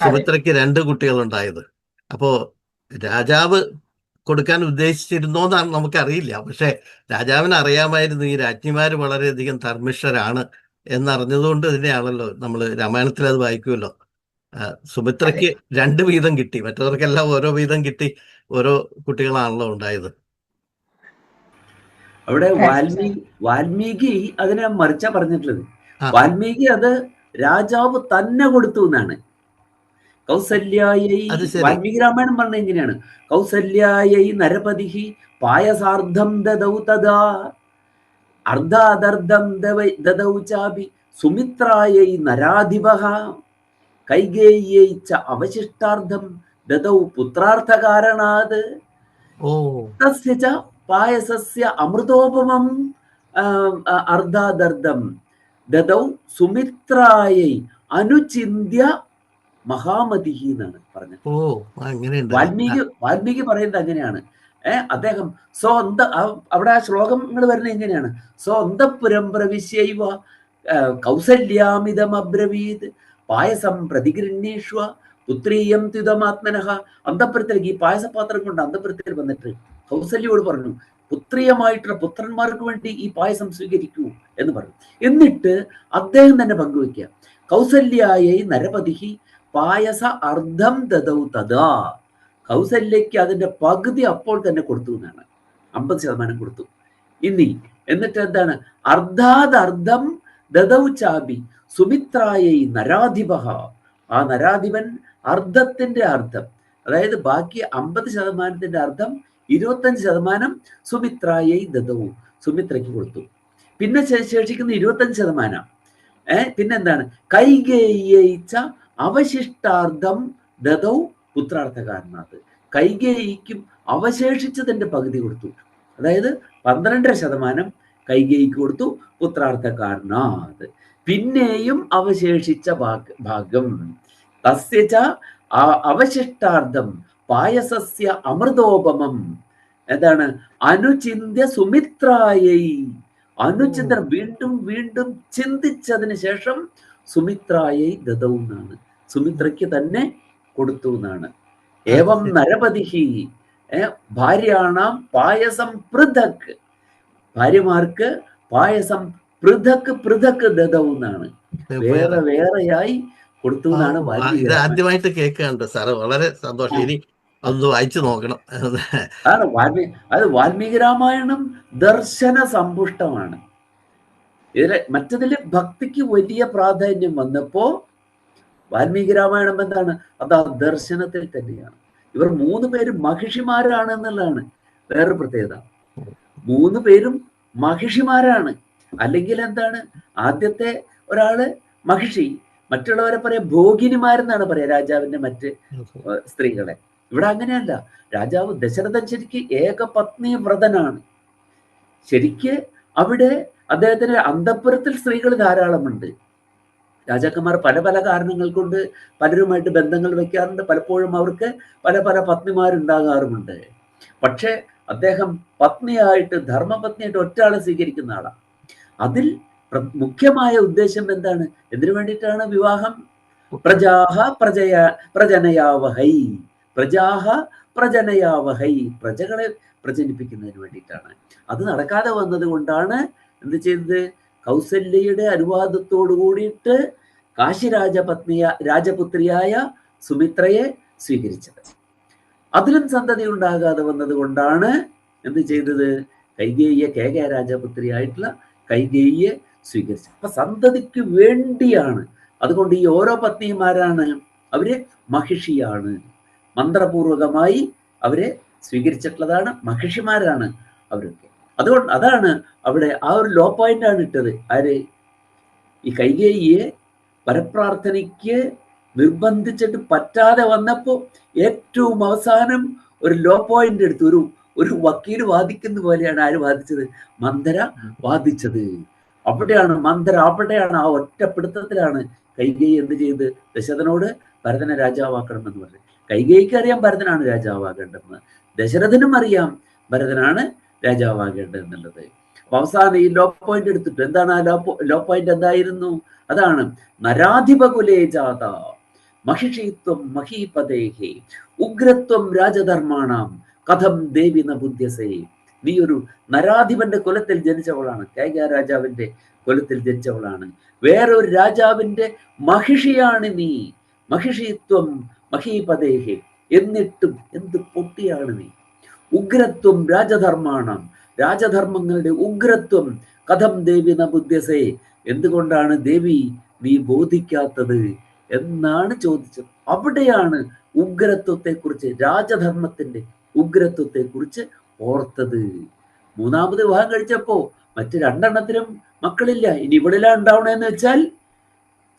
സുമിത്രയ്ക്ക് 2 കുട്ടികളുണ്ടായത്. അപ്പോ രാജാവ് കൊടുക്കാൻ ഉദ്ദേശിച്ചിരുന്നോന്നാണ് നമുക്കറിയില്ല. പക്ഷെ രാജാവിന് അറിയാമായിരുന്നു ഈ രാജ്ഞിമാര് വളരെയധികം ധർമ്മിഷ്ഠരാണ് എന്നറിഞ്ഞതുകൊണ്ട് തന്നെയാണല്ലോ നമ്മൾ രാമായണത്തിൽ അത് വായിക്കുമല്ലോ. സുമിത്രയ്ക്ക് 2 വീതം കിട്ടി, മറ്റവർക്കെല്ലാം ഓരോ വീതം കിട്ടി. ഓരോ കുട്ടികളാണല്ലോ ഉണ്ടായത്. അവിടെ വാൽമീകി അതിനെ മറിച്ചാ പറഞ്ഞിട്ടുള്ളത്. വാൽമീകി അത് രാജാവ് തന്നെ കൊടുത്തു എന്നാണ്. കൗസല്യായൈ, വാൽമീകി രാമായണം പറഞ്ഞ എങ്ങനെയാണ്? കൗസല്യായൈ നരപതിഹി പായസാർദ്ധം ദദൗ തദാ അർദ്ധാദർദ്ധം ദദൗ ചാപി സുമിത്രായൈ നരാധിപഃ കൈകേയ്യൈ ച അവശിഷ്ടാർദ്ധം ദദൗ പുത്രാർത്ഥകാരണാത് തസ്യ ച പായസസ്യ അമൃതോപമം അർദ്ധാദർദ്ധം ദദൗ സുമിത്രായൈ അനുചിന്യ മഹാമതിഹി എന്നാണ് പറഞ്ഞത്. വാൽമീകി പറയുന്നത് അങ്ങനെയാണ്. അദ്ദേഹം അവിടെ ആ ശ്ലോകങ്ങൾ വരുന്നത് എങ്ങനെയാണ്? സ്വന്തപുരം പ്രവിശ്യൈവ കൗസല്യാമിതം അബ്രവീത് പായസം പ്രതിഗൃഹ്ണീഷ്വ പുത്രീയം ത്യുതമാത്മനഃ. അന്തഃപുരത്തിലേക്ക് ഈ പായസപാത്രം കൊണ്ട് അന്തഃപുരത്തിൽ വന്നിട്ട് കൗസല്യോട് പറഞ്ഞു, പുത്രിയമായിട്ടുള്ള പുത്രന്മാർക്ക് വേണ്ടി ഈ പായസം സ്വീകരിക്കൂ എന്ന് പറഞ്ഞു. എന്നിട്ട് അദ്ദേഹം തന്നെ പങ്കുവെക്കുക, കൗസല്യായൈ നരപതിഹി പായസ അർദ്ധം ദദൗ തദാ. കൗസല്യയ്ക്ക് അതിന്റെ പകുതി അപ്പോൾ തന്നെ കൊടുത്തു എന്നാണ്. 50% കൊടുത്തു. എന്നിട്ട് എന്താണ്? അർദ്ധാദർദ്ധം ദദൗ ചാബി സുമിത്രായൈ നരാധിപഃ. ആ നരാധിപൻ അർദ്ധത്തിന്റെ അർത്ഥം, അതായത് ബാക്കി 50%ന്റെ അർത്ഥം 25% സുമിത്രായൈ ദദൗ, സുമിത്രയ്ക്ക് കൊടുത്തു. പിന്നെ ശേഷിക്കുന്ന 25%. പിന്നെന്താണ്? കൈകേയ്യൈ ച അവശിഷ്ടാർദ്ധം ദദൗ പുത്രാർത്ഥകാരണാത്. കൈകേയിക്കും അവശേഷിച്ചതിന്റെ പകുതി കൊടുത്തു. അതായത് 12% കൈകേയിക്ക് കൊടുത്തു പുത്രാർത്ഥകാരണാത്. പിന്നെയും അവശേഷിച്ച ഭാഗം തസ്യ ച അവശിഷ്ടാർദ്ധം പായസസ്യ അമൃതോപമം. എന്താണ്? അനുചിന്യ സുമിത്രായൈ. അനുചിന്തന, വീണ്ടും ചിന്തിച്ചതിന് ശേഷം സുമിത്രായൈ ദദൗ എന്നാണ്, സുമിത്രയ്ക്ക് തന്നെ കൊടുത്തു എന്നാണ്. ഏവം നരപതിഹി ഭാര്യാണാം പായസം പൃഥക്. ഭാര്യമാർക്ക് പായസം പൃഥക് ദദൗ എന്നാണ്, വേറെയായി കൊടുത്തു എന്നാണ്. ഇത് ആദ്യമായിട്ട് കേൾക്കുന്നുണ്ട് സാറ്, വളരെ സന്തോഷം. ഇനി ഒന്ന് വായിച്ചു നോക്കണം. അത് വാൽമീകി രാമായണം ദർശന സമ്പുഷ്ടമാണ്. മറ്റതില് ഭക്തിക്ക് വലിയ പ്രാധാന്യം വന്നപ്പോ വാൽമീകി രാമായണം എന്താണ്? അത് ആ ദർശനത്തിൽ തന്നെയാണ്. ഇവർ 3 പേരും മഹിഷിമാരാണ് എന്നുള്ളതാണ് വേറൊരു പ്രത്യേകത. 3 പേരും മഹിഷിമാരാണ്. അല്ലെങ്കിൽ എന്താണ്? ആദ്യത്തെ ഒരാള് മഹിഷി, മറ്റുള്ളവരെ പറയാം ഭോഗിനിമാരെന്നാണ് പറയാ, രാജാവിന്റെ മറ്റ് സ്ത്രീകളെ. ഇവിടെ അങ്ങനെയല്ല. രാജാവ് ദശരഥൻ ശരിക്ക് ഏകപത്നി വ്രതനാണ്. ശരിക്ക് അവിടെ അദ്ദേഹത്തിന് അന്തഃപുരത്തിൽ സ്ത്രീകൾ ധാരാളമുണ്ട്. രാജാക്കന്മാർ പല പല കാരണങ്ങൾ കൊണ്ട് പലരുമായിട്ട് ബന്ധങ്ങൾ വെക്കാറുണ്ട്. പലപ്പോഴും അവർക്ക് പല പല പത്നിമാരുണ്ടാകാറുമുണ്ട്. പക്ഷെ അദ്ദേഹം പത്നിയായിട്ട്, ധർമ്മപത്നിയായിട്ട് ഒറ്റയാളെ സ്വീകരിക്കുന്ന ആളാണ്. അതിൽ മുഖ്യമായ ഉദ്ദേശം എന്താണ്? എന്തിനു വേണ്ടിയിട്ടാണ് വിവാഹം? പ്രജാഹ പ്രജനയാവഹൈ, പ്രജാഹ പ്രജനയാവഹൈ, പ്രജകളെ പ്രജനിപ്പിക്കുന്നതിന് വേണ്ടിയിട്ടാണ്. അത് നടക്കാതെ വന്നത് കൊണ്ടാണ് എന്ത് ചെയ്തത്? കൗസല്യയുടെ അനുവാദത്തോടു കൂടിയിട്ട് കാശി രാജപുത്രിയായ സുമിത്രയെ സ്വീകരിച്ചത്. അതിലും സന്തതി ഉണ്ടാകാതെ വന്നത് കൊണ്ടാണ് എന്ത് ചെയ്തത്? കൈകേയിയെ, കേക രാജപുത്രിയായിട്ടുള്ള കൈകേയിയെ സ്വീകരിച്ചത്. അപ്പൊ സന്തതിക്ക് വേണ്ടിയാണ്. അതുകൊണ്ട് ഈ ഓരോ പത്നിമാരാണ്, അവര് മഹിഷിയാണ്. മന്ത്രപൂർവകമായി അവരെ സ്വീകരിച്ചിട്ടുള്ളതാണ്, മഹിഷിമാരാണ് അവരൊക്കെ. അതുകൊണ്ട് അതാണ് അവിടെ ആ ഒരു ലോ പോയിന്റാണ് ഇട്ടത്. ആര്? ഈ കൈകേയിയെ പരപ്രാർത്ഥനയ്ക്ക് നിർബന്ധിച്ചിട്ട് പറ്റാതെ വന്നപ്പോ ഏറ്റവും അവസാനം ഒരു ലോ പോയിന്റ് എടുത്തു. ഒരു വക്കീൽ വാദിക്കുന്ന പോലെയാണ് ആര് വാദിച്ചത്? മന്ദര വാദിച്ചത്. അവിടെയാണ് ആ ഒറ്റപ്പിടുത്തത്തിലാണ് കൈകേയി എന്ത് ചെയ്ത് ദശരഥനോട് ഭരതനെ രാജാവാക്കണമെന്ന് പറഞ്ഞു. കൈകേയിക്ക് അറിയാം ഭരതനാണ് രാജാവാകേണ്ടതെന്ന്, ദശരഥനും അറിയാം ഭരതനാണ് രാജാവാകേണ്ടതെന്നുള്ളത്. അപ്പൊ അവസാനം ഈ ലോ പോയിന്റ് എടുത്തിട്ട് എന്താണ് ആ ലോ പോയിന്റ് എന്തായിരുന്നു? അതാണ് നരാധിപകുലേ ജാത മഹിഷീത്വം മഹീപദേഹേ ഉഗ്രത്വം രാജധർമാണാം കഥം ദേവി ന ബുദ്ധ്യസേ. നീ ഒരു നരാധിപന്റെ കുലത്തിൽ ജനിച്ചവളാണ്, കൈക രാജാവിന്റെ കുലത്തിൽ ജനിച്ചവളാണ്, വേറൊരു രാജാവിന്റെ മഹിഷിയാണ് നീ. മഹിഷീത്വം മഹീപദേഹേ, എന്നിട്ടും എന്ത് പൊട്ടിയാണ് നീ. ഉഗ്രത്വം രാജധർമാണം, രാജധർമ്മങ്ങളുടെ ഉഗ്രത്വം കഥം ദേവി ന ബുദ്ധ്യസേ, എന്തുകൊണ്ടാണ് ദേവി നീ ബോധിക്കാത്തത് എന്നാണ് ചോദിച്ചത്. അവിടെയാണ് ഉഗ്രത്വത്തെക്കുറിച്ച്, രാജധർമ്മത്തിന്റെ ഉഗ്രത്വത്തെക്കുറിച്ച് ഓർത്തത്. മൂന്നാമത് വിവാഹം കഴിച്ചപ്പോ മറ്റു രണ്ടെണ്ണത്തിനും മക്കളില്ല. ഇനി ഇവിടെല്ലാം ഉണ്ടാവണമെന്ന് വെച്ചാൽ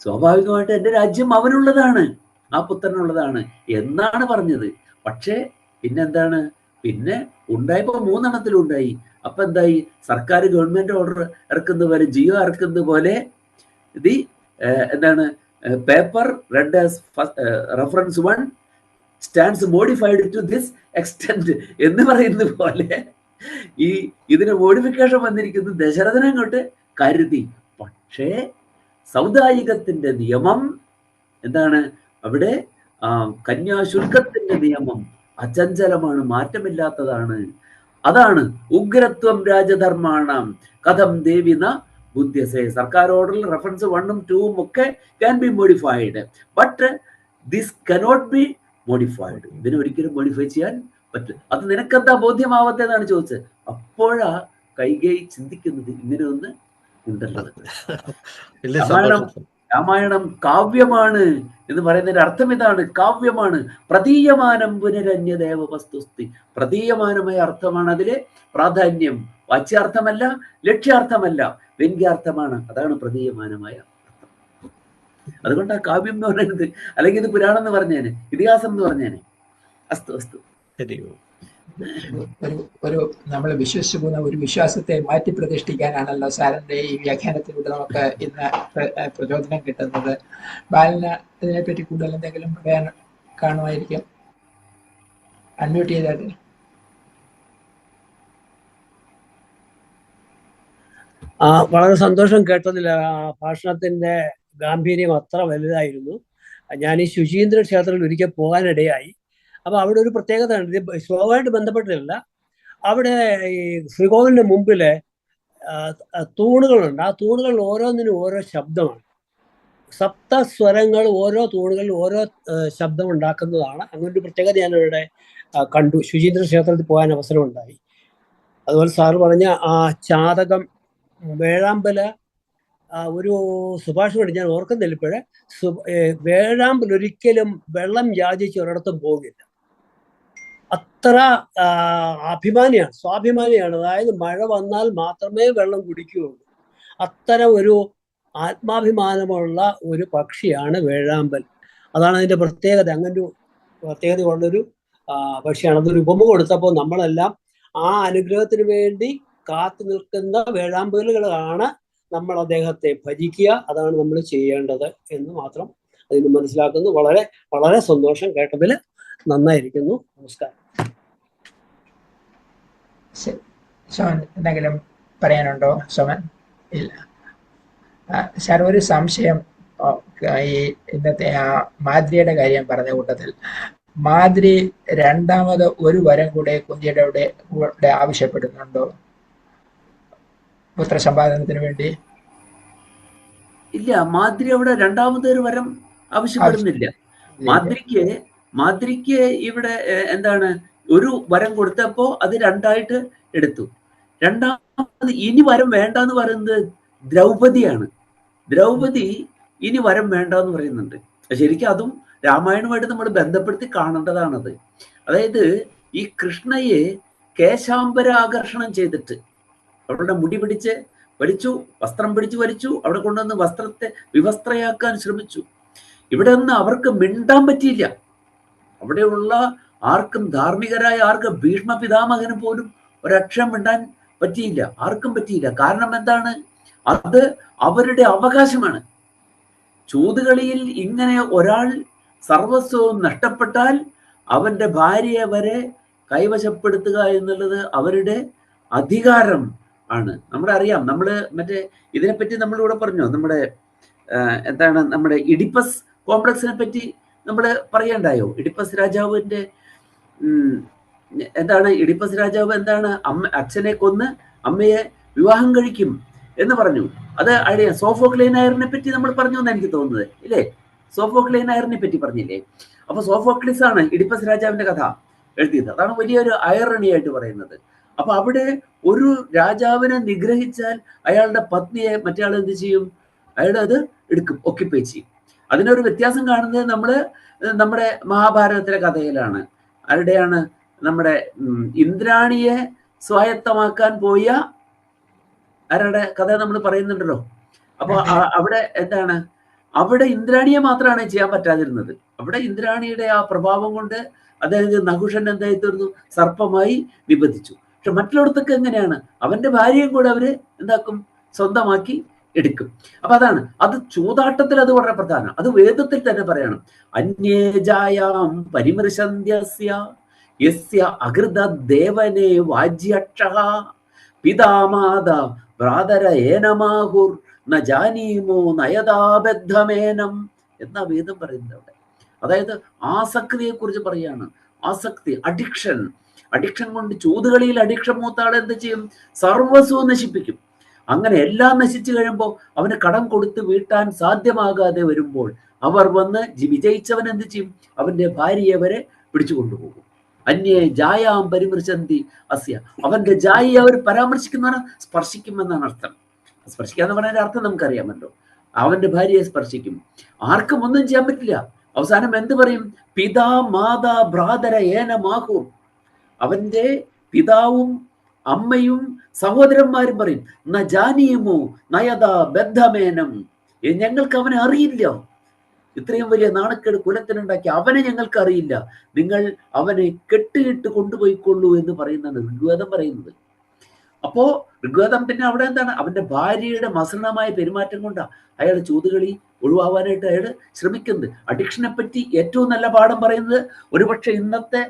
സ്വാഭാവികമായിട്ട് എന്റെ രാജ്യം അവനുള്ളതാണ്, ആ പുത്രനുള്ളതാണ് എന്നാണ് പറഞ്ഞത്. പക്ഷേ പിന്നെന്താണ്? പിന്നെ ഉണ്ടായപ്പോ 3 എണ്ണത്തിലും ഉണ്ടായി. അപ്പൊ എന്തായി? സർക്കാർ ഗവൺമെന്റ് ഓർഡർ ഇറക്കുന്ന പോലെ, ജിയോ ഇറക്കുന്ന പോലെ എന്താണ്, paper read as reference 1 stands modified to this extent എന്ന് പറയുന്ന പോലെ ഇതിന് മോഡിഫിക്കേഷൻ വന്നിരിക്കുന്നു. ദശരഥനെ അങ്ങോട്ട് കരുതി. പക്ഷേ സൗദായികത്തിന്റെ നിയമം എന്താണ്? അവിടെ കന്യാശുൽക്കത്തിന്റെ നിയമം അചഞ്ചലമാണ്, മാറ്റമില്ലാത്തതാണ്. അതാണ് ഉഗ്രത്വം രാജധർമാണം കഥം ദേവി ന ബുദ്ധ്യസേ. സർക്കാർ ഓർഡറിൽ റെഫറൻസ് 1ഉം 2ഉം ഒക്കെ can be modified, but this cannot be modified. ഇതിനെ ഒരിക്കലും മോഡിഫൈ ചെയ്യാൻ പറ്റില്ല. അത് നിനക്കെന്താ ബോധ്യമാവാത്തതാണ് ചോദിച്ചത്. അപ്പോഴാ കൈകേയി ചിന്തിക്കുന്നത് ഇങ്ങനെ ഒന്ന് ഉണ്ടല്ലോ. രാമായണം കാവ്യമാണ് എന്ന് പറയുന്നതിന്റെ അർത്ഥം ഇതാണ്. കാവ്യമാണ്. പ്രതീയമാനം പുനരന്യദേവ വസ്തുസ്തി. പ്രതീയമാനമായ അർത്ഥമാണ് അതിലെ പ്രാധാന്യം. വാച്യാർത്ഥമല്ല, ലക്ഷ്യാർത്ഥമല്ല, വ്യംഗ്യാർത്ഥമാണ്. അതാണ് പ്രതീയമാനമായ അർത്ഥം. അതുകൊണ്ട് ആ കാവ്യം എന്ന് പറയുന്നത്, അല്ലെങ്കിൽ ഇത് പുരാണം എന്ന് പറഞ്ഞേനെ, ഇതിഹാസം എന്ന് പറഞ്ഞേനെ. അസ്തു ഒരു നമ്മൾ വിശ്വസിച്ചു പോകുന്ന ഒരു വിശ്വാസത്തെ മാറ്റി പ്രതിഷ്ഠിക്കാനാണല്ലോ സാറിന്റെ ഈ വ്യാഖ്യാനത്തിലൂടെ നമുക്ക് ഇന്ന് പ്രചോദനം കിട്ടുന്നത്. ബാലന് ഇതിനെപ്പറ്റി കൂടുതൽ എന്തെങ്കിലും പറയാൻ കാണുമായിരിക്കും. അൺമ്യൂട്ട് ചെയ്തായിട്ട്. വളരെ സന്തോഷം കേട്ടതിൽ. ഭാഷണത്തിന്റെ ഗാംഭീര്യം അത്ര വലുതായിരുന്നു. ഞാൻ ഈ ശുചീന്ദ്ര ക്ഷേത്രത്തിൽ ഒരിക്കൽ പോകാനിടയായി. അപ്പൊ അവിടെ ഒരു പ്രത്യേകത ഉണ്ട്, ഇത് ശ്ലോകമായിട്ട് ബന്ധപ്പെട്ടിട്ടില്ല. അവിടെ ഈ ശ്രീകോവിലിന്റെ മുമ്പില് തൂണുകളുണ്ട്. ആ തൂണുകളിൽ ഓരോന്നിനും ഓരോ ശബ്ദമാണ്. സപ്തസ്വരങ്ങൾ ഓരോ തൂണുകളിൽ ഓരോ ശബ്ദം ഉണ്ടാക്കുന്നതാണ്. അങ്ങനെ ഒരു പ്രത്യേകത ഞാനിവിടെ കണ്ടു. ശുചീന്ദ്ര ക്ഷേത്രത്തിൽ പോകാൻ അവസരം ഉണ്ടായി. അതുപോലെ സാറ് പറഞ്ഞ ആ ചാതകം, വേഴാമ്പല ഒരു സുഭാഷിതം ഞാൻ ഓർക്കുന്നില്ല ഇപ്പോഴേ. വേഴാമ്പൽ ഒരിക്കലും വെള്ളം യാചിച്ച് ഒരിടത്തും പോകില്ല. അത്ര അഭിമാനിയാണ്, സ്വാഭിമാനിയാണ്. അതായത് മഴ വന്നാൽ മാത്രമേ വെള്ളം കുടിക്കുകയുള്ളൂ. അത്തരം ഒരു ആത്മാഭിമാനമുള്ള ഒരു പക്ഷിയാണ് വേഴാമ്പൽ. അതാണ് അതിന്റെ പ്രത്യേകത. അങ്ങനൊരു പ്രത്യേകതയുള്ളൊരു പക്ഷിയാണ്. അതൊരു ഉപമ കൊടുത്തപ്പോൾ നമ്മളെല്ലാം ആ അനുഗ്രഹത്തിന് വേണ്ടി കാത്തു നിൽക്കുന്ന വേഴാമ്പലുകളാണ് നമ്മൾ അദ്ദേഹത്തെ ഭജിക്കുക. അതാണ് നമ്മൾ ചെയ്യേണ്ടത് എന്ന് മാത്രം അതിന് മനസ്സിലാക്കുന്നു. വളരെ വളരെ സന്തോഷം, കേട്ടതിൽ നന്നായിരിക്കുന്നു. നമസ്കാരം. സോമൻ എന്തെങ്കിലും പറയാനുണ്ടോ? സോമൻ ഇല്ല. സാർ, ഒരു സംശയം. ഈ ഇന്നത്തെ ആ മാദ്രിയുടെ കാര്യം പറഞ്ഞ കൂട്ടത്തിൽ മാദ്രി രണ്ടാമത് ഒരു വരം കൂടെ കുന്തിയുടെ കൂടെ ആവശ്യപ്പെടുന്നുണ്ടോ പുത്രസമ്പാദനത്തിന് വേണ്ടി? ഇല്ല, മാദ്രി അവിടെ രണ്ടാമതൊരു വരം ആവശ്യപ്പെടുന്നില്ല. മാദ്രിക്ക് ഇവിടെ എന്താണ്, ഒരു വരം കൊടുത്തപ്പോ അത് രണ്ടായിട്ട് എടുത്തു. രണ്ടാമത് ഇനി വരം വേണ്ട എന്ന് പറയുന്നത് ദ്രൗപദിയാണ്. ദ്രൗപദി ഇനി വരം വേണ്ട എന്ന് പറയുന്നുണ്ട്. ശരിക്കും അതും രാമായണവുമായിട്ട് നമ്മൾ ബന്ധപ്പെടുത്തി കാണേണ്ടതാണത്. അതായത് ഈ കൃഷ്ണയെ കേശാംബര ആകർഷണം ചെയ്തിട്ട് അവളുടെ മുടി പിടിച്ച് വലിച്ചു, വസ്ത്രം പിടിച്ച് വലിച്ചു, അവിടെ കൊണ്ടുവന്ന് വസ്ത്രത്തെ വിവസ്ത്രയാക്കാൻ ശ്രമിച്ചു. ഇവിടെ നിന്ന് അവർക്ക് മിണ്ടാൻ പറ്റിയില്ല. അവിടെയുള്ള ആർക്കും, ധാർമ്മികരായ ആർക്കും, ഭീഷ്മ പിതാമഹന് പോലും ഒരക്ഷരം മിണ്ടാൻ പറ്റിയില്ല. ആർക്കും പറ്റിയില്ല. കാരണം എന്താണ്? അത് അവരുടെ അവകാശമാണ്. ചൂതുകളിയിൽ ഇങ്ങനെ ഒരാൾ സർവസ്വവും നഷ്ടപ്പെട്ടാൽ അവന്റെ ഭാര്യയെ വരെ കൈവശപ്പെടുത്തുക എന്നുള്ളത് അവരുടെ അധികാരം ആണ്. നമ്മുടെ അറിയാം, നമ്മള് മറ്റേ ഇതിനെപ്പറ്റി നമ്മളിവിടെ പറഞ്ഞു, നമ്മുടെ എന്താണ്, നമ്മുടെ ഇഡിപ്പസ് കോംപ്ലക്സിനെ പറ്റി നമ്മൾ പറയണ്ടായോ? ഇഡിപ്പസ് രാജാവിന്റെ എന്താണ്, ഇഡിപ്പസ് രാജാവ് എന്താണ്, അച്ഛനെ കൊന്ന് അമ്മയെ വിവാഹം കഴിക്കും എന്ന് പറഞ്ഞു. അത് അഴിയ സോഫോക്ലേനായറിനെ പറ്റി നമ്മൾ പറഞ്ഞു എന്ന് എനിക്ക് തോന്നുന്നത്, ഇല്ലേ? സോഫോക്ലേനായറിനെ പറ്റി പറഞ്ഞില്ലേ? അപ്പൊ സോഫോക്ലിസ് ആണ് ഇഡിപ്പസ് രാജാവിന്റെ കഥ എഴുതിയത്. അതാണ് വലിയൊരു അയറണി ആയിട്ട് പറയുന്നത്. അപ്പൊ അവിടെ ഒരു രാജാവിനെ നിഗ്രഹിച്ചാൽ അയാളുടെ പത്നിയെ മറ്റേ എന്ത് ചെയ്യും? അയാൾ അത് എടുക്കും, ഒക്യുപ്പൈ ചെയ്യും. അതിനൊരു വ്യത്യാസം കാണുന്നത് നമ്മുടെ മഹാഭാരതത്തിലെ കഥയിലാണ്. ആരുടെയാണ്? നമ്മുടെ ഇന്ദ്രാണിയെ സ്വായത്തമാക്കാൻ പോയ ആരുടെ കഥ നമ്മൾ പറയുന്നുണ്ടല്ലോ. അപ്പൊ അവിടെ എന്താണ്, അവിടെ ഇന്ദ്രാണിയെ മാത്രമാണ് ചെയ്യാൻ പറ്റാതിരുന്നത്. അവിടെ ഇന്ദ്രാണിയുടെ ആ പ്രഭാവം കൊണ്ട് അതായത് നഹുഷൻ എന്തായി തീർന്നു? സർപ്പമായി നിബന്ധിച്ചു. പക്ഷെ മറ്റുള്ളവർക്കൊക്കെ എങ്ങനെയാണ്? അവന്റെ ഭാര്യയും കൂടെ അവര് എന്താക്കും? സ്വന്തമാക്കി എടുക്കും. അപ്പൊ അതാണ്, അത് ചൂതാട്ടത്തിൽ അത് വളരെ പ്രധാനം. അത് വേദത്തിൽ തന്നെ പറയണം. അന്യേജായാം പരിമൃശന്ത്യസ്യ യസ്യ അകൃത ദേവനേ വാജ്യക്ഷഃ പിതാമാത ഭ്രാതര ഏനമാഹുർ ന ജാനീമോ നയതാബദ്ധമേനം എന്നാ വേദം പറയുന്നത് അവിടെ. അതായത് ആസക്തിയെ കുറിച്ച് പറയാണ്. ആസക്തി, അഡിക്ഷൻ കൊണ്ട്, ചൂതുകളിയിൽ അഡിക്ഷൻ മൂത്താളെ എന്ത് ചെയ്യും? സർവസ്വവും നശിപ്പിക്കും. അങ്ങനെ എല്ലാം നശിച്ചു കഴിയുമ്പോൾ അവന് കടം കൊടുത്ത് വീട്ടാൻ സാധ്യമാകാതെ വരുമ്പോൾ അവർ വന്ന് വിജയിച്ചവൻ എന്ത് ചെയ്യും? അവന്റെ ഭാര്യയെ വരെ പിടിച്ചു കൊണ്ടുപോകും. അന്യേ ജായാം പരിമൃശന്തി അസ്യ, അവന്റെ ജായിയെ അവർ പരാമർശിക്കുന്നവരെ സ്പർശിക്കുമെന്നാണ് അർത്ഥം. സ്പർശിക്കാന്ന് പറഞ്ഞതിന്റെ അർത്ഥം നമുക്കറിയാമല്ലോ. അവന്റെ ഭാര്യയെ സ്പർശിക്കും. ആർക്കും ഒന്നും ചെയ്യാൻ പറ്റില്ല. അവസാനം എന്ത് പറയും? പിതാ മാതാ ഭ്രാതര ഏനമാഹും, അവന്റെ പിതാവും അമ്മയും സഹോദരന്മാരും പറയും ന ജാനീമോ നയതാ ബദ്ധമേനം, ഞങ്ങൾക്ക് അവനെ അറിയില്ല. ഇത്രയും വലിയ നാണക്കേട് കുലത്തിനുണ്ടാക്കി അവനെ ഞങ്ങൾക്ക് അറിയില്ല. നിങ്ങൾ അവനെ കെട്ടിയിട്ട് കൊണ്ടുപോയിക്കൊള്ളൂ എന്ന് പറയുന്നതാണ് ഋഗ്വേദം പറയുന്നത്. അപ്പോ ഋഗ്വേദം പിന്നെ അവിടെ എന്താണ്? അവന്റെ ഭാര്യയുടെ മസൃണമായ പെരുമാറ്റം കൊണ്ടാണ് അയാൾ ചൂതുകളി ഒഴിവാവാനായിട്ട് അയാൾ ശ്രമിക്കുന്നത്. അഡിക്ഷനെ പറ്റി ഏറ്റവും നല്ല പാഠം പറയുന്നത് ഒരുപക്ഷെ ഇന്നത്തെ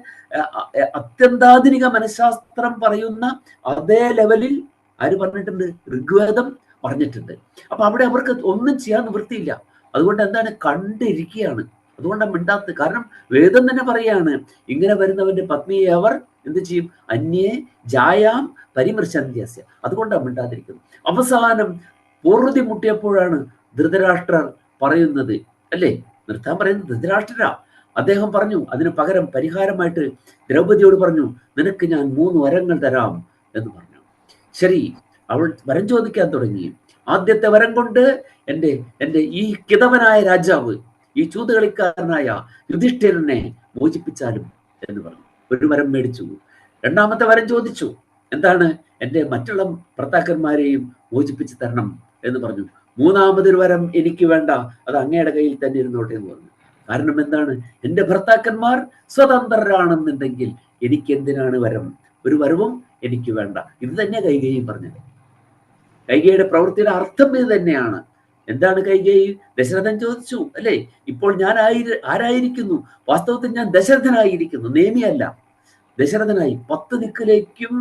അത്യന്താധുനിക മനഃശാസ്ത്രം പറയുന്ന അതേ ലെവലിൽ ആര് പറഞ്ഞിട്ടുണ്ട്? ഋഗ്വേദം പറഞ്ഞിട്ടുണ്ട്. അപ്പൊ അവിടെ അവർക്ക് ഒന്നും ചെയ്യാൻ നിവൃത്തിയില്ല. അതുകൊണ്ട് എന്താണ്? കണ്ടിരിക്കുകയാണ്. അതുകൊണ്ടാണ് മിണ്ടാത്തത്. കാരണം വേദം തന്നെ പറയാണ്, ഇങ്ങനെ വരുന്നവന്റെ പത്നിയെ അവർ എന്ത് ചെയ്യും? അന്യേ ജായാം പരിമൃശന്ത്യസ്യ. അതുകൊണ്ടാണ് മിണ്ടാതിരിക്കുന്നത്. അവസാനം പൂർവ്വതി മുട്ടിയപ്പോഴാണ് ധൃതരാഷ്ട്രർ പറയുന്നത്, അല്ലേ? നിർത്താൻ പറയുന്നത് ധൃതരാഷ്ട്രരാ. അദ്ദേഹം പറഞ്ഞു, അതിന് പകരം പരിഹാരമായിട്ട് ദ്രൗപദിയോട് പറഞ്ഞു, നിനക്ക് ഞാൻ 3 വരങ്ങൾ തരാം എന്ന് പറഞ്ഞു. ശരി, അവൾ വരം ചോദിക്കാൻ തുടങ്ങി. ആദ്യത്തെ വരം കൊണ്ട് എൻ്റെ ഈ കിതവനായ രാജാവ്, ഈ ചൂതുകളിക്കാരനായ യുധിഷ്ഠിരനെ മോചിപ്പിച്ചാലും എന്ന് പറഞ്ഞു. ഒരു വരം മേടിച്ചു. രണ്ടാമത്തെ വരം ചോദിച്ചു, എന്താണ്? എൻ്റെ മറ്റുള്ള ഭർത്താക്കന്മാരെയും മോചിപ്പിച്ച് തരണം എന്ന് പറഞ്ഞു. മൂന്നാമതൊരു വരം എനിക്ക് വേണ്ട, അത് അങ്ങയുടെ കയ്യിൽ തന്നെ ഇരുന്നോട്ടെ എന്ന് പറഞ്ഞു. കാരണം എന്താണ്? എൻ്റെ ഭർത്താക്കന്മാർ സ്വതന്ത്രരാണെന്നുണ്ടെങ്കിൽ എനിക്ക് എന്തിനാണ് വരം? ഒരു വരവും എനിക്ക് വേണ്ട. ഇത് തന്നെ കൈകേയി പറഞ്ഞത്. കൈകേയിയുടെ പ്രവൃത്തിയുടെ അർത്ഥം ഇത് തന്നെയാണ്. എന്താണ് കൈകേയി? ദശരഥൻ ചോദിച്ചു അല്ലേ, ഇപ്പോൾ ഞാൻ ആരായിരിക്കുന്നു? വാസ്തവത്തിൽ ഞാൻ ദശരഥനായിരിക്കുന്നു, നേമിയല്ല, ദശരഥനായി. 10 ദിക്കിലേക്കും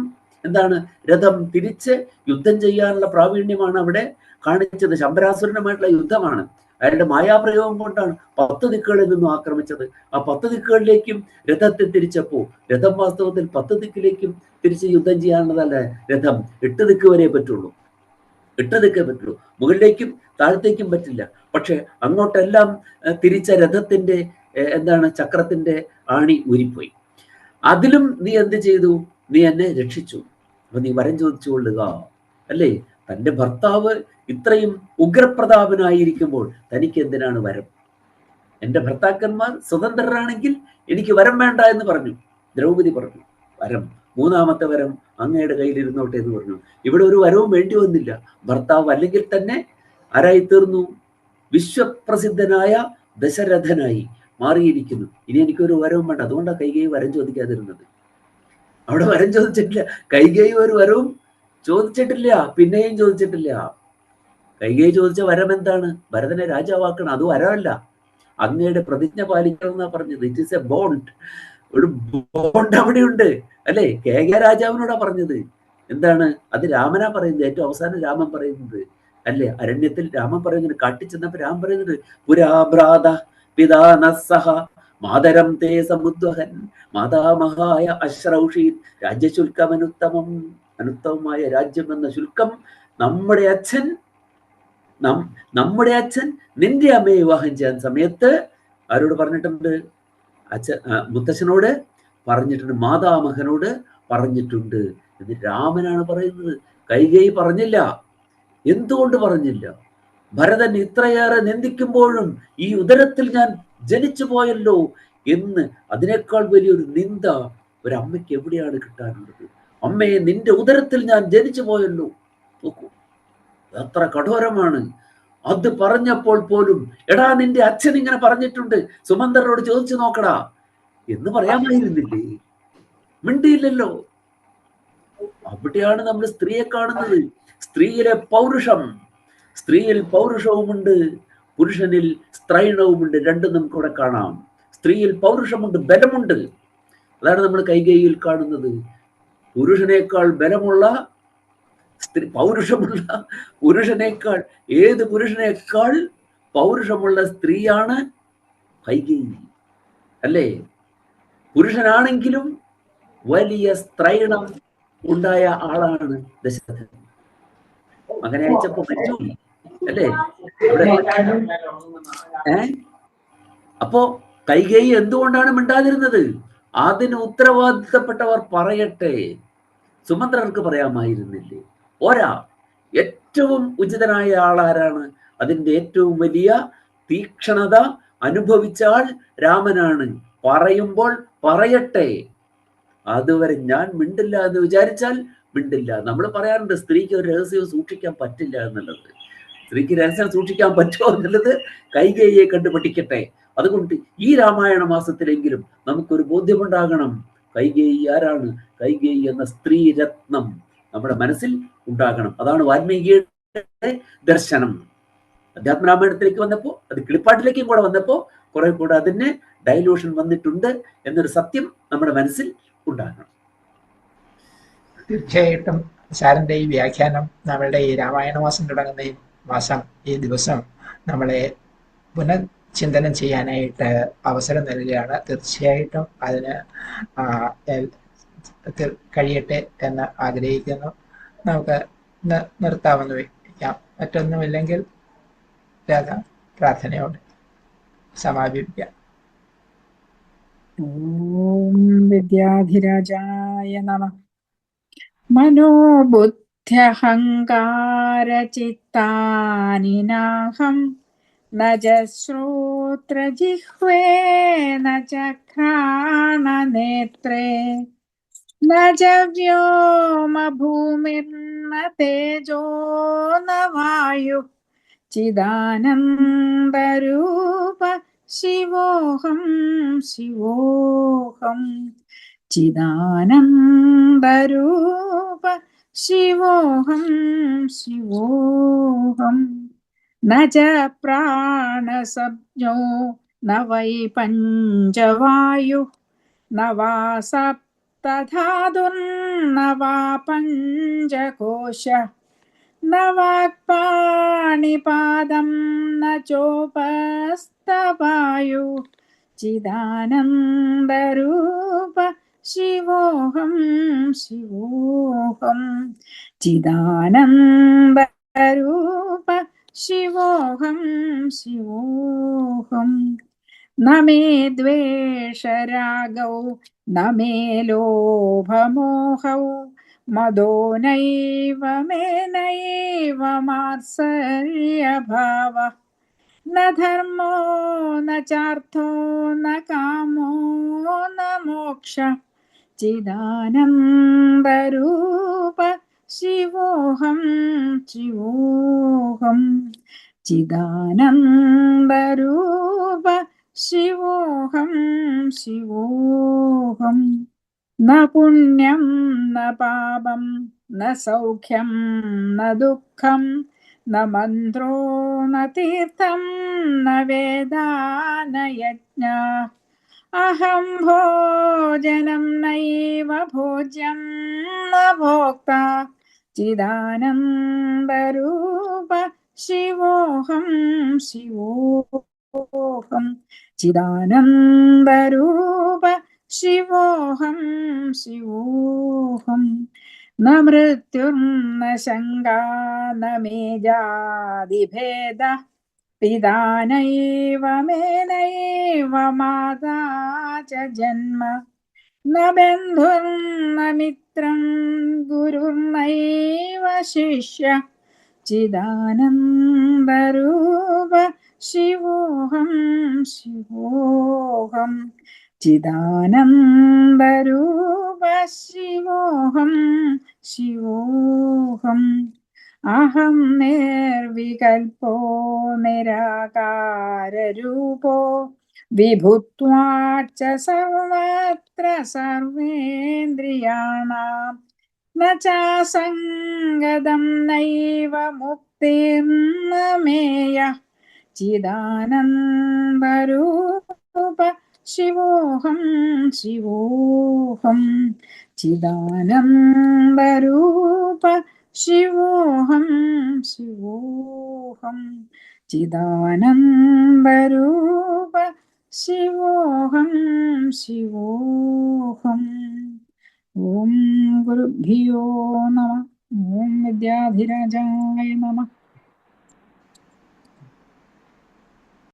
എന്താണ് രഥം തിരിച്ച് യുദ്ധം ചെയ്യാനുള്ള പ്രാവീണ്യമാണ് അവിടെ കാണിച്ചത്. ശമ്പരാസുരനുമായിട്ടുള്ള യുദ്ധമാണ്. അയാളുടെ മായാപ്രയോഗം കൊണ്ടാണ് 10 ദിക്കുകളിൽ നിന്നും ആക്രമിച്ചത്. ആ 10 ദിക്കുകളിലേക്കും രഥത്തെ തിരിച്ചപ്പോ രഥം വാസ്തവത്തിൽ 10 ദിക്കിലേക്കും തിരിച്ച് യുദ്ധം ചെയ്യാനുള്ളതല്ല. രഥം 8 ദിക്ക് വരെ പറ്റുള്ളൂ, 8 ദിക്കേ പറ്റുള്ളൂ. മുകളിലേക്കും താഴത്തേക്കും പറ്റില്ല. പക്ഷെ അങ്ങോട്ടെല്ലാം തിരിച്ച രഥത്തിന്റെ എന്താണ് ചക്രത്തിന്റെ ആണി ഊരിപ്പോയി. അതിലും നീ എന്ത് ചെയ്തു? നീ എന്നെ രക്ഷിച്ചു. അപ്പൊ നീ വരം ചോദിച്ചു കൊള്ളുക അല്ലേ. തന്റെ ഭർത്താവ് ഇത്രയും ഉഗ്രപ്രതാപനായിരിക്കുമ്പോൾ തനിക്ക് എന്തിനാണ് വരം? എന്റെ ഭർത്താക്കന്മാർ സ്വതന്ത്രരാണെങ്കിൽ എനിക്ക് വരം വേണ്ട എന്ന് പറഞ്ഞു. ദ്രൗപദി പറഞ്ഞു വരം, 3ാമത്തെ വരം അങ്ങയുടെ കയ്യിലിരുന്നോട്ടെ എന്ന് പറഞ്ഞു. ഇവിടെ ഒരു വരവും വേണ്ടി വന്നില്ല. ഭർത്താവ് അല്ലെങ്കിൽ തന്നെ ആരായി തീർന്നു? വിശ്വപ്രസിദ്ധനായ ദശരഥനായി മാറിയിരിക്കുന്നു. ഇനി എനിക്കൊരു വരവും വേണ്ട. അതുകൊണ്ടാണ് കൈകേയി വരം ചോദിക്കാതിരുന്നത്. അവിടെ വരം ചോദിച്ചിട്ടില്ല. കൈകേയി ഒരു വരവും ചോദിച്ചിട്ടില്ല, പിന്നെയും ചോദിച്ചിട്ടില്ല. കൈകേയി ചോദിച്ച വരം എന്താണ്? ഭരതനെ രാജാവാക്കണം. അത് വരമല്ല, അങ്ങയുടെ പ്രതിജ്ഞ പാലിക്കണം എന്നാ പറഞ്ഞത്. It is A bond. ഒരു ബോണ്ട് അവിടെയുണ്ട് അല്ലേ. കേകയ രാജാവിനോടാ പറഞ്ഞത്. എന്താണ് അത്? രാമനാ പറയുന്നത്. ഏറ്റവും അവസാനം രാമൻ പറയുന്നത് അല്ലേ. അരണ്യത്തിൽ രാമൻ പറയുന്നത്, കാട്ടിച്ചെന്നപ്പോ രാമൻ പറയുന്നത് പുരാഭ്രാത പിതാനസഹ മാതരം തേ സമുദ്വഹൻ മാതാമഹായ അശ്രൗഷീൻ രാജ്യശുൽക്കമനുത്തമം. അനുത്തമമായ രാജ്യം എന്ന ശുൽക്കം നമ്മുടെ അച്ഛൻ നിന്റെ അമ്മയെ വിവാഹം ചെയ്യാൻ സമയത്ത് ആരോട് പറഞ്ഞിട്ടുണ്ട്? മുത്തച്ഛനോട് പറഞ്ഞിട്ടുണ്ട്, മാതാമഹനോട് പറഞ്ഞിട്ടുണ്ട് എന്ന് രാമനാണ് പറയുന്നത്. കൈകേയി പറഞ്ഞില്ല. എന്തുകൊണ്ട് പറഞ്ഞില്ല? ഭരതൻ ഇത്രയേറെ നിന്ദിക്കുമ്പോഴും ഈ ഉദരത്തിൽ ഞാൻ ജനിച്ചു പോയല്ലോ എന്ന് അതിനേക്കാൾ വലിയൊരു നിന്ദ ഒരമ്മയ്ക്ക് എവിടെയാണ് കിട്ടാനുള്ളത്? അമ്മയെ, നിന്റെ ഉദരത്തിൽ ഞാൻ ജനിച്ചു പോയല്ലോ. നോക്കൂ, അത്ര കഠോരമാണ്. അത് പറഞ്ഞപ്പോൾ പോലും എടാ നിന്റെ അച്ഛൻ ഇങ്ങനെ പറഞ്ഞിട്ടുണ്ട്, സുമന്ത്രനോട് ചോദിച്ചു നോക്കടാ എന്ന് പറയാമായിരുന്നില്ലേ? മിണ്ടിയില്ലല്ലോ. അവിടെയാണ് നമ്മൾ സ്ത്രീയെ കാണുന്നത്. സ്ത്രീയിലെ പൗരുഷം. സ്ത്രീയിൽ പൗരുഷവുമുണ്ട്, പുരുഷനിൽ സ്ത്രൈണവുമുണ്ട്. രണ്ടും നമുക്ക് ഇവിടെ കാണാം. സ്ത്രീയിൽ പൗരുഷമുണ്ട്, ബലമുണ്ട്. അതാണ് നമ്മൾ കൈകേയിയിൽ കാണുന്നത്. പുരുഷനേക്കാൾ ബലമുള്ള സ്ത്രീ, പൗരുഷമുള്ള പുരുഷനേക്കാൾ, ഏത് പുരുഷനേക്കാൾ പൗരുഷമുള്ള സ്ത്രീയാണ് കൈകേയി അല്ലേ. പുരുഷനാണെങ്കിലും വലിയ സ്ത്രൈണം ഉണ്ടായ ആളാണ് ദശരഥൻ. അങ്ങനെ അയച്ചപ്പോ മരിച്ചു അല്ലേ. അപ്പോ കൈകേയി എന്തുകൊണ്ടാണ് മിണ്ടാതിരുന്നത്? അതിന് ഉത്തരവാദിത്തപ്പെട്ടവർ പറയട്ടെ. സുമന്ത്രർക്ക് പറയാമായിരുന്നില്ലേ? ഏറ്റവും ഉചിതനായ ആളാരാണ്? അതിന്റെ ഏറ്റവും വലിയ തീക്ഷണത അനുഭവിച്ച ആൾ രാമനാണ്. പറയുമ്പോൾ പറയട്ടെ. അതുവരെ ഞാൻ മിണ്ടില്ല എന്ന് വിചാരിച്ചാൽ മിണ്ടില്ല. നമ്മൾ പറയാറുണ്ട് സ്ത്രീക്ക് ഒരു രഹസ്യം സൂക്ഷിക്കാൻ പറ്റില്ല എന്നുള്ളത്. സ്ത്രീക്ക് രഹസ്യം സൂക്ഷിക്കാൻ പറ്റുമോ എന്നുള്ളത് കൈകേയിയെ കണ്ടു പഠിക്കട്ടെ. അതുകൊണ്ട് ഈ രാമായണ മാസത്തിലെങ്കിലും നമുക്കൊരു ബോധ്യമുണ്ടാകണം. കൈകേയി ആരാണ്? കൈകേയി എന്ന സ്ത്രീ രത്നം നമ്മുടെ മനസ്സിൽ ഉണ്ടാകണം. അതാണ് വാൽമീകിയുടെ ദർശനം. അധ്യാത്മരാമായണത്തിലേക്ക് വന്നപ്പോ, അത് കിളിപ്പാട്ടിലേക്കും കൂടെ വന്നപ്പോ കുറെ കൂടെ അതിന് ഡൈലൂഷൻ വന്നിട്ടുണ്ട് എന്നൊരു സത്യം നമ്മുടെ മനസ്സിൽ ഉണ്ടാകണം. തീർച്ചയായിട്ടും സാറിന്റെ ഈ വ്യാഖ്യാനം നമ്മളുടെ ഈ രാമായണ മാസം തുടങ്ങുന്ന ഈ മാസം, ഈ ദിവസം നമ്മളെ പുനഃചിന്തനം ചെയ്യാനായിട്ട് അവസരം നൽകുകയാണ്. തീർച്ചയായിട്ടും അതിന് കഴിയട്ടെ എന്ന് ആഗ്രഹിക്കുന്നു. നമുക്ക് നിർത്താമെന്ന് വയ്ക്കാം. മറ്റൊന്നുമില്ലെങ്കിൽ പ്രാർത്ഥനയോടെ സമാപിപ്പിക്കാം. ഓം വിദ്യാധിരാജായ നമഃ. മനോബുദ്ധ്യഹങ്കാരചിത്താനി നാഹം ന ച ശ്രോത്രജിഹ്വേ ന ച ഘ്രാണനേത്രേ ന ച വ്യോമഭൂമിർന തേജോ ന വായുഃ ചിദാനന്ദരൂപ ശിവോഹം ശിവോഹം ചിദാനന്ദ ചിദാനന്ദരൂപ ശിവോഹം ശിവോഹം ന ച പ്രാണസബ്ജോ ന വൈ പഞ്ചവായു ന വാ സപ്തധാതുർന വാ പഞ്ചകോശ ന വാക്പാണിപാദം ന ചോപസ്തവായു ചിദാനന്ദരൂപ ശിവോഹം ശിവോഹം ചിദാനന്ദരൂപ ശിവോഹം ശിവോഹം ന മേ ദ്വേഷരാഗൗ ന മേ ലോഭമോഹൗ മദോ നൈവ മേ നൈവ മാത്സര്യഭാവ ന ധർമ്മോ ന ചാർത്ഥോ ന കാമോ ന മോക്ഷ ചിദാനന്ദരൂപ ശിവോഹം ശിവോഹം ചിദാനന്ദരൂപ ശിവോഹം ശിവോഹം ന പുണ്യം ന പാപം ന സൗഖ്യം ന ദുഃഖം ന മന്ത്രോ ന തീർത്ഥം ന വേദാ ന യജ്ഞ അഹം ഭോജനം നൈവ ഭോജ്യം ന ഭോക്ത ചിദാനന്ദരൂപ ശിവോഹം ശിവോഹം ചിദാനന്ദരൂപ ശിവോഹം ശിവോഹം ന മൃത്യുർന ശങ്കാ ന മേ ജാതിഭേദ പിതാ നൈവ മേ നൈവ മാതാ ച ജന്മ ന ബന്ധുർന മിത്രം ഗുരുർനൈവ ശിഷ്യ ചിദാനന്ദരൂപ ശിവോഹം ശിവോഹം ചിദാനന്ദരൂപ ശിവോഹം ശിവോഹം അഹം നിർവികൽപോ നിരാകാരരൂപോ വിഭുത്വാച്ച സർവത്ര സർവേന്ദ്രിയാണാം ന ചാസംഗതം നൈവ മുക്തിർന മേയ ചിദാനന്ദരൂപ ശിവോഹം ശിവോഹം ചിദാനന്ദരൂപ ശിവോഹം ശിവോഹം ചിദാനന്ദരൂപ ശിവോഹം ശിവോഹം ഓം ഗുരുഭ്യോ നമഃ ഓം വിദ്യാധിരാജായ നമഃ